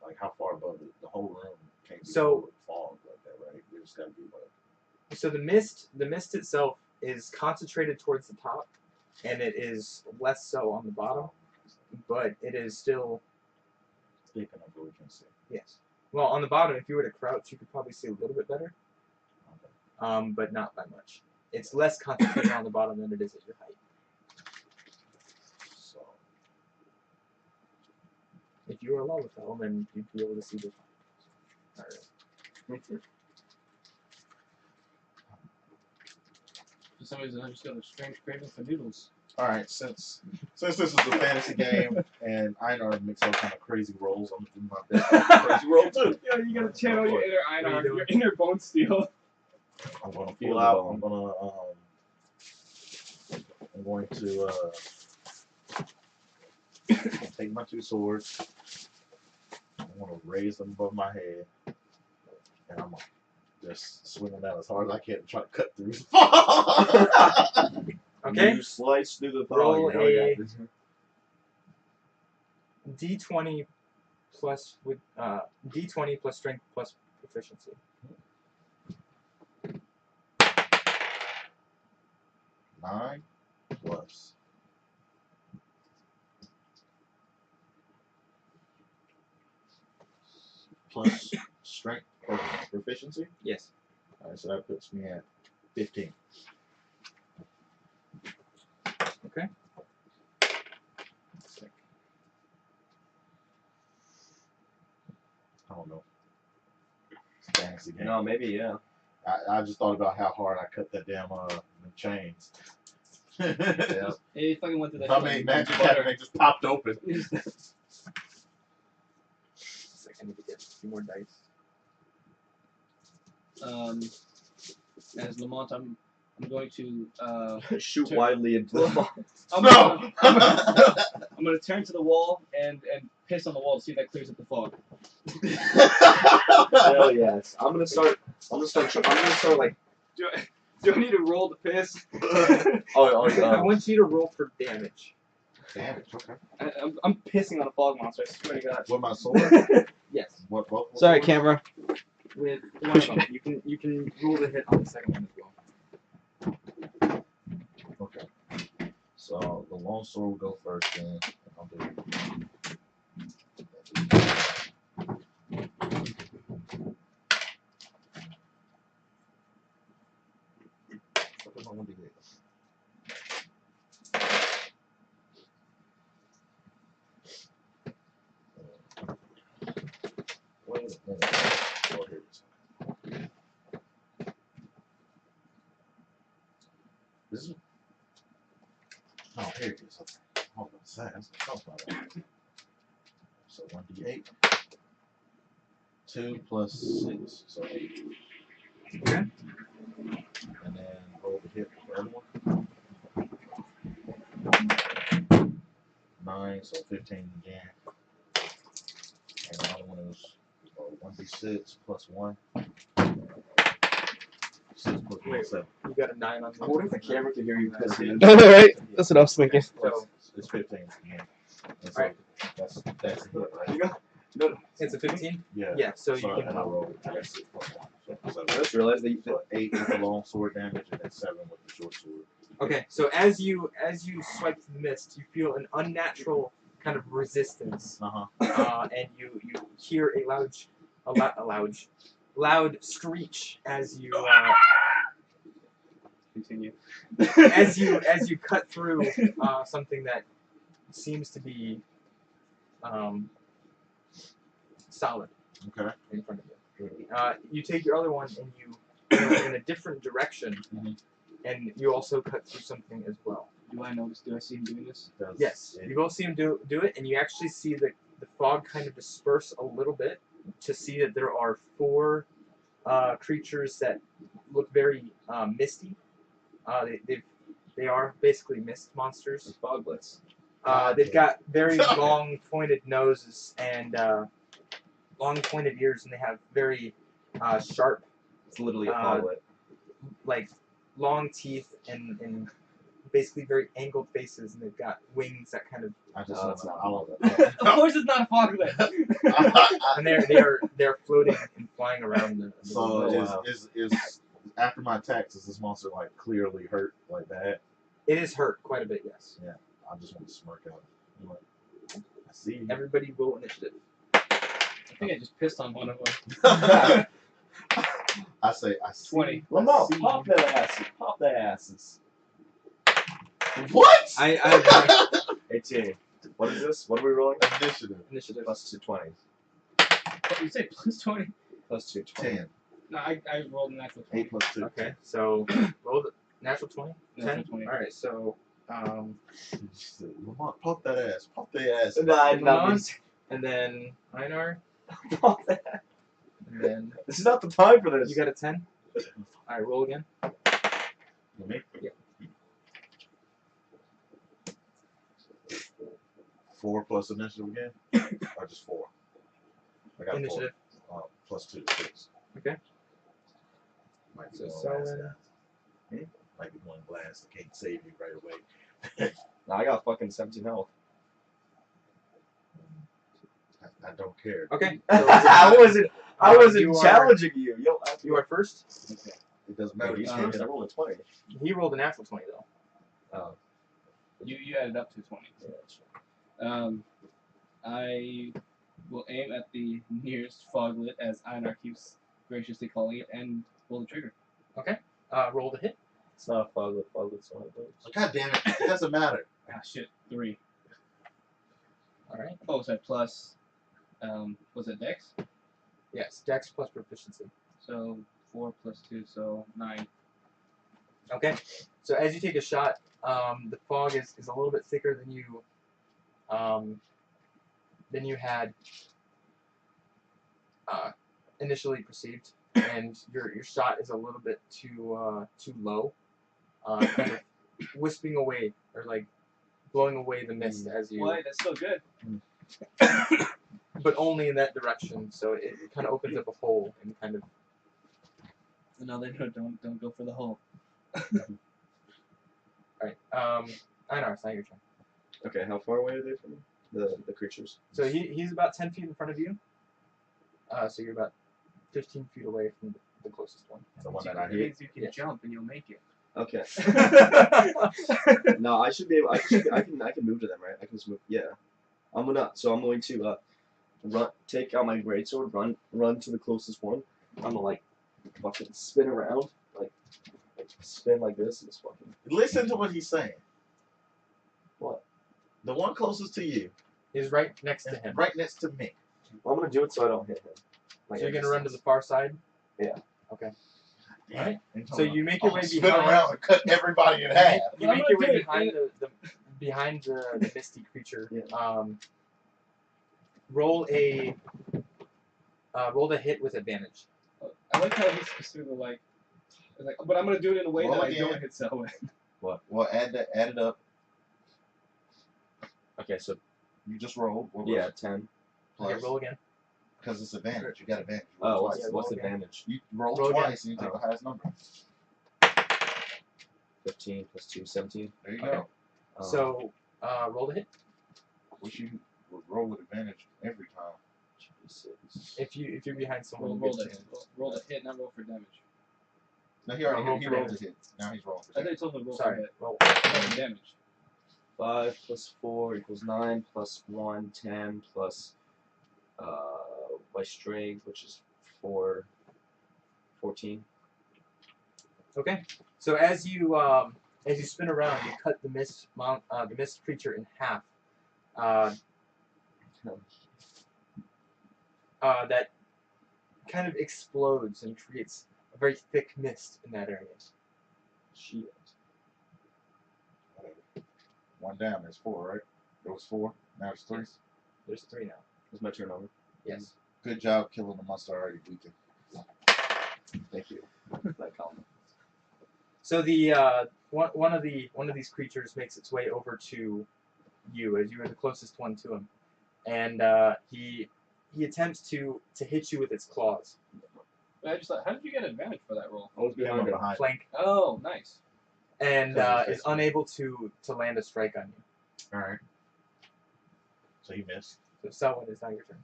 [SPEAKER 3] Like how far above it? The whole room can't be
[SPEAKER 2] So-
[SPEAKER 3] filled with fog like that, right? We just gotta be like
[SPEAKER 2] So the mist itself is concentrated towards the top, and it is less so on the bottom, but it is still
[SPEAKER 3] thick enough where we can see.
[SPEAKER 2] yes. Well, on the bottom, if you were to crouch, you could probably see a little bit better,
[SPEAKER 3] Okay.
[SPEAKER 2] but not by much. It's less concentrated on the bottom than it is at your height.
[SPEAKER 3] So
[SPEAKER 2] If you were a Lullifell, then you'd be able to see the. Alright.
[SPEAKER 4] for some reason, I just got a strange craving for noodles.
[SPEAKER 3] alright, since this is a fantasy game and Einar makes all kind of crazy rolls, I'm gonna do my best crazy roll too.
[SPEAKER 4] Yeah, you gotta channel your inner
[SPEAKER 2] What are you
[SPEAKER 4] Einar,
[SPEAKER 2] doing?
[SPEAKER 4] your inner bone steel.
[SPEAKER 3] I'm gonna
[SPEAKER 1] Feel
[SPEAKER 3] pull
[SPEAKER 1] the
[SPEAKER 3] out.
[SPEAKER 1] bone.
[SPEAKER 3] I'm going to take my 2 swords. I'm gonna raise them above my head, and I'm gonna just swing them out as hard as I can to try to cut through.
[SPEAKER 2] Okay.
[SPEAKER 1] You slice through the thong.
[SPEAKER 2] Roll
[SPEAKER 1] You know you
[SPEAKER 2] a-
[SPEAKER 1] got this.
[SPEAKER 2] D20 plus with D20 plus strength plus proficiency.
[SPEAKER 3] Nine plus strength or proficiency.
[SPEAKER 2] Yes.
[SPEAKER 3] Alright, so that puts me at 15.
[SPEAKER 2] Okay.
[SPEAKER 3] I don't know. It's a fantasy game.
[SPEAKER 1] No, maybe yeah.
[SPEAKER 3] I just thought about how hard I cut that damn the chains.
[SPEAKER 1] Yeah.
[SPEAKER 4] He fucking went through that.
[SPEAKER 3] I mean, magic happened, they just popped open.
[SPEAKER 2] It's like I need to get a few more dice.
[SPEAKER 4] As Lamont, I'm going to
[SPEAKER 1] Shoot
[SPEAKER 4] Turn-
[SPEAKER 1] widely into the fog.
[SPEAKER 4] I'm
[SPEAKER 3] No!
[SPEAKER 4] gonna turn to the wall and piss on the wall to see if that clears up the fog.
[SPEAKER 1] Hell yes. I'm gonna start like.
[SPEAKER 4] Do I need to roll the piss?
[SPEAKER 2] I want you to roll for damage.
[SPEAKER 3] Damage, okay.
[SPEAKER 4] I'm pissing on a fog monster. I swear to God.
[SPEAKER 3] With my sword?
[SPEAKER 2] Yes.
[SPEAKER 3] What
[SPEAKER 4] Sorry,
[SPEAKER 3] sword?
[SPEAKER 4] camera.
[SPEAKER 2] With one of them. You can roll the hit on the second one as well.
[SPEAKER 3] Okay. So the long sword will go first, then and I'll do. What am I gonna do here? Wait a minute. Oh, here it is. This is. Oh, here it is. Okay. Hold on a second. That's about right. So 1d8. 2 plus 6, so 8.
[SPEAKER 2] Okay.
[SPEAKER 3] And then roll the hit for everyone. 9, so 15 again. And the other one is 1d6 plus 1. 6 plus 1,
[SPEAKER 2] Wait.
[SPEAKER 3] 7.
[SPEAKER 2] You got a 9 on
[SPEAKER 1] I wonder if the camera can hear you pissing.
[SPEAKER 4] Right. That's what I was thinking.
[SPEAKER 2] So
[SPEAKER 3] It's 15 again. And so
[SPEAKER 2] Alright.
[SPEAKER 3] that's a hit, right?
[SPEAKER 1] You got. No,
[SPEAKER 2] it's a 15?
[SPEAKER 3] Yeah.
[SPEAKER 2] Yeah, so you
[SPEAKER 3] So,
[SPEAKER 2] can
[SPEAKER 3] and I
[SPEAKER 2] roll.
[SPEAKER 3] rolled 6 plus 1. So,
[SPEAKER 1] I just realized that you.
[SPEAKER 3] so 8 with the long sword damage and then 7 with the short sword.
[SPEAKER 2] Okay, so as you swipe through the mist, you feel an unnatural kind of resistance, and you hear a loud screech as you
[SPEAKER 4] Continue.
[SPEAKER 2] as you cut through something that seems to be solid
[SPEAKER 3] Okay.
[SPEAKER 2] in front of you. You take your other one and you go in a different direction,
[SPEAKER 3] Mhm.
[SPEAKER 2] and you also cut through something as well.
[SPEAKER 4] Do I notice? Do I see him doing this?
[SPEAKER 2] Yes, you both see him do it, and you actually see the fog kind of disperse a little bit to see that there are 4 creatures that look very misty. They are basically mist monsters.
[SPEAKER 1] Foglets.
[SPEAKER 2] They've got very long pointed noses and long pointed ears, and they have very sharp,
[SPEAKER 1] It's literally a foglet.
[SPEAKER 2] like long teeth and basically very angled faces, and they've got wings that kind of
[SPEAKER 3] I just
[SPEAKER 1] No, that's not
[SPEAKER 3] I'll-
[SPEAKER 4] Of course, it's not a foglet.
[SPEAKER 2] and they're floating and flying around the
[SPEAKER 3] So
[SPEAKER 1] Oh, wow.
[SPEAKER 3] is after my attacks, is this monster like clearly hurt like that?
[SPEAKER 2] It is hurt quite a bit, yes.
[SPEAKER 3] I just want to smirk out. You know what? I see you.
[SPEAKER 2] Everybody roll initiative.
[SPEAKER 4] I think I just pissed on one of them.
[SPEAKER 3] I say I see.
[SPEAKER 4] 20.
[SPEAKER 1] Lamont,
[SPEAKER 3] I see
[SPEAKER 1] pop their asses. Pop their asses.
[SPEAKER 3] What?
[SPEAKER 2] I
[SPEAKER 1] 18. What is this? What are we rolling?
[SPEAKER 3] Initiative.
[SPEAKER 2] initiative.
[SPEAKER 1] Plus 220.
[SPEAKER 4] What, you say plus 20?
[SPEAKER 1] Plus 220.
[SPEAKER 3] 10.
[SPEAKER 4] No, I rolled a natural 20.
[SPEAKER 3] 8 plus 2.
[SPEAKER 2] Okay, so roll the natural 20.
[SPEAKER 4] Natural
[SPEAKER 2] 10.
[SPEAKER 4] 20.
[SPEAKER 2] All right, so
[SPEAKER 3] Lamont, pop that ass. Pop that ass.
[SPEAKER 1] No, I did not
[SPEAKER 2] Lamont,
[SPEAKER 1] mean
[SPEAKER 2] and then Einar,
[SPEAKER 1] to pop that.
[SPEAKER 2] and then
[SPEAKER 1] This is not the time for this.
[SPEAKER 2] you got a 10. All right, roll again.
[SPEAKER 3] Me?
[SPEAKER 2] Yeah.
[SPEAKER 3] 4 plus initiative again? Or just 4? I got
[SPEAKER 2] Initiative.
[SPEAKER 3] 4. Plus 2, 6.
[SPEAKER 2] Okay.
[SPEAKER 3] Might be
[SPEAKER 2] So
[SPEAKER 3] going
[SPEAKER 2] Selwyn.
[SPEAKER 3] last now. Might be going last. I can't save you right away.
[SPEAKER 1] Nah, I got fucking 17 health.
[SPEAKER 3] I don't care.
[SPEAKER 2] Okay.
[SPEAKER 1] I wasn't
[SPEAKER 2] you are-
[SPEAKER 1] challenging you. Yo,
[SPEAKER 2] You are first.
[SPEAKER 3] Okay. It doesn't matter.
[SPEAKER 1] He's
[SPEAKER 3] You
[SPEAKER 1] first.
[SPEAKER 3] can't
[SPEAKER 1] I rolled a 20.
[SPEAKER 2] He rolled a natural 20 though.
[SPEAKER 1] Oh.
[SPEAKER 4] You added up to 20.
[SPEAKER 1] Yeah, that's right.
[SPEAKER 4] I will aim at the nearest foglet, as Einar keeps graciously calling it, and pull the trigger.
[SPEAKER 2] Roll the hit.
[SPEAKER 5] It's not a foglet. Foglet's one of those.
[SPEAKER 3] God damn it. It doesn't matter.
[SPEAKER 4] Ah, shit. 3.
[SPEAKER 2] All right.
[SPEAKER 4] Oh, sorry, plus, was it Dex?
[SPEAKER 2] Yes. Dex plus proficiency.
[SPEAKER 4] So 4 plus 2, so 9.
[SPEAKER 2] Okay. So as you take a shot, the fog is a little bit thicker than you had initially perceived, and your shot is a little bit too low, kind of wisping away or like blowing away the mist as you.
[SPEAKER 4] Why? That's still good.
[SPEAKER 2] But only in that direction, so it kind of opens up a hole and kind of.
[SPEAKER 4] No, they don't go for the hole.
[SPEAKER 2] Alright. Einar, it's not your turn.
[SPEAKER 1] Okay, how far away are they from me? The creatures?
[SPEAKER 2] So he's about 10 feet in front of you. So you're about 15 feet away from the closest one.
[SPEAKER 3] The one that
[SPEAKER 4] That
[SPEAKER 3] I hit.
[SPEAKER 4] means you can
[SPEAKER 2] Yes.
[SPEAKER 4] jump and you'll make it.
[SPEAKER 1] Okay. No, I should be able. I can move to them, right? I can just move. Yeah. I'm going to take out my greatsword, run to the closest one. I'm gonna like fucking spin around, like spin like this, and just fucking.
[SPEAKER 3] Listen to what he's saying.
[SPEAKER 1] What?
[SPEAKER 3] The one closest to you
[SPEAKER 2] He's right next to
[SPEAKER 3] is
[SPEAKER 2] him.
[SPEAKER 3] right next to me.
[SPEAKER 1] Well, I'm gonna do it so I don't hit him. Like,
[SPEAKER 2] So you're
[SPEAKER 1] I
[SPEAKER 2] gonna
[SPEAKER 1] just-
[SPEAKER 2] run to the far side.
[SPEAKER 3] Damn.
[SPEAKER 2] Alright.
[SPEAKER 3] And
[SPEAKER 2] So you make your way
[SPEAKER 3] spin
[SPEAKER 2] behind.
[SPEAKER 3] around and cut everybody in half.
[SPEAKER 2] You
[SPEAKER 4] I'm
[SPEAKER 2] make
[SPEAKER 4] gonna
[SPEAKER 2] your way
[SPEAKER 4] do it.
[SPEAKER 2] behind the misty creature.
[SPEAKER 1] Yeah.
[SPEAKER 2] Roll the hit with advantage.
[SPEAKER 4] I like how he's specifically like, but I'm gonna do it in a way
[SPEAKER 3] Roll
[SPEAKER 4] that I
[SPEAKER 3] again.
[SPEAKER 4] don't hit Selwyn.
[SPEAKER 3] Well, add it up.
[SPEAKER 1] Okay, so
[SPEAKER 3] You just roll. What was
[SPEAKER 1] yeah,
[SPEAKER 3] it?
[SPEAKER 1] 10.
[SPEAKER 2] Okay,
[SPEAKER 3] Plus,
[SPEAKER 2] roll again.
[SPEAKER 3] because it's advantage. You got advantage. You
[SPEAKER 1] Oh,
[SPEAKER 3] roll
[SPEAKER 1] what's
[SPEAKER 3] twice.
[SPEAKER 1] what's
[SPEAKER 2] roll
[SPEAKER 1] the
[SPEAKER 2] again.
[SPEAKER 1] advantage?
[SPEAKER 3] You roll
[SPEAKER 2] Roll again.
[SPEAKER 3] twice and you take the highest number.
[SPEAKER 1] 15 plus 2, 17.
[SPEAKER 3] There you
[SPEAKER 2] Okay.
[SPEAKER 3] go.
[SPEAKER 2] So roll the hit.
[SPEAKER 3] Wish you would roll with advantage every time.
[SPEAKER 1] Jesus.
[SPEAKER 2] If you're behind someone.
[SPEAKER 4] Roll
[SPEAKER 2] who
[SPEAKER 4] the
[SPEAKER 2] gets
[SPEAKER 4] hit.
[SPEAKER 2] to-
[SPEAKER 4] Roll the hit, not roll for damage.
[SPEAKER 3] No, he already
[SPEAKER 2] roll
[SPEAKER 3] he
[SPEAKER 2] for
[SPEAKER 3] rolled
[SPEAKER 2] damage.
[SPEAKER 3] his hit. Now he's rolling for
[SPEAKER 4] I thought you
[SPEAKER 3] damage.
[SPEAKER 4] told him to roll
[SPEAKER 2] Sorry.
[SPEAKER 4] for hit.
[SPEAKER 2] Roll.
[SPEAKER 4] Roll for damage.
[SPEAKER 1] 5 plus 4 equals 9 plus 1, 10 plus my strength, which is 4, 14.
[SPEAKER 2] Okay. So as you spin around, you cut the mist creature in half. That kind of explodes and creates a very thick mist in that area.
[SPEAKER 1] Shit.
[SPEAKER 3] Whatever. One down. There's 4, right? There was 4. Now it's 3.
[SPEAKER 2] Yes. There's 3 now.
[SPEAKER 1] It's my turn over.
[SPEAKER 2] Yes.
[SPEAKER 3] Good job killing the monster already weakened.
[SPEAKER 1] Thank you. That comment.
[SPEAKER 2] So the one of these creatures makes its way over to you as you are the closest one to him, and he attempts to hit you with its claws.
[SPEAKER 4] But I just thought, how did you get advantage for that roll?
[SPEAKER 1] I was behind
[SPEAKER 3] Behind
[SPEAKER 1] him.
[SPEAKER 3] behind.
[SPEAKER 2] Flank,
[SPEAKER 4] Oh, nice.
[SPEAKER 2] and
[SPEAKER 3] Because he's
[SPEAKER 2] is
[SPEAKER 3] facing
[SPEAKER 2] unable to land a strike on you.
[SPEAKER 3] Alright. So he missed.
[SPEAKER 2] So Selwyn, is now your turn.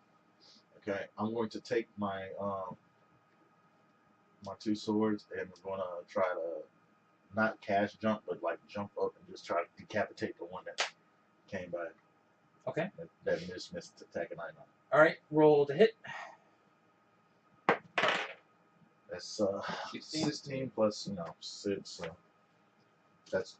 [SPEAKER 3] Okay. I'm going to take my my 2 swords and I'm gonna try to not cast jump, but like jump up and just try to decapitate the one that came by.
[SPEAKER 2] Okay.
[SPEAKER 3] That missed attacking I know.
[SPEAKER 2] All right, roll to hit.
[SPEAKER 3] That's
[SPEAKER 4] 16.
[SPEAKER 3] 16 plus 6. So that's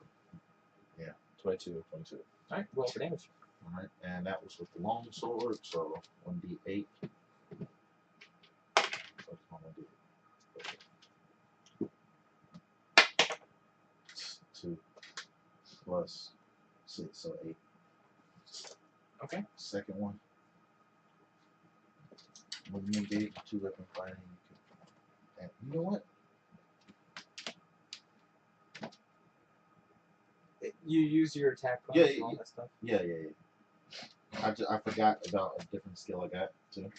[SPEAKER 1] 22.
[SPEAKER 3] 22.
[SPEAKER 2] All right, roll for damage.
[SPEAKER 3] All right, and that was with the long sword, so 1d8. So it's 1d8. 2 plus 6, so 8.
[SPEAKER 2] Okay.
[SPEAKER 3] Second one. When you engage 2 weapon fighting, and you know what?
[SPEAKER 2] You use your attack bonus
[SPEAKER 3] Yeah,
[SPEAKER 2] and all that stuff.
[SPEAKER 3] Yeah. I forgot about a different skill I got too.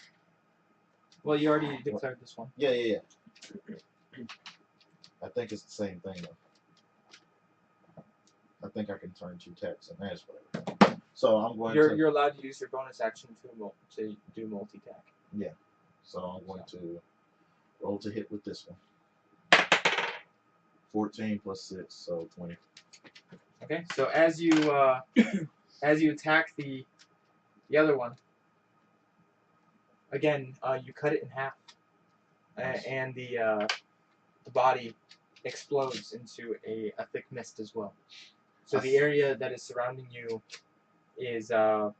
[SPEAKER 2] Well, you already declared this one.
[SPEAKER 3] Yeah. I think it's the same thing though. I think I can turn 2 attacks and that's whatever. So I'm going to.
[SPEAKER 2] You're allowed to use your bonus action to do multi-tack.
[SPEAKER 3] Yeah. So I'm going to roll to hit with this one. 14 plus 6, so 20.
[SPEAKER 2] Okay. So as you attack the other one, again you cut it in half, and the body explodes into a thick mist as well. So the area that is surrounding you is your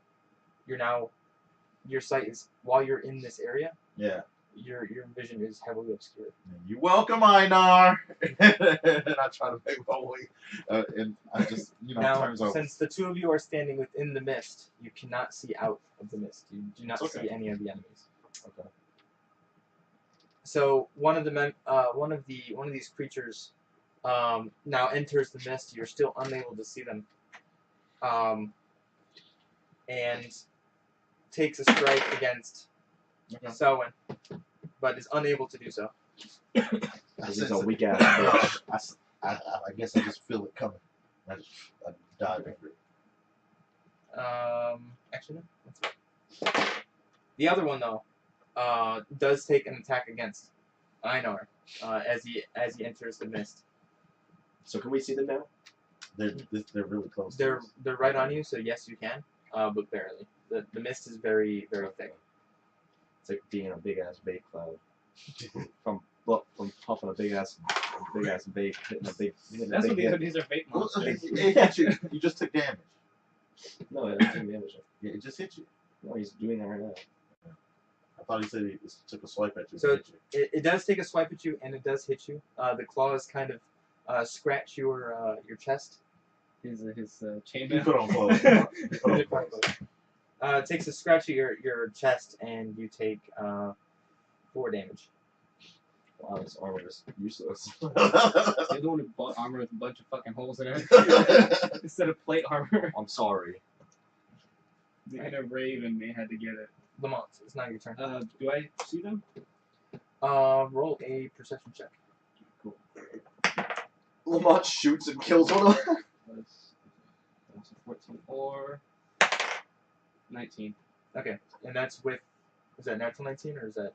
[SPEAKER 2] sight is, while you're in this area,
[SPEAKER 3] Yeah.
[SPEAKER 2] your vision is heavily obscured.
[SPEAKER 3] You're welcome, Einar. And I try to make my way, and I just
[SPEAKER 2] Now,
[SPEAKER 3] turns over.
[SPEAKER 2] since the two of you are standing within the mist, you cannot see out of the mist. You do not see any of the enemies.
[SPEAKER 3] Okay.
[SPEAKER 2] So one of these creatures now enters the mist. You're still unable to see them, and takes a strike against Selwyn, but is unable to do so.
[SPEAKER 1] This is a weak ass bitch.
[SPEAKER 3] I guess I just feel it coming. I dive over it.
[SPEAKER 2] Actually, no. That's right. The other one though does take an attack against Einar as he enters the mist.
[SPEAKER 1] So can we see them now?
[SPEAKER 3] They're really close.
[SPEAKER 2] They're right on you, so yes, you can, but barely. The mist is very, very thick.
[SPEAKER 1] It's like being a big ass bake cloud. from puffing a big ass bake, hitting a big.
[SPEAKER 4] That's what these are fake monsters.
[SPEAKER 3] It hit you. You just took damage.
[SPEAKER 1] No, it didn't damage.
[SPEAKER 3] Yeah, it just hit you.
[SPEAKER 1] No, he's doing that right now.
[SPEAKER 3] I thought he said he took a swipe at you.
[SPEAKER 2] So it does take a swipe at you, and it does hit you. The claws kind of scratch your chest.
[SPEAKER 4] His chain.
[SPEAKER 3] You put on clothes. You put on clothes.
[SPEAKER 2] It takes a scratch at your chest, and you take 4 damage.
[SPEAKER 1] Wow, this armor is useless.
[SPEAKER 4] You're the one who bought armor with a bunch of fucking holes in it instead of plate armor.
[SPEAKER 1] I'm sorry.
[SPEAKER 4] The inner raven may had to get it.
[SPEAKER 2] Lamont, it's not your turn.
[SPEAKER 4] Do I see them?
[SPEAKER 2] Roll a perception check.
[SPEAKER 4] Cool.
[SPEAKER 1] Lamont shoots and kills one of them.
[SPEAKER 4] That's a 14 or 19.
[SPEAKER 2] Okay, and that's with, is that natural 19 or is that?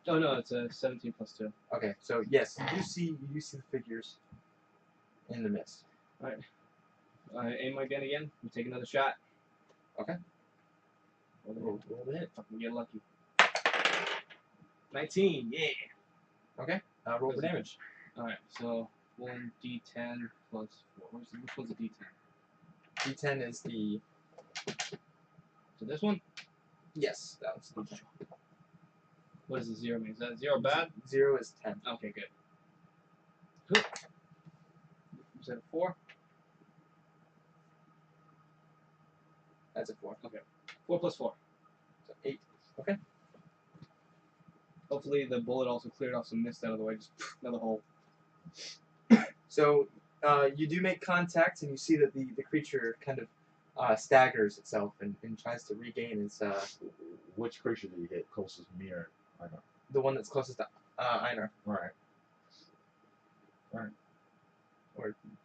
[SPEAKER 4] Oh no, it's a 17 plus 2.
[SPEAKER 2] Okay, so yes, you see the figures in the mist.
[SPEAKER 4] Alright. Aim my gun again. We take another shot.
[SPEAKER 2] Okay. Roll the hit.
[SPEAKER 4] Fucking get lucky. 19, yeah.
[SPEAKER 2] Okay. Roll for damage.
[SPEAKER 4] Alright, so 1d10 plus 4. Which one's a d10?
[SPEAKER 2] D10 is the.
[SPEAKER 4] So this one?
[SPEAKER 2] Yes, that one's the D10.
[SPEAKER 4] What does the 0 mean? Is that 0 bad?
[SPEAKER 2] 0 is 10.
[SPEAKER 4] Okay, good. Cool. Is that a 4?
[SPEAKER 2] That's a 4.
[SPEAKER 4] Okay. 4 plus 4.
[SPEAKER 2] So 8. Okay.
[SPEAKER 4] Hopefully the bullet also cleared off some mist out of the way. Just another hole.
[SPEAKER 2] So you do make contact, and you see that the creature kind of staggers itself and tries to regain its.
[SPEAKER 3] Which creature did you hit closest mirror? I know.
[SPEAKER 2] The one that's closest to Einar.
[SPEAKER 3] Alright.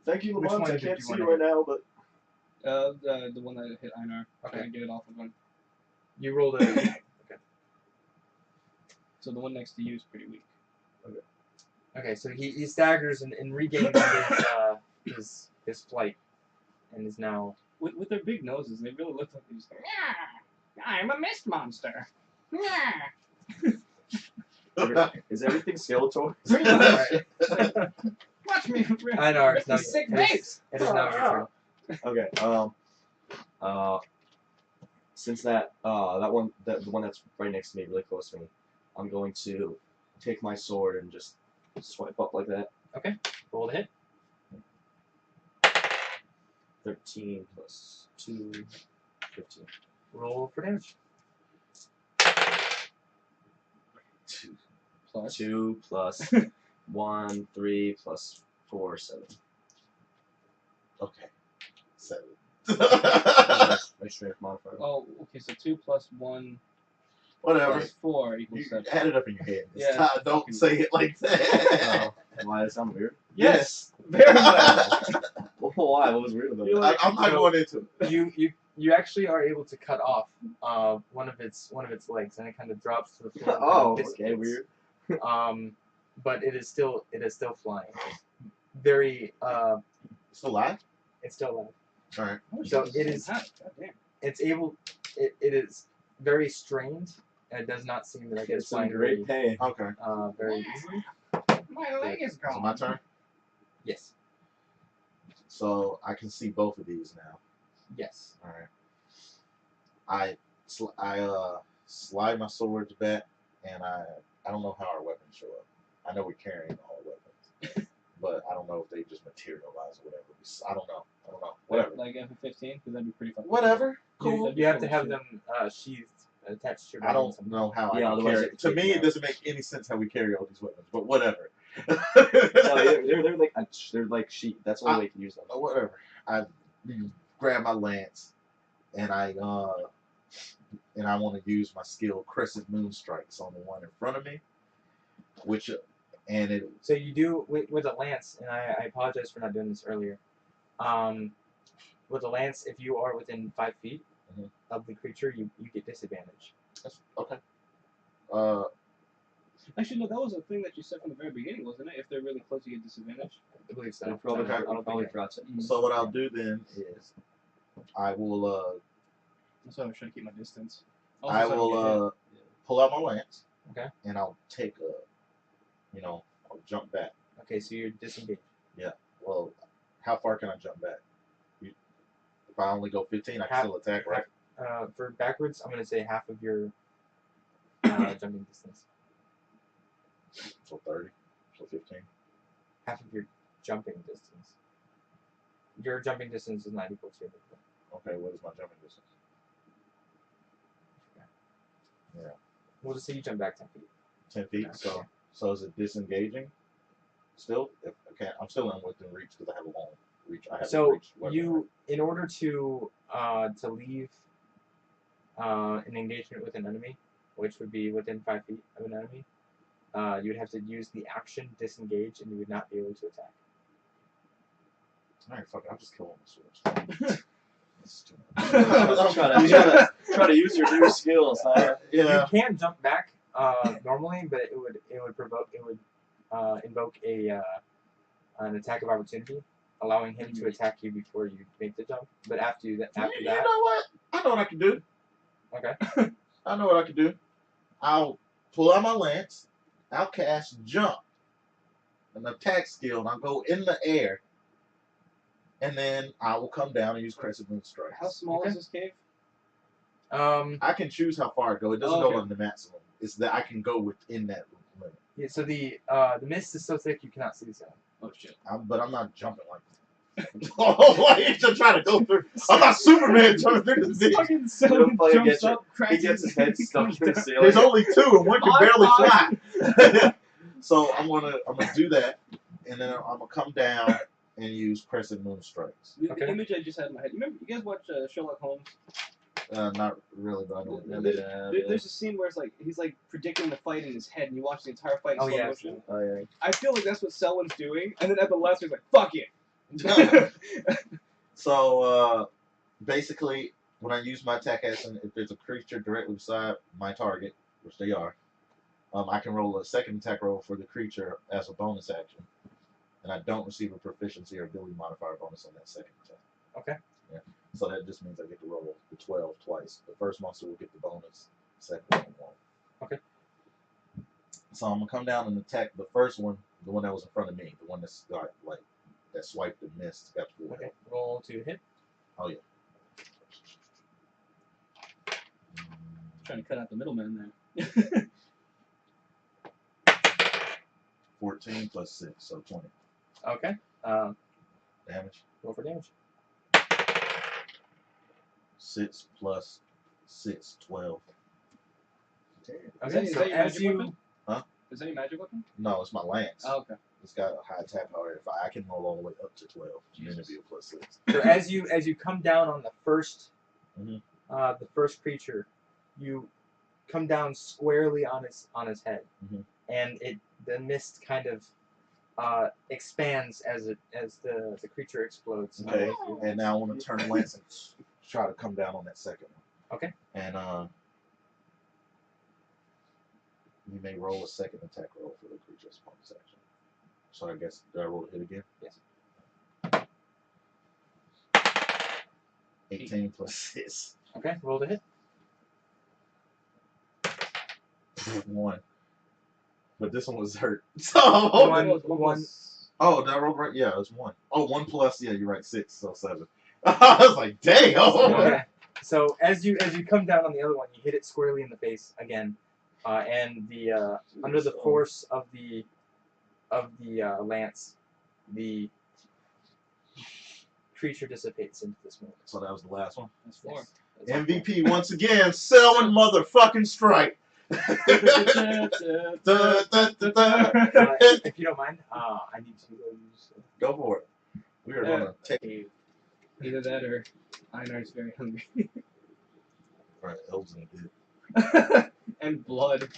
[SPEAKER 1] Thank you,
[SPEAKER 2] Which
[SPEAKER 1] Lamont.
[SPEAKER 2] one
[SPEAKER 1] I
[SPEAKER 2] did
[SPEAKER 1] can't
[SPEAKER 2] you
[SPEAKER 1] see
[SPEAKER 2] wanna
[SPEAKER 1] you right now, but
[SPEAKER 4] The one that hit Einar.
[SPEAKER 2] Okay.
[SPEAKER 4] Trying to get it off of him.
[SPEAKER 2] You rolled a.
[SPEAKER 4] So the one next to you is pretty weak.
[SPEAKER 2] Okay, so he staggers and regains his flight, and is now.
[SPEAKER 4] With their big noses, they really look like they just go, "Yeah, I'm a mist monster." Yeah.
[SPEAKER 1] is everything Skeletor?
[SPEAKER 2] Alright.
[SPEAKER 4] Watch me.
[SPEAKER 2] Einar, it's now
[SPEAKER 4] It's a sick
[SPEAKER 2] it is-
[SPEAKER 4] face.
[SPEAKER 2] It is now your turn.
[SPEAKER 1] Okay. Since that the one that's right next to me, really close to me, I'm going to take my sword and just swipe up like that.
[SPEAKER 2] Roll the hit.
[SPEAKER 1] 13 plus 2, 15.
[SPEAKER 2] Roll for damage.
[SPEAKER 1] 2 plus 1, 3 plus 4, 7.
[SPEAKER 3] Okay. 7.
[SPEAKER 1] I My strength modifier.
[SPEAKER 4] Oh, okay. So 2 plus 1
[SPEAKER 3] Whatever.
[SPEAKER 4] plus 4
[SPEAKER 3] You
[SPEAKER 4] equals 7.
[SPEAKER 3] add it up in your head.
[SPEAKER 4] Yeah,
[SPEAKER 3] Todd, don't
[SPEAKER 4] fucking-
[SPEAKER 3] say it like that.
[SPEAKER 1] Oh, why? That sound weird?
[SPEAKER 4] Yes, very much.
[SPEAKER 1] Well, why? What was weird about
[SPEAKER 4] You're
[SPEAKER 1] it?
[SPEAKER 4] like-
[SPEAKER 3] I'm not
[SPEAKER 2] So-
[SPEAKER 3] going into it.
[SPEAKER 2] You actually are able to cut off one of its legs, and it kind of drops to the floor. and kind
[SPEAKER 1] Oh,
[SPEAKER 2] of
[SPEAKER 1] okay,
[SPEAKER 2] dissipates.
[SPEAKER 1] weird.
[SPEAKER 2] But it is still flying. Very
[SPEAKER 3] Still alive?
[SPEAKER 2] it's still alive.
[SPEAKER 3] All right.
[SPEAKER 2] So it is.
[SPEAKER 4] God damn.
[SPEAKER 2] It's able. It is very strained, and it does not seem like it's
[SPEAKER 1] It's in
[SPEAKER 2] flying
[SPEAKER 1] great
[SPEAKER 2] very,
[SPEAKER 1] pain.
[SPEAKER 3] Okay.
[SPEAKER 2] very easily.
[SPEAKER 4] My leg is
[SPEAKER 3] Is it my turn?
[SPEAKER 2] Yes.
[SPEAKER 3] So I can see both of these now.
[SPEAKER 2] Yes.
[SPEAKER 3] All right. I slide my swords back, and I don't know how our weapons show up. I know we're carrying all our weapons, but I don't know if they just materialize or whatever. I don't know. Whatever.
[SPEAKER 4] Like FF15, because that'd be pretty fucking
[SPEAKER 3] Whatever.
[SPEAKER 4] cool.
[SPEAKER 3] Cool.
[SPEAKER 4] That'd be
[SPEAKER 2] You have
[SPEAKER 4] cool
[SPEAKER 2] to have
[SPEAKER 4] shit.
[SPEAKER 2] them sheathed, attached to your
[SPEAKER 3] I
[SPEAKER 2] body or
[SPEAKER 3] don't
[SPEAKER 2] something.
[SPEAKER 3] know how
[SPEAKER 1] Yeah,
[SPEAKER 3] I can
[SPEAKER 1] otherwise
[SPEAKER 3] carry
[SPEAKER 1] you
[SPEAKER 3] it.
[SPEAKER 1] have to
[SPEAKER 3] To
[SPEAKER 1] take
[SPEAKER 3] me,
[SPEAKER 1] them
[SPEAKER 3] it
[SPEAKER 1] out.
[SPEAKER 3] doesn't make any sense how we carry all these weapons, but whatever.
[SPEAKER 1] No, they're like they're like sheep. That's the only way you can use them.
[SPEAKER 3] Whatever. I grab my lance, and I want to use my skill Crescent Moon Strikes on the one in front of me,
[SPEAKER 2] So you do with a lance, and I apologize for not doing this earlier. With a lance, if you are within 5 feet
[SPEAKER 3] Mhm.
[SPEAKER 2] of the creature, you get disadvantage.
[SPEAKER 3] That's okay.
[SPEAKER 4] Actually, no, that was a thing that you said from the very beginning, wasn't it? If they're really close, you get disadvantage.
[SPEAKER 2] I believe so.
[SPEAKER 1] I probably
[SPEAKER 3] Okay.
[SPEAKER 1] forgot it.
[SPEAKER 3] So what I'll do then is, I will
[SPEAKER 4] That's why I was trying to keep my distance.
[SPEAKER 3] I
[SPEAKER 4] Also, so don't get hit.
[SPEAKER 3] will pull out my lance.
[SPEAKER 2] Okay.
[SPEAKER 3] And I'll take I'll jump back.
[SPEAKER 2] Okay, so you're disengaged.
[SPEAKER 3] Well, how far can I jump back? If I only go 15, I can still attack, right?
[SPEAKER 2] For backwards, I'm gonna say half of your jumping distance.
[SPEAKER 3] So 30. So 15.
[SPEAKER 2] Half of your jumping distance. Your jumping distance is not equal to your movement.
[SPEAKER 3] Okay, what is my jumping distance?
[SPEAKER 2] We'll just say you jump back 10 feet.
[SPEAKER 3] 10 feet. So is it disengaging? Still, I'm still in within reach because I have a long reach. I have a
[SPEAKER 2] So
[SPEAKER 3] reach weapon,
[SPEAKER 2] you, in order to leave an engagement with an enemy, which would be within 5 feet of an enemy, you would have to use the action disengage, and you would not be able to attack.
[SPEAKER 3] All right, fuck it. I'll just kill him with swords. This is too much.
[SPEAKER 1] Try to use your new skills, huh?
[SPEAKER 3] Yeah.
[SPEAKER 2] You can jump back normally, but it would invoke an attack of opportunity, allowing him to attack you before you make the jump. But after
[SPEAKER 3] You
[SPEAKER 2] that,
[SPEAKER 3] know what? I know what I can do.
[SPEAKER 2] okay.
[SPEAKER 3] I know what I can do. I'll pull out my lance. I'll cast jump, an attack skill, and I'll go in the air. And then I will come down and use Crescent Moon Strikes.
[SPEAKER 4] How small
[SPEAKER 2] Okay.
[SPEAKER 4] is this cave?
[SPEAKER 3] I can choose how far I go. It doesn't
[SPEAKER 4] Okay.
[SPEAKER 3] go on the maximum. It's that I can go within that limit.
[SPEAKER 2] Yeah, so the mist is so thick you cannot see the sun.
[SPEAKER 4] Oh shit.
[SPEAKER 3] But I'm not jumping like that. Oh, why you just trying to go through? I'm not Superman jumping through this bitch.
[SPEAKER 4] Fucking
[SPEAKER 1] Someone
[SPEAKER 4] someone
[SPEAKER 1] jumps
[SPEAKER 4] jumps up, cracks
[SPEAKER 1] He gets his head stuck in the ceiling.
[SPEAKER 3] There's only two, and one can
[SPEAKER 4] I'm
[SPEAKER 3] barely
[SPEAKER 4] fine.
[SPEAKER 3] fly. So I'm gonna do that, and then I'm gonna come down and use Crescent Moon Strikes.
[SPEAKER 4] The
[SPEAKER 2] Okay.
[SPEAKER 4] image I just had in my head. You remember? You guys watch Sherlock Holmes?
[SPEAKER 3] Not really, but I know.
[SPEAKER 1] Yeah,
[SPEAKER 4] There's a scene where it's like he's like predicting the fight in his head, and you watch the entire fight in
[SPEAKER 2] Oh,
[SPEAKER 4] slow
[SPEAKER 2] yeah.
[SPEAKER 4] motion.
[SPEAKER 1] Oh yeah.
[SPEAKER 4] I feel like that's what Selwyn's doing, and then at the last he's like, "Fuck it."
[SPEAKER 3] So basically, when I use my attack action, if there's a creature directly beside my target, which they are, I can roll a second attack roll for the creature as a bonus action, and I don't receive a proficiency or ability modifier bonus on that second attack.
[SPEAKER 2] Okay.
[SPEAKER 3] Yeah. So that just means I get to roll the 12 twice. The first monster will get the bonus, second one won't.
[SPEAKER 2] Okay.
[SPEAKER 3] So I'm gonna come down and attack the first one, the one that was in front of me, the one that's got like that swiped and missed, got the full
[SPEAKER 2] Okay.
[SPEAKER 3] health.
[SPEAKER 2] Roll to hit.
[SPEAKER 3] Oh yeah.
[SPEAKER 4] Trying to cut out the middleman there.
[SPEAKER 3] 14 plus 6, so 20.
[SPEAKER 2] Okay.
[SPEAKER 3] Damage.
[SPEAKER 2] Roll for damage.
[SPEAKER 3] 6 plus 6, 12. Damn.
[SPEAKER 2] Okay.
[SPEAKER 4] Is
[SPEAKER 2] So
[SPEAKER 4] that your
[SPEAKER 2] as
[SPEAKER 4] magic
[SPEAKER 2] you
[SPEAKER 4] weapon?
[SPEAKER 3] Huh?
[SPEAKER 4] Is that your magic weapon?
[SPEAKER 3] No, it's my lance.
[SPEAKER 4] Oh, okay.
[SPEAKER 3] It's got a high attack power. If I can roll all the way up to 12, and then it'd
[SPEAKER 4] Jesus.
[SPEAKER 3] be a plus 6.
[SPEAKER 2] so as you come down on the first
[SPEAKER 3] Mhm.
[SPEAKER 2] The first creature, you come down squarely on his head,
[SPEAKER 3] Mhm.
[SPEAKER 2] and the mist kind of expands as the creature explodes.
[SPEAKER 3] Okay. And now I want to turn lance and try to come down on that second one.
[SPEAKER 2] Okay.
[SPEAKER 3] And you may roll a second attack roll for the creature's bonus action. So I guess, do I roll to hit again?
[SPEAKER 2] Yes.
[SPEAKER 3] 18 plus 6.
[SPEAKER 2] Okay, roll to hit.
[SPEAKER 3] 1. But this one was hurt. So
[SPEAKER 2] One.
[SPEAKER 3] Oh, did I roll right? Yeah, it was 1. Oh, 1 plus, yeah, you're right, 6, so 7. I was like, damn!
[SPEAKER 2] Okay. So as you come down on the other one, you hit it squarely in the face again, and the under the force of the lance, the creature dissipates into the smoke.
[SPEAKER 3] So that was the last one.
[SPEAKER 4] That's 4.
[SPEAKER 3] MVP once again, selling motherfucking strike.
[SPEAKER 2] If you don't mind, I need to go use.
[SPEAKER 3] Go for it. We are gonna take
[SPEAKER 4] Either that or Einar's very hungry.
[SPEAKER 3] right, elves in it.
[SPEAKER 4] And blood.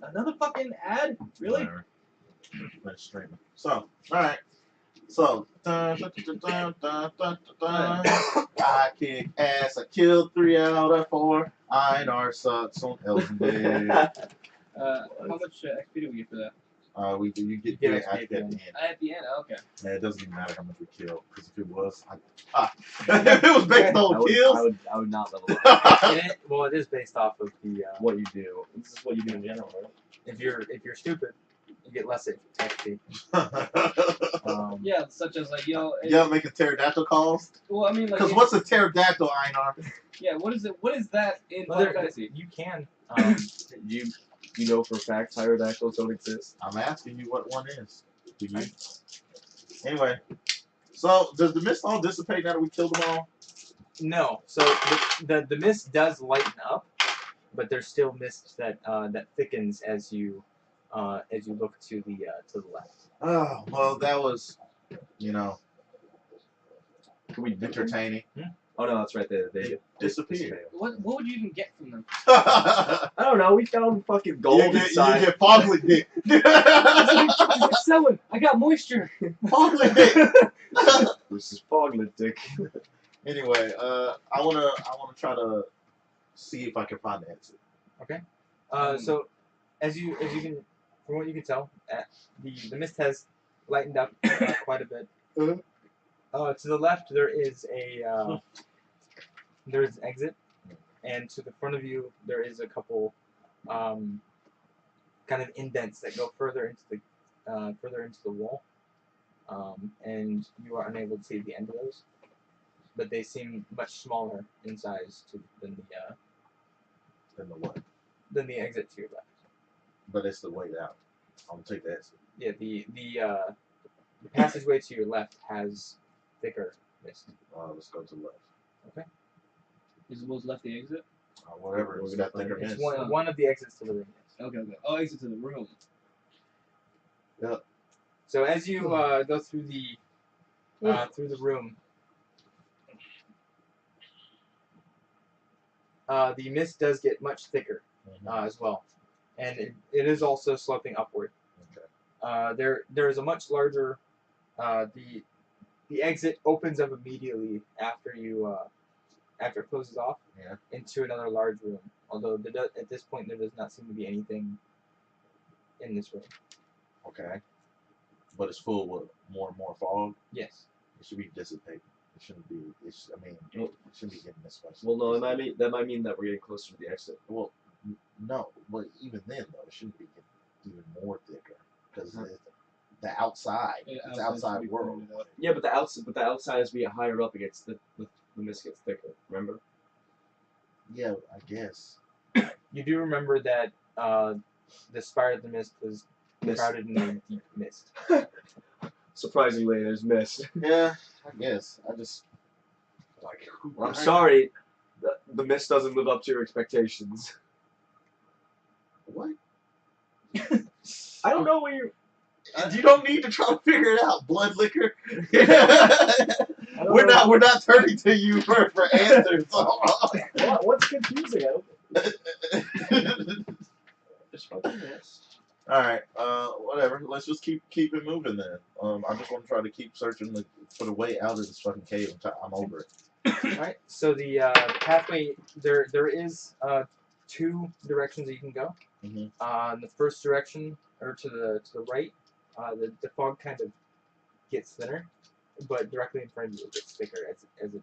[SPEAKER 4] Another fucking ad? Really?
[SPEAKER 3] Whatever. Let's stream it. So, alright. So, I kick ass. I killed 3 out of 4. Einar sucks on elves in it.
[SPEAKER 4] How much XP do we get for that?
[SPEAKER 3] You get
[SPEAKER 2] Yeah,
[SPEAKER 3] it at the end.
[SPEAKER 4] At the end? Okay.
[SPEAKER 3] Yeah, it doesn't even matter how much we kill, because if it was, if it was based on kills,
[SPEAKER 1] I would not level up.
[SPEAKER 2] Well, it is based off of the
[SPEAKER 1] What you do. This is what you do in general, right?
[SPEAKER 2] if you're stupid, you get less XP.
[SPEAKER 4] Yeah, such as like, yo.
[SPEAKER 3] Yeah, making pterodactyl calls.
[SPEAKER 4] Well, I mean, like.
[SPEAKER 3] Because what's a pterodactyl, Einar?
[SPEAKER 4] Yeah, what is it? What is that in
[SPEAKER 2] Well,
[SPEAKER 4] Final Fantasy?
[SPEAKER 2] you can.
[SPEAKER 1] You know for a fact pterodactyls don't exist.
[SPEAKER 3] I'm asking you what one is. Do you? Anyway, so does the mist all dissipate now that we killed them all?
[SPEAKER 2] No. So the mist does lighten up, but there's still mist that thickens as you look to the left.
[SPEAKER 3] Oh, well, that was,
[SPEAKER 1] Can we
[SPEAKER 3] entertaining.
[SPEAKER 1] Oh no, that's right. They
[SPEAKER 3] disappear.
[SPEAKER 4] What would you even get from them?
[SPEAKER 1] I don't know. We found fucking gold
[SPEAKER 3] You
[SPEAKER 1] inside.
[SPEAKER 3] get Fogly dick.
[SPEAKER 4] Selling. I got moisture.
[SPEAKER 3] Fogly dick.
[SPEAKER 1] This is Foglet dick.
[SPEAKER 3] Anyway, I wanna try to see if I can find the exit.
[SPEAKER 2] Okay. So as you can, from what you can tell, the mist has lightened up quite a bit. To the left there is there's an exit, and to the front of you there is a couple kind of indents that go further into the wall, and you are unable to see the end of those, but they seem much smaller in size than the exit to your left.
[SPEAKER 3] But it's the way out. I'm gonna take the exit.
[SPEAKER 2] Yeah, the passageway to your left has thicker mist.
[SPEAKER 3] Let's go to the left.
[SPEAKER 2] Okay.
[SPEAKER 4] Is what's left the exit?
[SPEAKER 3] Whatever. It's got thicker
[SPEAKER 2] It's
[SPEAKER 3] mist.
[SPEAKER 2] one of the exits to the room. Yes.
[SPEAKER 4] Okay. Oh, exit to the room.
[SPEAKER 3] Yep.
[SPEAKER 2] So as you go through the room, the mist does get much thicker as well, and it is also sloping upward.
[SPEAKER 3] Okay.
[SPEAKER 2] There is a much larger the exit opens up immediately after it closes off into another large room. Although at this point there does not seem to be anything in this room.
[SPEAKER 3] Okay. But it's full with more and more fog.
[SPEAKER 2] Yes.
[SPEAKER 3] It should be dissipating. It shouldn't be. It shouldn't be getting this much.
[SPEAKER 1] Well, no, that might mean that we're getting closer to the exit.
[SPEAKER 3] Well, no. But even then, though, it shouldn't be getting even more thicker because the outside, it's outside world.
[SPEAKER 1] Yeah, but the outside as we get higher up, it gets the mist gets thicker. Remember?
[SPEAKER 3] Yeah, I guess.
[SPEAKER 2] You do remember that the spire of the mist was shrouded in a deep mist.
[SPEAKER 1] Surprisingly, there's mist.
[SPEAKER 3] Yeah, I guess. I just like.
[SPEAKER 1] I'm sorry, the mist doesn't live up to your expectations.
[SPEAKER 3] What?
[SPEAKER 1] I don't know where you.
[SPEAKER 3] You don't need to try to figure it out. Blood liquor.
[SPEAKER 1] I don't
[SPEAKER 3] We're not turning to you for answers.
[SPEAKER 1] What's confusing? Just fucking yes.
[SPEAKER 3] All right, whatever. Let's just keep it moving then. I just want to try to keep searching for the way out of this fucking cave. I'm over it.
[SPEAKER 2] Alright, so the pathway, there is 2 directions that you can go.
[SPEAKER 3] Mhm.
[SPEAKER 2] In the first direction, or to the right, the fog kind of gets thinner, but directly in front of you it gets thicker as it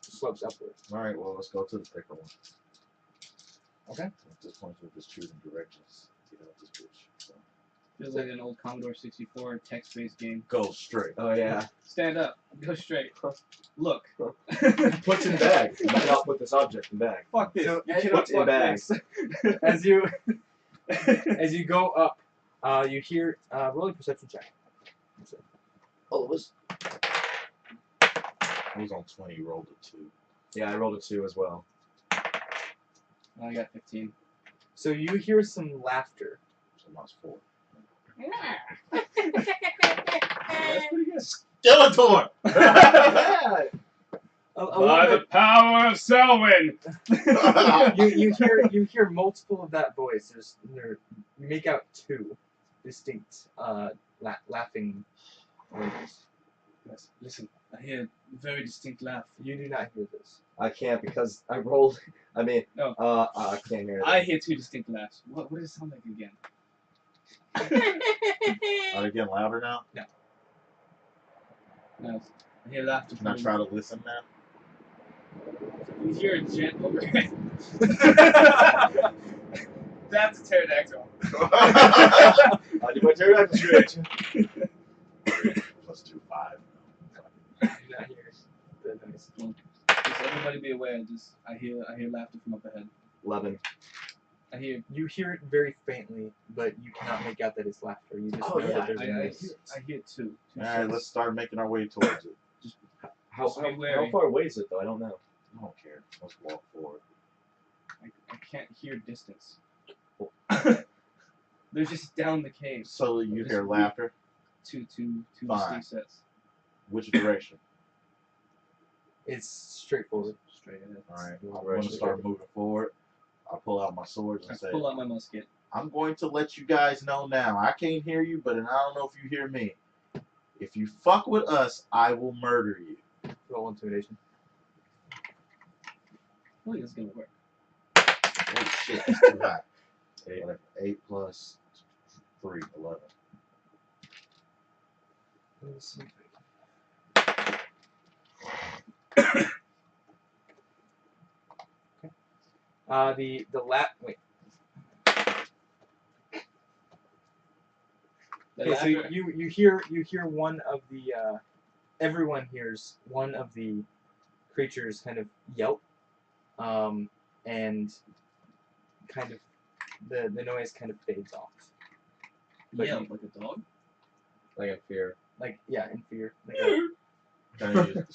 [SPEAKER 2] slopes upward.
[SPEAKER 3] All right, well, let's go to the thicker one.
[SPEAKER 2] Okay.
[SPEAKER 3] At this point, we're just choosing directions. Get out this bitch. So,
[SPEAKER 4] Feels like an old Commodore 64 text-based game.
[SPEAKER 3] go straight.
[SPEAKER 1] Oh yeah.
[SPEAKER 4] Stand up. Go straight. Look.
[SPEAKER 1] Puts in bag. You cannot put this object in bag.
[SPEAKER 4] Fuck this.
[SPEAKER 2] So,
[SPEAKER 4] You
[SPEAKER 1] put
[SPEAKER 4] cannot
[SPEAKER 1] in
[SPEAKER 4] fuck
[SPEAKER 1] bags.
[SPEAKER 4] this.
[SPEAKER 2] as you go up, you hear roll a perception check.
[SPEAKER 1] Oh, it was.
[SPEAKER 3] I was on 20, rolled a 2.
[SPEAKER 1] Yeah, I rolled a 2 as well.
[SPEAKER 4] I got 15.
[SPEAKER 2] So you hear some laughter.
[SPEAKER 3] So mine's 4.
[SPEAKER 4] That's pretty good.
[SPEAKER 3] Skeletor!
[SPEAKER 1] Yeah.
[SPEAKER 2] A
[SPEAKER 4] By
[SPEAKER 2] little
[SPEAKER 4] the power of Selwyn!
[SPEAKER 2] bit. You hear multiple of that voice. You make out 2 distinct laughing noises.
[SPEAKER 4] Yes, listen. I hear a very distinct laugh.
[SPEAKER 2] You do not hear this.
[SPEAKER 1] I can't because I rolled. I mean,
[SPEAKER 4] No.
[SPEAKER 1] I can't hear it.
[SPEAKER 4] I hear 2 distinct laughs. What does it sound like again?
[SPEAKER 3] Are they getting louder now?
[SPEAKER 4] No, I hear laughter.
[SPEAKER 3] Can I try to listen now?
[SPEAKER 4] You hear a gent overhead. That's a pterodactyl.
[SPEAKER 1] I do my pterodactyl stretch.
[SPEAKER 3] Plus 2, 5.
[SPEAKER 2] You do not hear the noise.
[SPEAKER 4] Just everybody be aware. I hear laughter from up ahead.
[SPEAKER 1] 11.
[SPEAKER 2] You hear it very faintly, but you cannot make out that it's laughter. You just
[SPEAKER 1] Oh,
[SPEAKER 2] know
[SPEAKER 1] yeah,
[SPEAKER 2] that there's a noise.
[SPEAKER 4] I hear 2.
[SPEAKER 3] Alright, let's start making our way towards it.
[SPEAKER 1] How
[SPEAKER 4] be wary.
[SPEAKER 1] far away is it though? I don't know.
[SPEAKER 3] I don't care. Let's walk forward.
[SPEAKER 4] I can't hear distance. They're just down the cave.
[SPEAKER 3] So you hear laughter.
[SPEAKER 4] Two
[SPEAKER 3] Fine.
[SPEAKER 4] distinct sets.
[SPEAKER 3] Which direction?
[SPEAKER 2] It's straightforward.
[SPEAKER 4] Straight ahead.
[SPEAKER 3] Alright, I'm
[SPEAKER 1] Which
[SPEAKER 3] going to
[SPEAKER 1] direction?
[SPEAKER 3] start moving forward. I pull out my swords
[SPEAKER 4] I
[SPEAKER 3] and say,
[SPEAKER 4] pull out my musket.
[SPEAKER 3] I'm going to let you guys know now. I can't hear you, but I don't know if you hear me. If you fuck with us, I will murder you.
[SPEAKER 2] Roll intimidation.
[SPEAKER 4] I think this is gonna work.
[SPEAKER 3] Oh shit, that's too high. 8 plus 3, 11.
[SPEAKER 2] Okay. Wait. Okay, so you hear one of the everyone hears one of the creatures kind of yelp, and kind of the noise kind of fades off. But
[SPEAKER 4] Yell like a dog.
[SPEAKER 1] Like in fear.
[SPEAKER 2] Like yeah, in fear. Like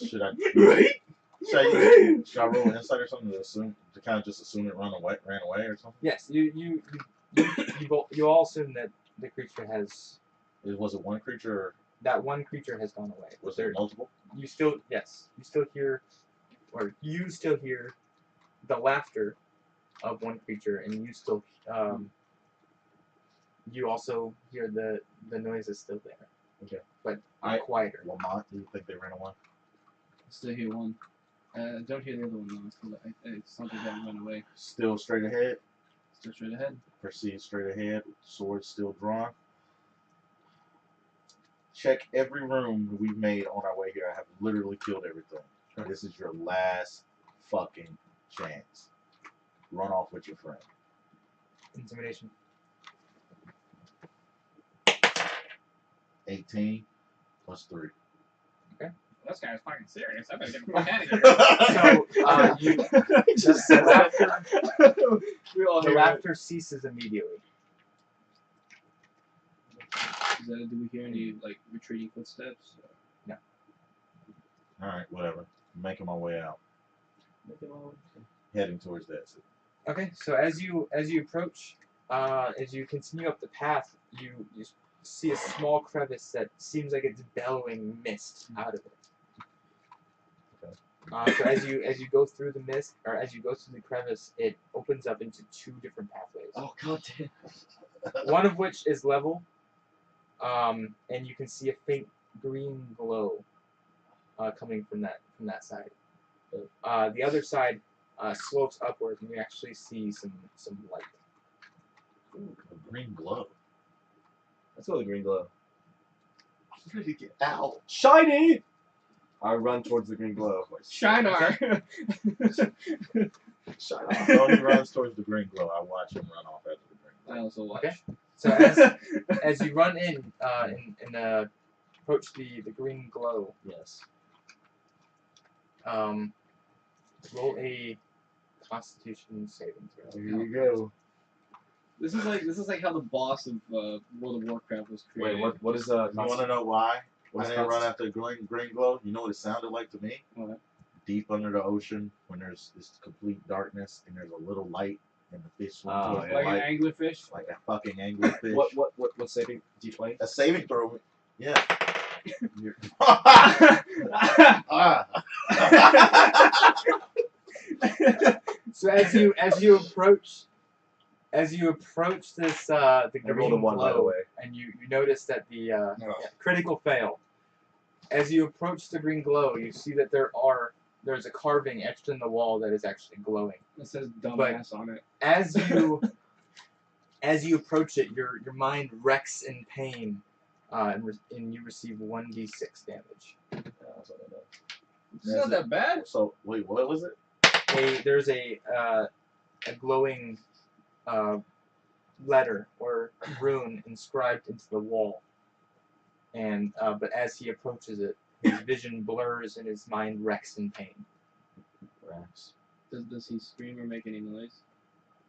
[SPEAKER 3] Should I roll an insight or something to kind of just assume it ran away or something?
[SPEAKER 2] yes, you all assume that the creature has
[SPEAKER 3] Was it one creature or
[SPEAKER 2] that one creature has gone away.
[SPEAKER 3] was there multiple?
[SPEAKER 2] You still hear the laughter of one creature, and you still you also hear the noise is still there.
[SPEAKER 3] Okay.
[SPEAKER 2] But
[SPEAKER 3] I-
[SPEAKER 2] quieter.
[SPEAKER 3] Lamont, do you think they ran away?
[SPEAKER 4] Still hear one. Don't hear the other one though. It's something that ran away.
[SPEAKER 3] Still straight ahead.
[SPEAKER 4] Still straight ahead.
[SPEAKER 3] Proceed straight ahead. Sword still drawn. Check every room we've made on our way here. I have literally killed everything. This is your last fucking chance. Run off with your friend.
[SPEAKER 2] Intimidation.
[SPEAKER 3] 18 plus 3.
[SPEAKER 4] This guy's fucking serious. I better get the fuck out of here.
[SPEAKER 2] So
[SPEAKER 4] We all
[SPEAKER 2] the
[SPEAKER 4] hear it.
[SPEAKER 2] laughter ceases immediately.
[SPEAKER 4] Do we hear any like retreating footsteps?
[SPEAKER 3] Alright, whatever. Making my way out. Heading towards that.
[SPEAKER 2] Okay, so as you approach, as you continue up the path, you see a small crevice that seems like it's bellowing mist out of it. So as you go through the mist, or as you go through the crevice, it opens up into 2 different pathways.
[SPEAKER 1] Oh god damn.
[SPEAKER 2] One of which is level, and you can see a faint green glow coming from that side. The other side slopes upward, and you actually see some light.
[SPEAKER 3] Ooh, a green glow.
[SPEAKER 1] That's all the green glow.
[SPEAKER 3] I'm ready to get out.
[SPEAKER 1] Shiny! I run towards the green glow.
[SPEAKER 4] Shinar.
[SPEAKER 1] Shiny.
[SPEAKER 3] So he runs towards the green glow. I watch him run off after the green glow.
[SPEAKER 4] I also watch.
[SPEAKER 2] Okay. So as you run in and approach the green glow,
[SPEAKER 1] Yes.
[SPEAKER 2] roll a Constitution saving throw.
[SPEAKER 3] Here you go.
[SPEAKER 4] This is like how the boss of World of Warcraft was created.
[SPEAKER 1] Wait, what is
[SPEAKER 3] You want to know why?
[SPEAKER 1] What
[SPEAKER 3] I
[SPEAKER 1] is
[SPEAKER 3] didn't run after the green glow. You know what it sounded like to me?
[SPEAKER 4] What?
[SPEAKER 3] Deep under the ocean, when there's this complete darkness and there's a little light, and the fish swim
[SPEAKER 1] Oh,
[SPEAKER 3] towards
[SPEAKER 1] yeah.
[SPEAKER 3] the
[SPEAKER 4] Like an
[SPEAKER 3] light,
[SPEAKER 4] anglerfish.
[SPEAKER 3] like a fucking anglerfish.
[SPEAKER 1] What saving D20?
[SPEAKER 3] A saving throw. Yeah. You're-
[SPEAKER 2] So as you approach this the
[SPEAKER 1] I rolled a
[SPEAKER 2] green
[SPEAKER 1] 1 by the
[SPEAKER 2] glow,
[SPEAKER 1] way.
[SPEAKER 2] and you notice that the critical fail. As you approach the green glow, you see that there's a carving etched in the wall that is actually glowing.
[SPEAKER 4] It says dumbass on it.
[SPEAKER 2] As you approach it, your mind wrecks in pain, and you receive 1d6 damage.
[SPEAKER 1] That's what I know.
[SPEAKER 4] It's not that bad.
[SPEAKER 3] So wait, what was it?
[SPEAKER 2] There's a glowing letter or rune inscribed into the wall, and but as he approaches it, his vision blurs and his mind wrecks in pain.
[SPEAKER 1] Rats.
[SPEAKER 4] Does he scream or make any noise?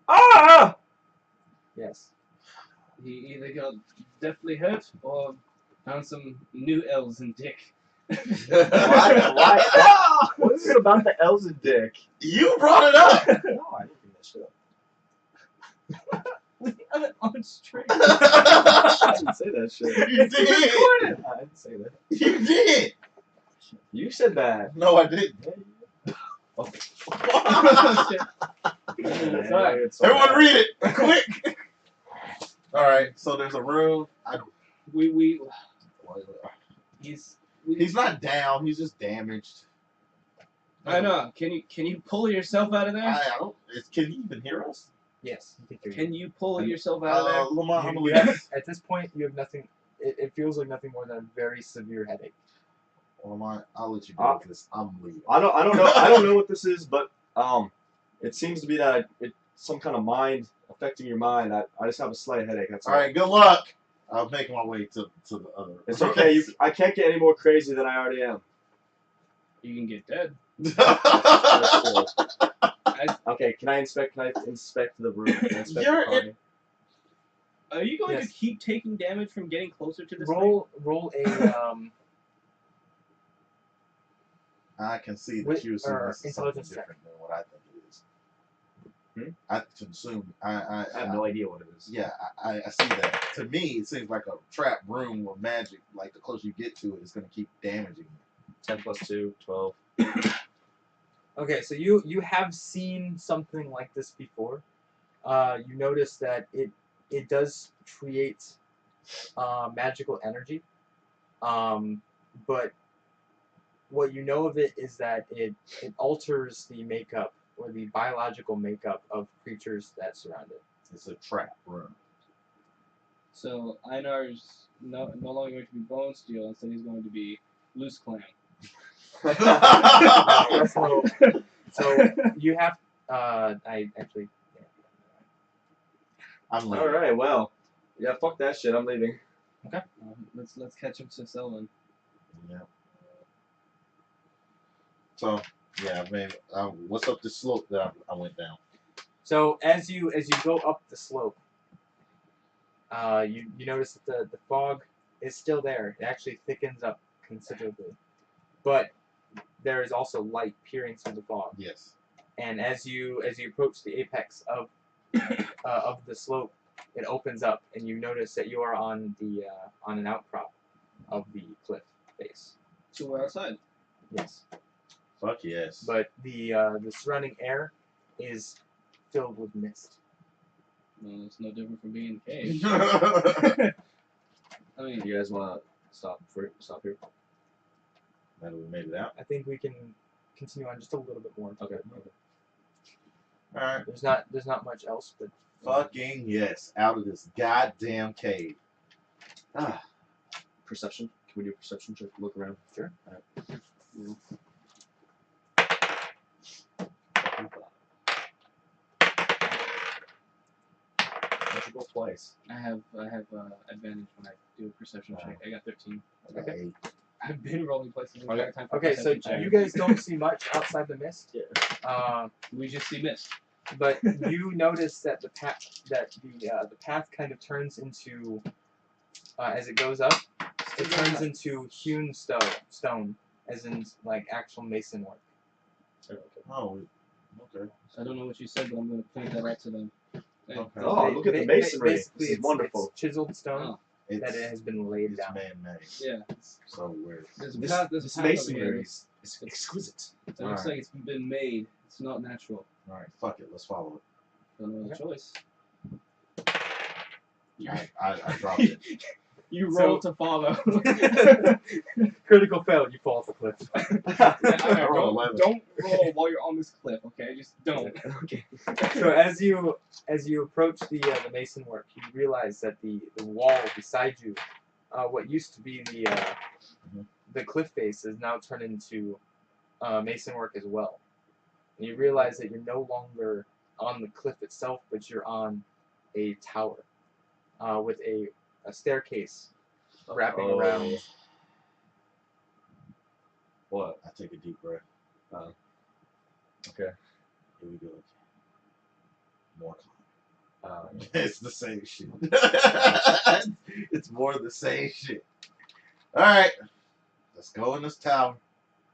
[SPEAKER 1] Ah!
[SPEAKER 2] Yes.
[SPEAKER 4] He either got deathly hurt or found some new elves in dick.
[SPEAKER 1] Why? What is it about the elves and dick?
[SPEAKER 3] You brought it up.
[SPEAKER 1] No, I didn't bring that shit up.
[SPEAKER 4] We have it on stream.
[SPEAKER 1] I didn't say that shit.
[SPEAKER 3] You did.
[SPEAKER 1] I didn't say that.
[SPEAKER 3] You did.
[SPEAKER 1] You said that.
[SPEAKER 3] No, I didn't.
[SPEAKER 4] Sorry.
[SPEAKER 3] Everyone read it quick. All right. So there's a room. He's not down. He's just damaged.
[SPEAKER 4] I know. Can you pull yourself out of there?
[SPEAKER 3] I don't. Can he even hear us?
[SPEAKER 2] Yes. You can hear
[SPEAKER 4] Can you pull yourself out of there?
[SPEAKER 3] Lamar, I'm
[SPEAKER 2] you
[SPEAKER 3] gonna
[SPEAKER 2] have, at this point, you have nothing. It feels like nothing more than a very severe headache.
[SPEAKER 3] Lamar, I'll let you go with this. I'm leaving.
[SPEAKER 1] I don't know. I don't know what this is, but it seems to be that it's some kind of mind affecting your mind. I just have a slight headache. That's all.
[SPEAKER 3] All right. Good luck. I'm making my way to the other.
[SPEAKER 1] It's okay. I can't get any more crazy than I already am.
[SPEAKER 4] You can get dead.
[SPEAKER 1] Okay, can I inspect the room? Can I inspect
[SPEAKER 3] You're
[SPEAKER 1] the carving?
[SPEAKER 4] Are you going
[SPEAKER 2] Yes.
[SPEAKER 4] to keep taking damage from getting closer to this
[SPEAKER 2] Roll a
[SPEAKER 3] I can see that
[SPEAKER 2] With-
[SPEAKER 3] you assume
[SPEAKER 2] or
[SPEAKER 3] this is something
[SPEAKER 2] intelligence check.
[SPEAKER 3] different than what I think it is.
[SPEAKER 1] Hmm?
[SPEAKER 3] I consume.
[SPEAKER 1] I have no idea what it is.
[SPEAKER 3] Yeah, I see that. To me, it seems like a trap room with magic. Like the closer you get to it, it's going to keep damaging you.
[SPEAKER 1] 10 plus 2, 12.
[SPEAKER 2] Okay, so you have seen something like this before. You notice that it does create magical energy, but what you know of it is that it alters the makeup or the biological makeup of creatures that surround it.
[SPEAKER 3] It's a trap room.
[SPEAKER 4] So Einar's no longer going to be Bone Steel, instead he's going to be Loose Clam.
[SPEAKER 2] So you have I actually
[SPEAKER 3] I'm leaving.
[SPEAKER 1] All right, well, yeah, fuck that shit. I'm leaving.
[SPEAKER 4] Let's catch up to Selwyn.
[SPEAKER 3] Yeah. So yeah, man. What's up the slope that I went down?
[SPEAKER 2] So as you go up the slope, you notice that the fog is still there. It actually thickens up considerably, but there is also light peering through the fog.
[SPEAKER 3] Yes.
[SPEAKER 2] And as you approach the apex of the slope, it opens up, and you notice that you are on an outcrop of the cliff face.
[SPEAKER 4] So we're outside.
[SPEAKER 2] Yes.
[SPEAKER 3] Fuck yes.
[SPEAKER 2] but the surrounding air is filled with mist.
[SPEAKER 4] No, it's no different from being in the cave. I mean,
[SPEAKER 1] You guys want to stop here?
[SPEAKER 3] Now that we made it out.
[SPEAKER 2] I think we can continue on just a little bit more.
[SPEAKER 1] Okay.
[SPEAKER 3] Alright.
[SPEAKER 2] There's not much else, but
[SPEAKER 3] Fucking yes. Out of this goddamn cave. Ah.
[SPEAKER 1] Perception. Can we do a perception check? Look around.
[SPEAKER 2] Sure.
[SPEAKER 1] Magical twice.
[SPEAKER 4] I have advantage when I do a perception check. I got 13.
[SPEAKER 3] Okay.
[SPEAKER 4] I've been rolling twice the entire time. For
[SPEAKER 2] okay. So
[SPEAKER 4] perception
[SPEAKER 2] you
[SPEAKER 4] check.
[SPEAKER 2] guys don't see much outside the mist.
[SPEAKER 1] Yeah.
[SPEAKER 4] We just see mist.
[SPEAKER 2] But you notice that the path kind of turns into as it goes up, it turns into hewn stone, as in like actual mason work.
[SPEAKER 3] Oh, okay.
[SPEAKER 4] I don't know what you said, but I'm going to point that out to them. Hey,
[SPEAKER 3] Okay.
[SPEAKER 1] Oh, look at the masonry.
[SPEAKER 2] Basically,
[SPEAKER 1] This is wonderful.
[SPEAKER 2] It's chiseled stone
[SPEAKER 4] Oh,
[SPEAKER 2] that it has been laid
[SPEAKER 3] It's
[SPEAKER 2] down.
[SPEAKER 3] man-made.
[SPEAKER 4] yeah.
[SPEAKER 3] So weird.
[SPEAKER 4] There's a
[SPEAKER 1] This,
[SPEAKER 4] path, there's a
[SPEAKER 1] this
[SPEAKER 4] path over
[SPEAKER 1] masonry
[SPEAKER 4] here.
[SPEAKER 1] is exquisite.
[SPEAKER 4] It looks like it's been made. It's not natural.
[SPEAKER 3] Alright, fuck it. Let's follow
[SPEAKER 4] Don't know the
[SPEAKER 2] Okay.
[SPEAKER 4] choice.
[SPEAKER 3] it. I dropped it.
[SPEAKER 4] You
[SPEAKER 2] So-
[SPEAKER 4] roll to follow.
[SPEAKER 2] Critical fail, you fall off the cliff.
[SPEAKER 4] Alright,
[SPEAKER 3] roll
[SPEAKER 4] don't roll while you're on this cliff, okay? Just don't.
[SPEAKER 1] Okay.
[SPEAKER 2] So as you approach the mason work, you realize that the wall beside you, what used to be the cliff face, is now turned into mason work as well. And you realize that you're no longer on the cliff itself, but you're on a tower with a staircase wrapping
[SPEAKER 1] Oh.
[SPEAKER 2] around.
[SPEAKER 1] What?
[SPEAKER 3] I take a deep breath.
[SPEAKER 1] Okay.
[SPEAKER 3] Here we go. More climb.
[SPEAKER 1] Uh,
[SPEAKER 3] It's the same shit. It's more of the same shit. Alright. Let's go in this tower.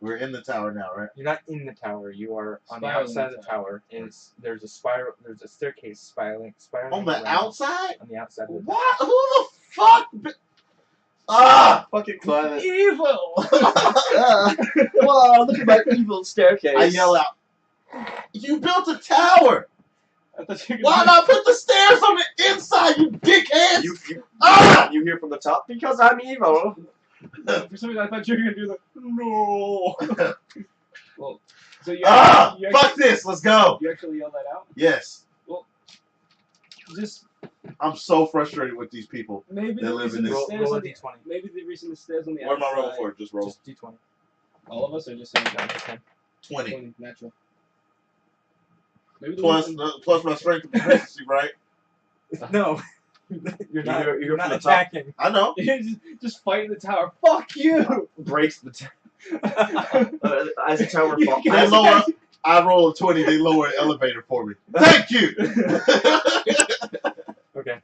[SPEAKER 3] We're in the tower now, right?
[SPEAKER 2] You're not in the tower. You are on the
[SPEAKER 4] Spiraling
[SPEAKER 2] outside of the tower. And there's a staircase spiraling
[SPEAKER 3] On the
[SPEAKER 2] around
[SPEAKER 3] outside?
[SPEAKER 2] on the outside of the
[SPEAKER 3] What? Who the fuck? Ah!
[SPEAKER 1] fucking climb it.
[SPEAKER 4] Evil!
[SPEAKER 1] Wow, look at my evil staircase.
[SPEAKER 3] I yell out, you built a tower!
[SPEAKER 4] I thought you were
[SPEAKER 3] Why
[SPEAKER 4] gonna
[SPEAKER 3] not put the stairs on the inside, you dickheads?
[SPEAKER 1] You hear from the top because I'm evil.
[SPEAKER 4] For some reason, I thought you were gonna do the no. Well, so you
[SPEAKER 3] Ah!
[SPEAKER 4] you
[SPEAKER 3] Fuck this, let's go!
[SPEAKER 4] you actually yelled that out.
[SPEAKER 3] Yes.
[SPEAKER 4] Just
[SPEAKER 3] I'm so frustrated with these people.
[SPEAKER 4] maybe
[SPEAKER 3] They
[SPEAKER 4] the
[SPEAKER 3] live in
[SPEAKER 4] reason the
[SPEAKER 3] this-
[SPEAKER 4] stairs
[SPEAKER 2] roll a
[SPEAKER 4] on the
[SPEAKER 2] d20.
[SPEAKER 4] maybe the reason the stairs on the
[SPEAKER 3] What am I
[SPEAKER 4] outside.
[SPEAKER 3] rolling for? Just roll.
[SPEAKER 2] Just d20.
[SPEAKER 4] All of us are just saying
[SPEAKER 2] No, just 10.
[SPEAKER 3] 20.
[SPEAKER 4] 20 natural. Maybe the
[SPEAKER 3] Plus,
[SPEAKER 4] reason,
[SPEAKER 3] plus my strength and proficiency, right?
[SPEAKER 2] No, you're not.
[SPEAKER 1] You're
[SPEAKER 2] You're not
[SPEAKER 1] from the top.
[SPEAKER 2] attacking.
[SPEAKER 3] I know.
[SPEAKER 4] just fighting the tower. Fuck you!
[SPEAKER 1] Breaks the as the tower
[SPEAKER 4] You
[SPEAKER 1] falls.
[SPEAKER 3] They lower. I roll a 20. They lower an elevator for me. Thank you.
[SPEAKER 2] Okay.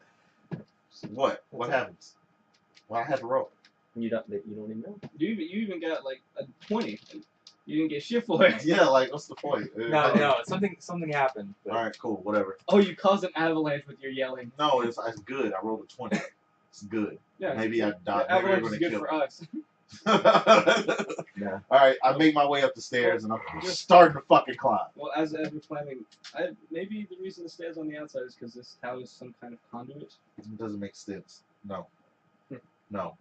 [SPEAKER 3] What? What happens? Well, I had to roll.
[SPEAKER 1] You don't even know.
[SPEAKER 4] You even got like a 20. You didn't get shit for it.
[SPEAKER 3] Yeah, like what's the point?
[SPEAKER 2] No, something happened. but-
[SPEAKER 3] All right, cool, whatever.
[SPEAKER 4] Oh, you caused an avalanche with your yelling.
[SPEAKER 3] No, it's good. I rolled a 20. It's good.
[SPEAKER 4] Yeah.
[SPEAKER 3] Maybe I
[SPEAKER 4] The
[SPEAKER 3] died. Maybe we're
[SPEAKER 4] avalanche
[SPEAKER 3] gonna
[SPEAKER 4] is good
[SPEAKER 3] kill
[SPEAKER 4] for
[SPEAKER 3] him.
[SPEAKER 4] us.
[SPEAKER 1] Yeah.
[SPEAKER 3] All right, I make my way up the stairs and I'm starting to fucking climb.
[SPEAKER 4] Well, as we're climbing, maybe the reason the stairs on the outside is because this tower is some kind of conduit.
[SPEAKER 3] It doesn't make sense. No.
[SPEAKER 4] Hmm.
[SPEAKER 3] No.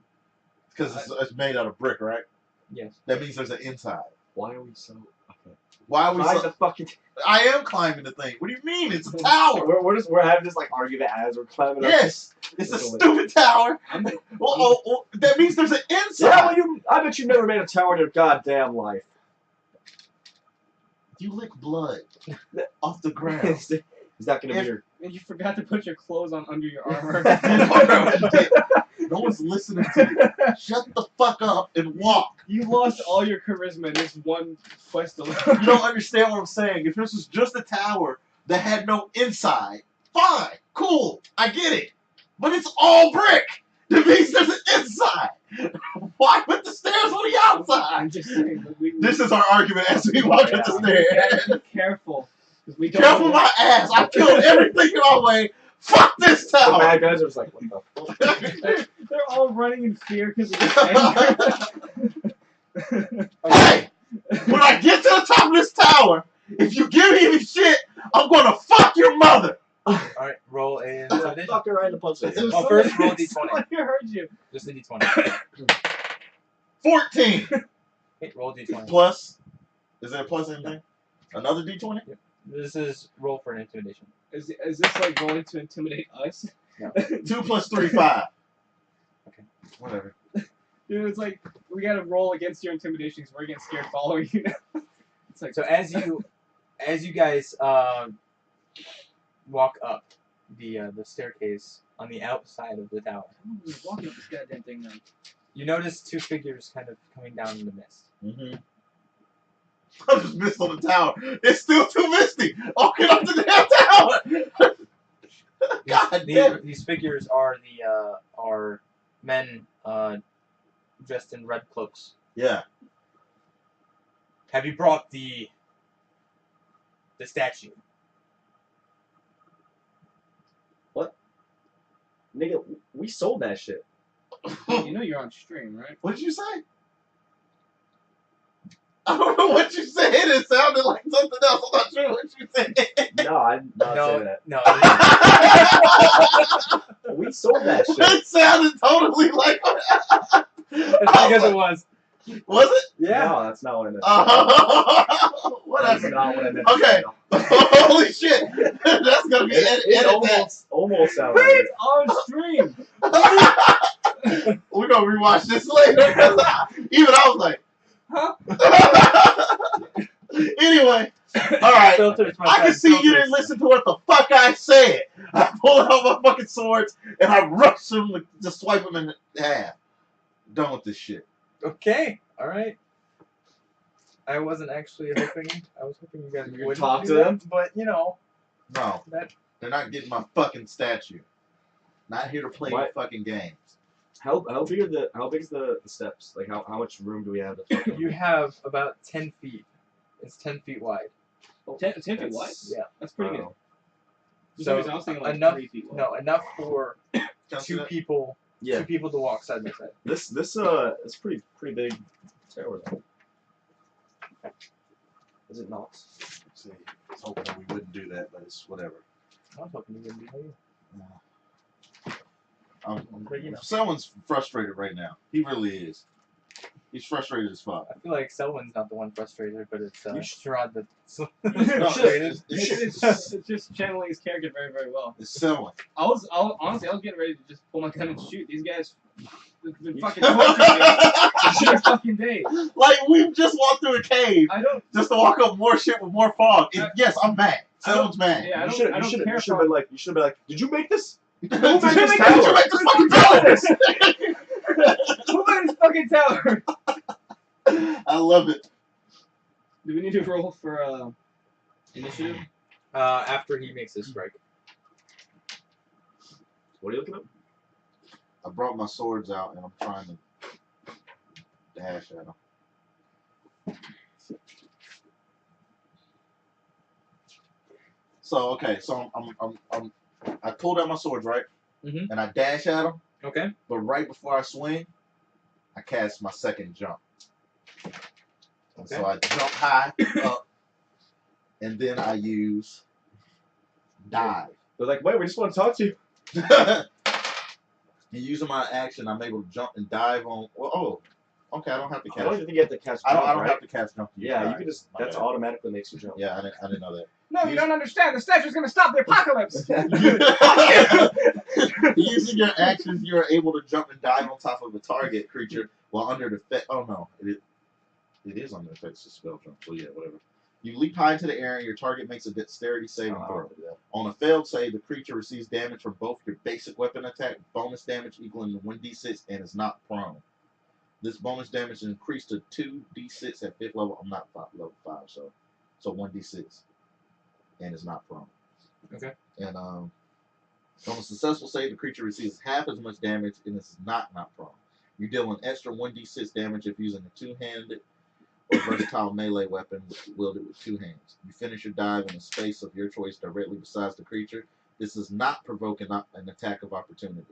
[SPEAKER 3] Because it's made out of brick, right?
[SPEAKER 2] Yes.
[SPEAKER 3] That means there's an inside.
[SPEAKER 1] Why are we so? Okay.
[SPEAKER 3] Why are we
[SPEAKER 1] Climb
[SPEAKER 3] so...
[SPEAKER 1] the fucking.
[SPEAKER 3] I am climbing the thing. What do you mean? It's a tower.
[SPEAKER 1] We're having this like argument as we're climbing up.
[SPEAKER 3] Yes. It's a
[SPEAKER 1] That's the
[SPEAKER 3] stupid tower.
[SPEAKER 4] I'm,
[SPEAKER 3] Oh, that means there's an inside.
[SPEAKER 1] Yeah, well, I bet you never made a tower in your goddamn life.
[SPEAKER 3] You lick blood off the ground.
[SPEAKER 1] Is that gonna be your?
[SPEAKER 4] and you forgot to put your clothes on under your armor.
[SPEAKER 3] No one's listening to you. Shut the fuck up and walk.
[SPEAKER 4] You lost all your charisma in this one quest alone.
[SPEAKER 3] You don't understand what I'm saying. If this was just a tower that had no inside, fine, cool, I get it. But it's all brick. That means there's an inside. Why put the stairs on the outside?
[SPEAKER 4] I'm just saying. But
[SPEAKER 3] This is our argument as we walk up the stairs.
[SPEAKER 4] Be careful. 'Cause we don't
[SPEAKER 3] Careful
[SPEAKER 4] know
[SPEAKER 3] my ass. I killed everything in my way. Fuck this
[SPEAKER 1] The
[SPEAKER 3] tower.
[SPEAKER 1] bad guys are just like, what the fuck?
[SPEAKER 4] They're all running in fear because of this anger.
[SPEAKER 3] Hey, when I get to
[SPEAKER 1] say.
[SPEAKER 3] It's
[SPEAKER 2] Oh, first roll d20.
[SPEAKER 4] Someone heard you.
[SPEAKER 2] Just a d20.
[SPEAKER 3] 14
[SPEAKER 2] Okay, roll d20.
[SPEAKER 3] plus. Is there a plus anything? Another d20?
[SPEAKER 2] This is roll for an intimidation.
[SPEAKER 4] Is this like rolling to intimidate us?
[SPEAKER 3] 2 plus 3, 5.
[SPEAKER 2] Okay.
[SPEAKER 3] Whatever.
[SPEAKER 4] Dude, it's like we gotta roll against your intimidation because we're getting scared following you now. It's like
[SPEAKER 2] So as you guys walk up the staircase on the outside of the tower,
[SPEAKER 4] we're walking up this goddamn thing now.
[SPEAKER 2] you notice two figures kind of coming down in the mist.
[SPEAKER 3] Mm-hmm. I just missed on the tower. It's still too misty. Oh, get up the damn tower! God damn it.
[SPEAKER 2] These figures are are men dressed in red cloaks.
[SPEAKER 3] Yeah.
[SPEAKER 2] Have you brought the statue?
[SPEAKER 1] Nigga, we sold that shit.
[SPEAKER 4] You know you're on stream, right?
[SPEAKER 3] What did you say? I don't know what you said. It sounded like something else. I'm not sure what you said.
[SPEAKER 1] No, I'm not saying that.
[SPEAKER 2] No.
[SPEAKER 1] We sold that shit.
[SPEAKER 3] It sounded totally like.
[SPEAKER 2] It's because it was.
[SPEAKER 3] Was it?
[SPEAKER 2] Yeah.
[SPEAKER 1] No, that's not what I meant. That's
[SPEAKER 3] Whatever.
[SPEAKER 1] not what I meant.
[SPEAKER 3] Okay. Holy shit. That's gonna be
[SPEAKER 1] It
[SPEAKER 3] edit
[SPEAKER 1] almost sounded like
[SPEAKER 4] Wait,
[SPEAKER 1] it.
[SPEAKER 4] on stream.
[SPEAKER 3] that. We're gonna rewatch this later. Even I was like.
[SPEAKER 4] Huh?
[SPEAKER 3] Anyway, all right.
[SPEAKER 2] Filters, my
[SPEAKER 3] I can
[SPEAKER 2] friend,
[SPEAKER 3] see you
[SPEAKER 2] filters.
[SPEAKER 3] didn't listen to what the fuck I said. I pulled out my fucking swords and I rushed them to swipe them in half. Done with this shit.
[SPEAKER 2] Okay. All right. I wasn't actually hoping. I was hoping you guys
[SPEAKER 1] You
[SPEAKER 2] would
[SPEAKER 1] talk
[SPEAKER 2] do
[SPEAKER 1] to
[SPEAKER 2] that,
[SPEAKER 1] them?
[SPEAKER 2] but you know
[SPEAKER 3] No,
[SPEAKER 2] that.
[SPEAKER 3] they're not getting my fucking statue. Not here to play
[SPEAKER 1] What?
[SPEAKER 3] your fucking games.
[SPEAKER 1] How big is the steps? Like how much room do we have to fucking
[SPEAKER 2] You have about 10 feet. It's 10 feet wide.
[SPEAKER 4] 10 feet wide?
[SPEAKER 1] That's-
[SPEAKER 2] Yeah.
[SPEAKER 4] That's pretty good.
[SPEAKER 1] Wow.
[SPEAKER 2] So
[SPEAKER 4] I was thinking like
[SPEAKER 2] enough.
[SPEAKER 4] 3 feet wide.
[SPEAKER 2] No, enough for
[SPEAKER 3] Can I see
[SPEAKER 2] two
[SPEAKER 3] that?
[SPEAKER 2] people.
[SPEAKER 1] Yeah.
[SPEAKER 2] Two people to walk side by side.
[SPEAKER 1] This it's pretty big tower though. Is it not?
[SPEAKER 3] Let's see. I was hoping that we wouldn't do that, but it's whatever.
[SPEAKER 2] I was hoping you wouldn't be here. But, you know.
[SPEAKER 3] Someone's frustrated right now. He really is. He's frustrated as fuck.
[SPEAKER 2] I feel like Selwyn's not the one frustrated, but it's
[SPEAKER 1] You
[SPEAKER 2] Sherrod that's
[SPEAKER 3] No,
[SPEAKER 2] frustrated.
[SPEAKER 3] it's
[SPEAKER 4] It's just channeling his character very, very well.
[SPEAKER 3] Selwyn.
[SPEAKER 4] Honestly, I was getting ready to just pull my gun and shoot. These guys have been fucking torturing me for fucking days.
[SPEAKER 3] Like, we just walked through a cave
[SPEAKER 4] I don't.
[SPEAKER 3] just to walk up more shit with more fog. And yes, I'm mad.
[SPEAKER 4] I don't-
[SPEAKER 3] Selwyn's mad.
[SPEAKER 4] Yeah, I
[SPEAKER 1] You
[SPEAKER 4] don't.
[SPEAKER 1] should
[SPEAKER 4] I don't care
[SPEAKER 1] have
[SPEAKER 4] for.
[SPEAKER 1] been like did you make this?
[SPEAKER 3] Did
[SPEAKER 1] Who made this
[SPEAKER 3] you
[SPEAKER 1] tower?
[SPEAKER 3] make this fucking tower?
[SPEAKER 4] Who made this fucking tower?
[SPEAKER 3] I love it.
[SPEAKER 4] Do we need to roll for initiative?
[SPEAKER 2] After he makes his strike.
[SPEAKER 1] What are you looking at?
[SPEAKER 3] I brought my swords out and I'm trying to dash at them. So okay, so I pulled out my swords, right?
[SPEAKER 2] Mhm.
[SPEAKER 3] And I dash at them,
[SPEAKER 2] Okay.
[SPEAKER 3] but right before I swing, I cast my second jump.
[SPEAKER 2] Okay.
[SPEAKER 3] So I jump high up, and then I use dive.
[SPEAKER 1] They're like, wait, we just want to talk to you.
[SPEAKER 3] And using my action, I'm able to jump and dive on. Well, oh, okay. I don't have to
[SPEAKER 1] I don't
[SPEAKER 3] cast.
[SPEAKER 1] even think you have to cast
[SPEAKER 3] I
[SPEAKER 1] jump,
[SPEAKER 3] don't
[SPEAKER 1] right?
[SPEAKER 3] have to cast jump. to use
[SPEAKER 1] Yeah, you
[SPEAKER 3] dive.
[SPEAKER 1] can just
[SPEAKER 3] My
[SPEAKER 1] that's
[SPEAKER 3] bad.
[SPEAKER 1] automatically makes you jump.
[SPEAKER 3] Yeah, I didn't know that.
[SPEAKER 4] No, you don't understand. The statue's gonna stop the apocalypse.
[SPEAKER 3] Using your actions, you are able to jump and dive on top of a target creature while under the effect. Oh no, it is under the effects of spell jump. So yeah, whatever. You leap high into the air and your target makes a dexterity saving throw. On a failed save, the creature receives damage from both your basic weapon attack, bonus damage equaling 1d6, and is not prone. This bonus damage is increased to 2d6 at 5th level. I'm not level 5, so 1d6, and is not prone.
[SPEAKER 2] Okay.
[SPEAKER 3] And on a successful save, the creature receives half as much damage and is not prone. You deal an extra 1d6 damage if using a two-handed or versatile melee weapon wielded with two hands. You finish your dive in a space of your choice directly besides the creature. This does not provoke an attack of opportunity.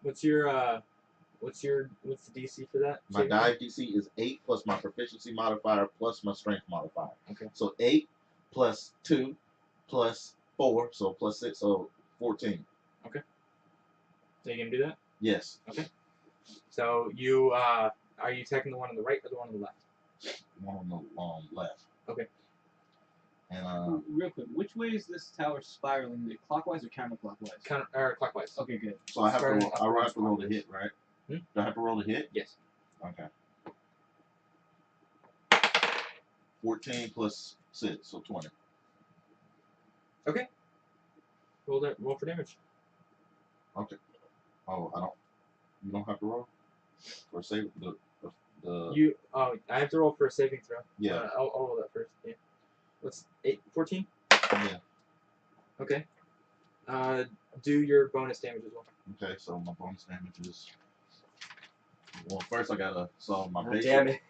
[SPEAKER 2] What's the DC for that?
[SPEAKER 3] My dive DC is 8 plus my proficiency modifier plus my strength modifier.
[SPEAKER 2] Okay.
[SPEAKER 3] So 8 plus 2 plus 4, so plus 6, so 14.
[SPEAKER 2] Okay. So you gonna do that?
[SPEAKER 3] Yes.
[SPEAKER 2] So you are you attacking the one on the right or the one on the left?
[SPEAKER 3] One on the left.
[SPEAKER 2] Okay.
[SPEAKER 3] And
[SPEAKER 4] Real quick, which way is this tower spiraling? Is it clockwise or counterclockwise?
[SPEAKER 2] Clockwise.
[SPEAKER 4] Okay, good.
[SPEAKER 3] so I have to
[SPEAKER 2] Starting
[SPEAKER 3] roll, I
[SPEAKER 2] upwards
[SPEAKER 3] have to roll the
[SPEAKER 2] clockwise.
[SPEAKER 3] hit, right?
[SPEAKER 2] Hmm?
[SPEAKER 3] Do I have to roll the hit?
[SPEAKER 2] Yes.
[SPEAKER 3] Okay. 14 plus 6, so 20.
[SPEAKER 2] Roll for damage.
[SPEAKER 3] Okay. Oh, you don't have to roll? For save the
[SPEAKER 2] I have to roll for a saving throw.
[SPEAKER 3] Yeah.
[SPEAKER 2] I'll roll that first. Yeah. What's 14?
[SPEAKER 3] Yeah.
[SPEAKER 2] Okay. Do your bonus damage as well.
[SPEAKER 3] Okay, so my bonus damage is. Well, first I gotta. So my
[SPEAKER 1] God
[SPEAKER 3] base.
[SPEAKER 1] damn it.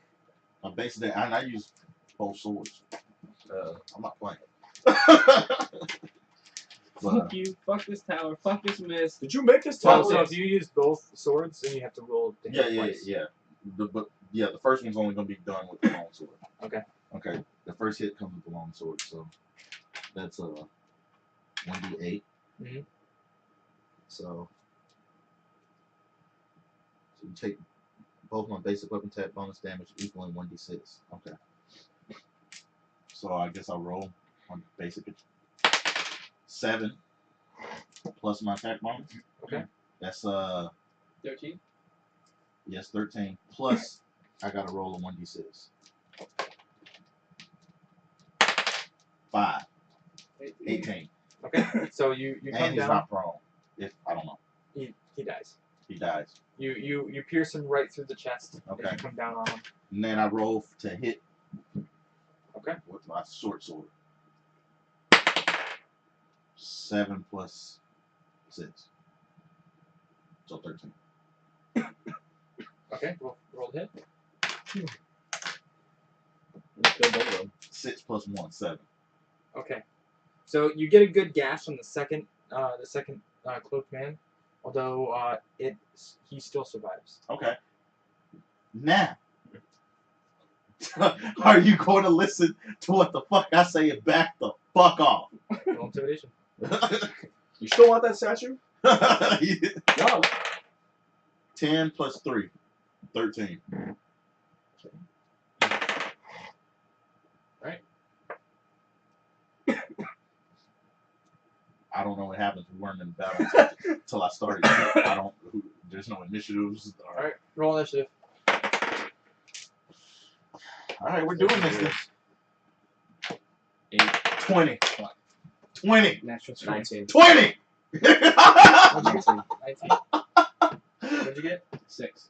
[SPEAKER 3] My base damage. And I use both swords. I'm not playing.
[SPEAKER 4] Fuck you. Fuck this tower. Fuck this mist.
[SPEAKER 1] Did you make this
[SPEAKER 2] So
[SPEAKER 1] tower?
[SPEAKER 2] if you use both swords, then you have to roll to hit twice.
[SPEAKER 3] But the first one's only gonna be done with the long sword.
[SPEAKER 2] Okay.
[SPEAKER 3] Okay. The first hit comes with the long sword, so that's 1d8.
[SPEAKER 2] Mhm.
[SPEAKER 3] So you take both my basic weapon attack bonus damage equaling 1d6. Okay. So I guess I'll roll on basic 7 plus my attack bonus.
[SPEAKER 2] Okay.
[SPEAKER 3] That's
[SPEAKER 4] 13.
[SPEAKER 3] yes, 13 plus I gotta roll a 1d6. 5. 18.
[SPEAKER 2] Okay. So you
[SPEAKER 3] And
[SPEAKER 2] come
[SPEAKER 3] he's
[SPEAKER 2] down.
[SPEAKER 3] not prone. If I don't know.
[SPEAKER 2] He dies.
[SPEAKER 3] He dies.
[SPEAKER 2] You pierce him right through the chest
[SPEAKER 3] Okay.
[SPEAKER 2] as you come down on him.
[SPEAKER 3] And then I roll to hit
[SPEAKER 2] Okay.
[SPEAKER 3] with my short sword. 7 plus 6. So 13.
[SPEAKER 2] Okay. Roll the hit.
[SPEAKER 1] Kill both of them.
[SPEAKER 3] 6 plus 1, 7.
[SPEAKER 2] Okay. So you get a good gash on the second cloaked man, although he still survives.
[SPEAKER 3] Okay. Now, are you going to listen to what the fuck I say and back the fuck off?
[SPEAKER 2] Roll intimidation.
[SPEAKER 1] You still want that statue? No.
[SPEAKER 3] 10 plus 3. 13.
[SPEAKER 2] Right.
[SPEAKER 3] I don't know what happens. We weren't in battle until I started. There's no initiatives.
[SPEAKER 2] All right. Roll initiative.
[SPEAKER 3] Alright, we're doing this. 20. 20.
[SPEAKER 4] Natural 20.
[SPEAKER 1] 19.
[SPEAKER 3] 20!
[SPEAKER 1] 19.
[SPEAKER 2] 19. What'd you get?
[SPEAKER 4] 6.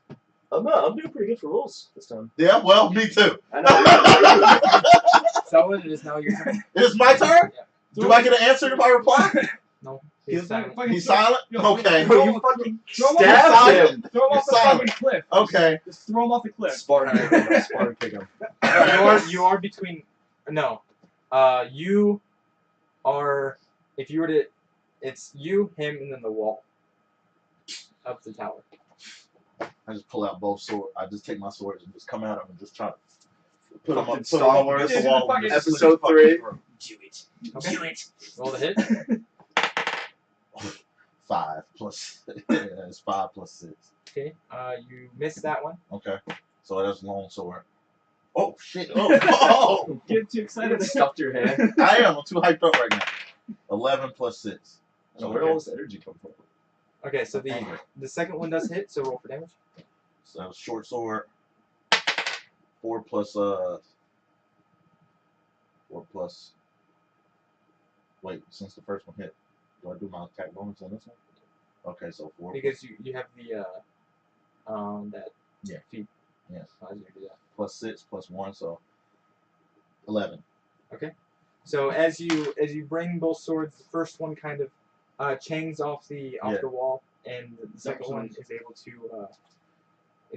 [SPEAKER 1] I'm doing pretty good for rolls this time.
[SPEAKER 3] Yeah, well, me too.
[SPEAKER 1] I know.
[SPEAKER 2] So it is now your turn.
[SPEAKER 3] It's my turn?
[SPEAKER 2] Yeah.
[SPEAKER 3] Do I get an answer to my reply?
[SPEAKER 2] No.
[SPEAKER 3] He's
[SPEAKER 2] silent.
[SPEAKER 3] He's silent? Okay.
[SPEAKER 1] Bro, you fucking
[SPEAKER 4] Throw him
[SPEAKER 1] stabbed
[SPEAKER 4] off the
[SPEAKER 1] him.
[SPEAKER 4] Throw him off the
[SPEAKER 3] You're
[SPEAKER 4] fucking cliff.
[SPEAKER 3] Okay.
[SPEAKER 4] Just throw him off the cliff.
[SPEAKER 1] Spartan kick him. Spartan kick him.
[SPEAKER 2] You are between. No. You are. If you were to, it's you, him, and then the wall of the tower.
[SPEAKER 3] I just pull out both swords. I just take my swords and just come at him and just try to put them
[SPEAKER 1] Fucking
[SPEAKER 3] up,
[SPEAKER 1] Star
[SPEAKER 3] against
[SPEAKER 1] Wars.
[SPEAKER 3] the wall. and just slit his
[SPEAKER 1] Episode
[SPEAKER 3] fucking
[SPEAKER 1] 3.
[SPEAKER 3] throat.
[SPEAKER 1] Do it.
[SPEAKER 2] Okay.
[SPEAKER 1] Do it.
[SPEAKER 2] Roll the hit.
[SPEAKER 3] 5 plus. It's 5 plus 6.
[SPEAKER 2] Okay. You missed that one.
[SPEAKER 3] Okay. So that's long sword. Oh shit! Oh,
[SPEAKER 4] Get too
[SPEAKER 1] You
[SPEAKER 4] excited.
[SPEAKER 1] stuffed your hand.
[SPEAKER 3] I am. I'm too hyped up right now. 11 plus 6.
[SPEAKER 1] So where did all this energy come from?
[SPEAKER 2] Okay. So
[SPEAKER 3] Anger.
[SPEAKER 2] the second one does hit. So roll for damage.
[SPEAKER 3] So that was short sword. 4 plus 4 plus. Wait, since the first one hit, do I do my attack bonus on this one? Okay, so 4.
[SPEAKER 2] Because you have the that
[SPEAKER 3] Yeah.
[SPEAKER 2] feat.
[SPEAKER 3] Yes.
[SPEAKER 2] Allows you to do that.
[SPEAKER 3] Plus 6 plus 1, so 11.
[SPEAKER 2] So as you bring both swords, the first one kind of changs off the wall, and the second one is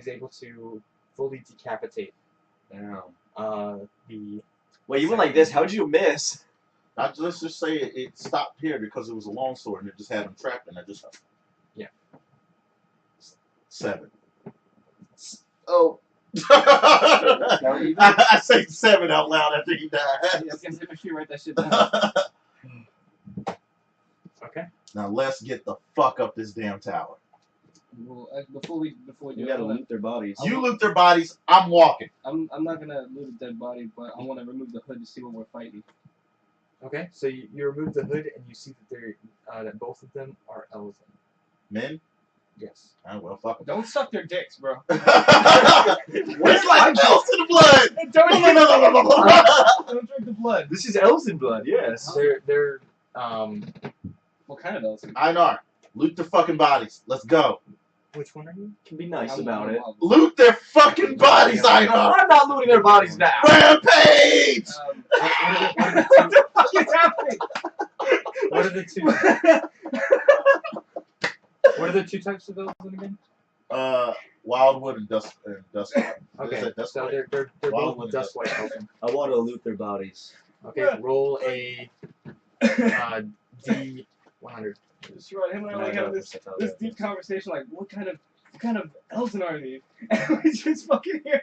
[SPEAKER 2] able to fully decapitate
[SPEAKER 1] Damn.
[SPEAKER 2] the.
[SPEAKER 1] Wait, you went like this. How'd you miss?
[SPEAKER 3] Let's just say it stopped here because it was a long sword and it just had him trapped and I just.
[SPEAKER 2] Yeah.
[SPEAKER 3] 7.
[SPEAKER 1] Oh.
[SPEAKER 3] I say 7 out loud after he died.
[SPEAKER 4] I guess make sure you write that shit down.
[SPEAKER 2] Okay.
[SPEAKER 3] Now let's get the fuck up this damn tower.
[SPEAKER 4] Well, before we
[SPEAKER 1] We
[SPEAKER 4] do
[SPEAKER 1] gotta
[SPEAKER 4] all
[SPEAKER 1] loot their bodies.
[SPEAKER 3] You loot their bodies. I'm walking.
[SPEAKER 4] I'm not gonna loot a dead body, but I want to remove the hood to see what we're fighting.
[SPEAKER 2] Okay, so you remove the hood and you see that that both of them are elven.
[SPEAKER 3] Men?
[SPEAKER 2] Yes.
[SPEAKER 3] Oh, well, fuck 'em.
[SPEAKER 4] Don't suck their dicks, bro.
[SPEAKER 3] It's like Elton blood.
[SPEAKER 4] Don't
[SPEAKER 3] No, no, no, no, no, no.
[SPEAKER 4] Don't drink the blood.
[SPEAKER 1] This is elves in blood, yes.
[SPEAKER 2] They're
[SPEAKER 4] What kind of elves?
[SPEAKER 3] Einar, loot their fucking bodies. Let's go.
[SPEAKER 2] which one are you?
[SPEAKER 1] Can be nice
[SPEAKER 4] I'm
[SPEAKER 1] about it.
[SPEAKER 4] wild.
[SPEAKER 3] Loot their fucking bodies, Einar.
[SPEAKER 1] I'm not looting their bodies now.
[SPEAKER 3] Rampage.
[SPEAKER 2] What are the two? What are the two types of elves again?
[SPEAKER 3] Wildwood and Duskwood.
[SPEAKER 2] Okay,
[SPEAKER 3] Is it Duskwood?
[SPEAKER 2] so they're
[SPEAKER 3] Wildwood
[SPEAKER 2] both
[SPEAKER 3] and
[SPEAKER 2] dust white elven.
[SPEAKER 1] I want to loot their bodies.
[SPEAKER 2] Okay, roll a D100.
[SPEAKER 4] That's right. Him and I like having this deep conversation. Like, what kind of elven are these? And we just fucking hear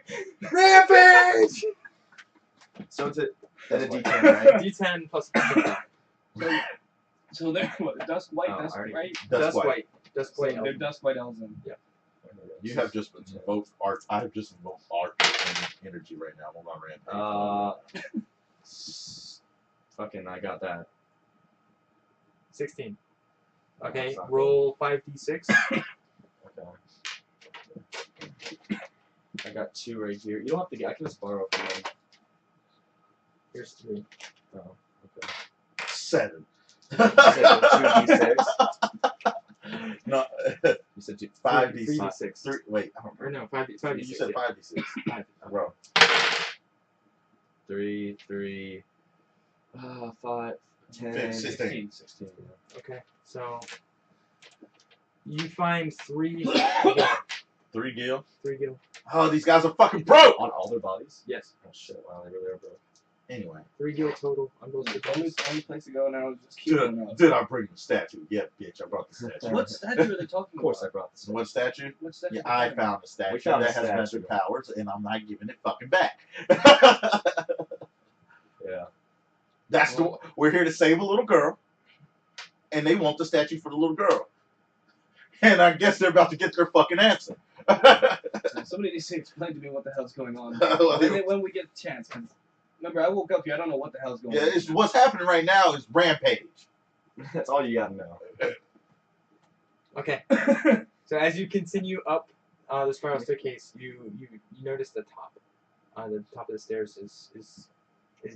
[SPEAKER 2] Rampage.
[SPEAKER 1] So it's a D10, right?
[SPEAKER 2] D10 plus 50.
[SPEAKER 4] So they're what? Dust white,
[SPEAKER 1] Oh,
[SPEAKER 4] dust
[SPEAKER 1] already-
[SPEAKER 4] right.
[SPEAKER 2] Dust white. Dust
[SPEAKER 4] So
[SPEAKER 2] white.
[SPEAKER 4] they're
[SPEAKER 2] elven.
[SPEAKER 4] dust white elven.
[SPEAKER 3] You have just invoked art. I have just invoked art and energy right now. I'm on my rampage.
[SPEAKER 1] Fucking, I got that.
[SPEAKER 2] 16. Okay,
[SPEAKER 1] That's not
[SPEAKER 2] roll 5d6.
[SPEAKER 1] Okay. I got 2 right here. You don't have to get. I can just borrow from them.
[SPEAKER 2] Here's 3.
[SPEAKER 1] Oh, okay.
[SPEAKER 3] 7.
[SPEAKER 1] You said 2d6.
[SPEAKER 3] No,
[SPEAKER 1] You said 2.
[SPEAKER 3] 5d6.
[SPEAKER 2] 3d6.
[SPEAKER 3] 3. Wait, I don't
[SPEAKER 2] Or
[SPEAKER 3] know.
[SPEAKER 2] no, 5d6.
[SPEAKER 3] You said 5d6.
[SPEAKER 2] Five.
[SPEAKER 3] Bro.
[SPEAKER 1] 3, 3, 5, 10,
[SPEAKER 3] 16.
[SPEAKER 1] 16.
[SPEAKER 2] Okay, so you find 3
[SPEAKER 3] 3 gil.
[SPEAKER 2] 3 gil.
[SPEAKER 3] Oh, these guys are fucking broke.
[SPEAKER 1] On all their bodies?
[SPEAKER 2] Yes,
[SPEAKER 1] Oh shit, wow, they really are broke.
[SPEAKER 3] Anyway,
[SPEAKER 2] 3 gil total on both
[SPEAKER 4] The
[SPEAKER 2] the
[SPEAKER 4] only place to go now is just keep going up.
[SPEAKER 3] did I bring the statue? Yeah, bitch, I brought the statue.
[SPEAKER 4] What statue are they talking
[SPEAKER 1] Of course I
[SPEAKER 4] about?
[SPEAKER 1] brought this.
[SPEAKER 3] What statue?
[SPEAKER 4] What statue?
[SPEAKER 3] Yeah,
[SPEAKER 4] are
[SPEAKER 3] I
[SPEAKER 4] they talking
[SPEAKER 3] found the statue
[SPEAKER 1] We found
[SPEAKER 3] that
[SPEAKER 1] the
[SPEAKER 3] has
[SPEAKER 1] statue.
[SPEAKER 3] magic powers, and I'm not giving it fucking back.
[SPEAKER 1] Yeah.
[SPEAKER 3] That's the. We're here to save a little girl, and they want the statue for the little girl. And I guess they're about to get their fucking answer.
[SPEAKER 4] about? Somebody needs to explain to me what the hell's going on.
[SPEAKER 3] Well,
[SPEAKER 4] when we get a chance. 'Cause remember, I woke up here. I don't know what the hell's going
[SPEAKER 3] yeah,
[SPEAKER 4] on.
[SPEAKER 3] it's, what's happening right now is rampage.
[SPEAKER 1] That's all you gotta know.
[SPEAKER 2] Okay, so as you continue up the spiral staircase, you notice the top. The top of the stairs is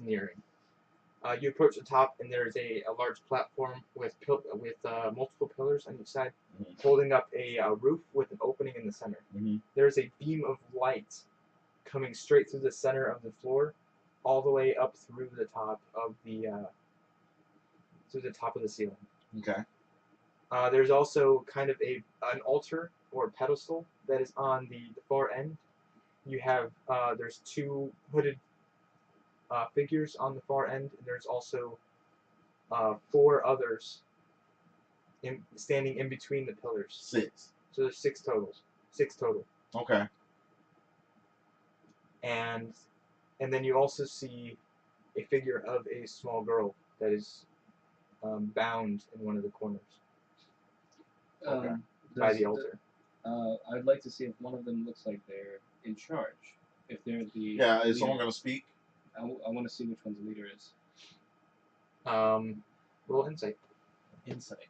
[SPEAKER 2] nearing. You approach the top, and there is a large platform with multiple pillars on each side, holding up a roof with an opening in the center.
[SPEAKER 3] Mhm.
[SPEAKER 2] There's a beam of light coming straight through the center of the floor, all the way up through the top of the ceiling.
[SPEAKER 3] Okay.
[SPEAKER 2] There's also kind of an altar or pedestal that is on the far end. You have there's 2 hooded figures on the far end, and there's also 4 others standing in between the pillars.
[SPEAKER 3] 6.
[SPEAKER 2] So there's 6 total. 6 total.
[SPEAKER 3] Okay.
[SPEAKER 2] And then you also see a figure of a small girl that is bound in one of the corners
[SPEAKER 3] Okay.
[SPEAKER 2] by the altar.
[SPEAKER 4] I'd like to see if one of them looks like they're in charge. If they're the
[SPEAKER 3] Yeah, is
[SPEAKER 4] leader.
[SPEAKER 3] someone gonna speak?
[SPEAKER 4] I want to see which one the leader is.
[SPEAKER 2] Roll insight.
[SPEAKER 4] Insight.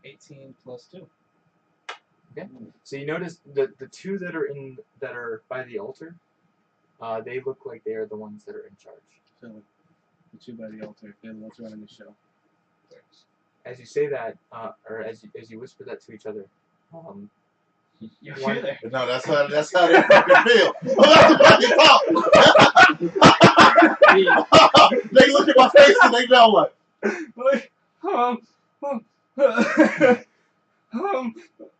[SPEAKER 4] 18 plus 2.
[SPEAKER 2] So you notice the 2 that are by the altar, they look like they are the ones that are in charge.
[SPEAKER 4] So the 2 by the altar. They're the ones running the show.
[SPEAKER 3] Thanks.
[SPEAKER 2] As you say that, or as you whisper that to each other,
[SPEAKER 4] You
[SPEAKER 2] One-
[SPEAKER 4] hear there?
[SPEAKER 3] No, that's how they fucking feel. That's the fucking talk. They look at my face and they know what.
[SPEAKER 4] Like,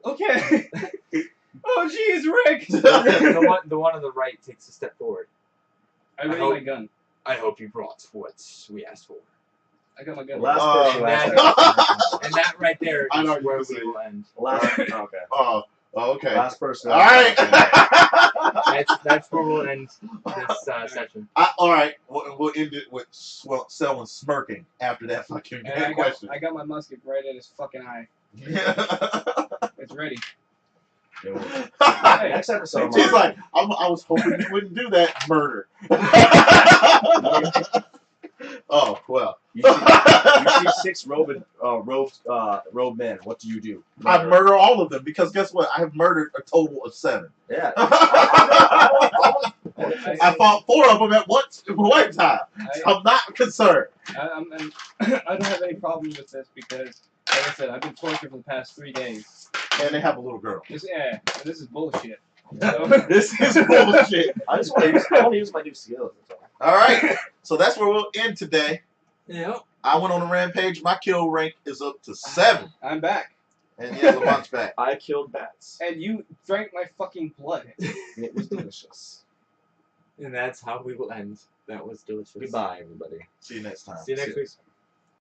[SPEAKER 4] okay. Oh, jeez, Rick.
[SPEAKER 2] the one on the right takes a step forward.
[SPEAKER 4] I ready
[SPEAKER 2] hope-
[SPEAKER 4] my gun.
[SPEAKER 2] I hope you brought what we asked for.
[SPEAKER 4] I got my gun.
[SPEAKER 1] Last
[SPEAKER 3] Oh,
[SPEAKER 1] person
[SPEAKER 2] man.
[SPEAKER 1] last
[SPEAKER 2] And that right there
[SPEAKER 3] I know
[SPEAKER 2] is
[SPEAKER 3] what
[SPEAKER 2] where
[SPEAKER 3] you're
[SPEAKER 2] we
[SPEAKER 3] saying.
[SPEAKER 2] will end.
[SPEAKER 1] Last, okay.
[SPEAKER 3] Oh, okay.
[SPEAKER 1] Last person.
[SPEAKER 3] All right.
[SPEAKER 2] that's where we'll end this session.
[SPEAKER 3] All right, we'll end it with Selwyn smirking after that fucking
[SPEAKER 4] And
[SPEAKER 3] question.
[SPEAKER 4] I got my musket right at his fucking eye. It's ready.
[SPEAKER 1] Next episode,
[SPEAKER 3] She's like, I was hoping you wouldn't do that murder. Oh well.
[SPEAKER 1] you see 6 robed men. What do you do?
[SPEAKER 3] I murder all of them because guess what? I have murdered a total of 7.
[SPEAKER 1] Yeah.
[SPEAKER 3] I fought 4 of them at one time. I'm not concerned.
[SPEAKER 4] I don't have any problem with this because, like I said, I've been tortured for the past 3 days.
[SPEAKER 3] And they have a little girl.
[SPEAKER 4] This is bullshit. So,
[SPEAKER 3] This is bullshit.
[SPEAKER 1] I just want to use my new skills. That's all.
[SPEAKER 3] All right, so that's where we'll end today.
[SPEAKER 2] Yep.
[SPEAKER 3] I went on a rampage. My kill rank is up to 7.
[SPEAKER 4] I'm back.
[SPEAKER 3] And yeah, Lamont's back.
[SPEAKER 1] I killed bats.
[SPEAKER 4] And you drank my fucking blood.
[SPEAKER 1] It was delicious.
[SPEAKER 2] And that's how we will end. That was delicious.
[SPEAKER 1] Goodbye, everybody.
[SPEAKER 3] See you next time.
[SPEAKER 2] See you next week.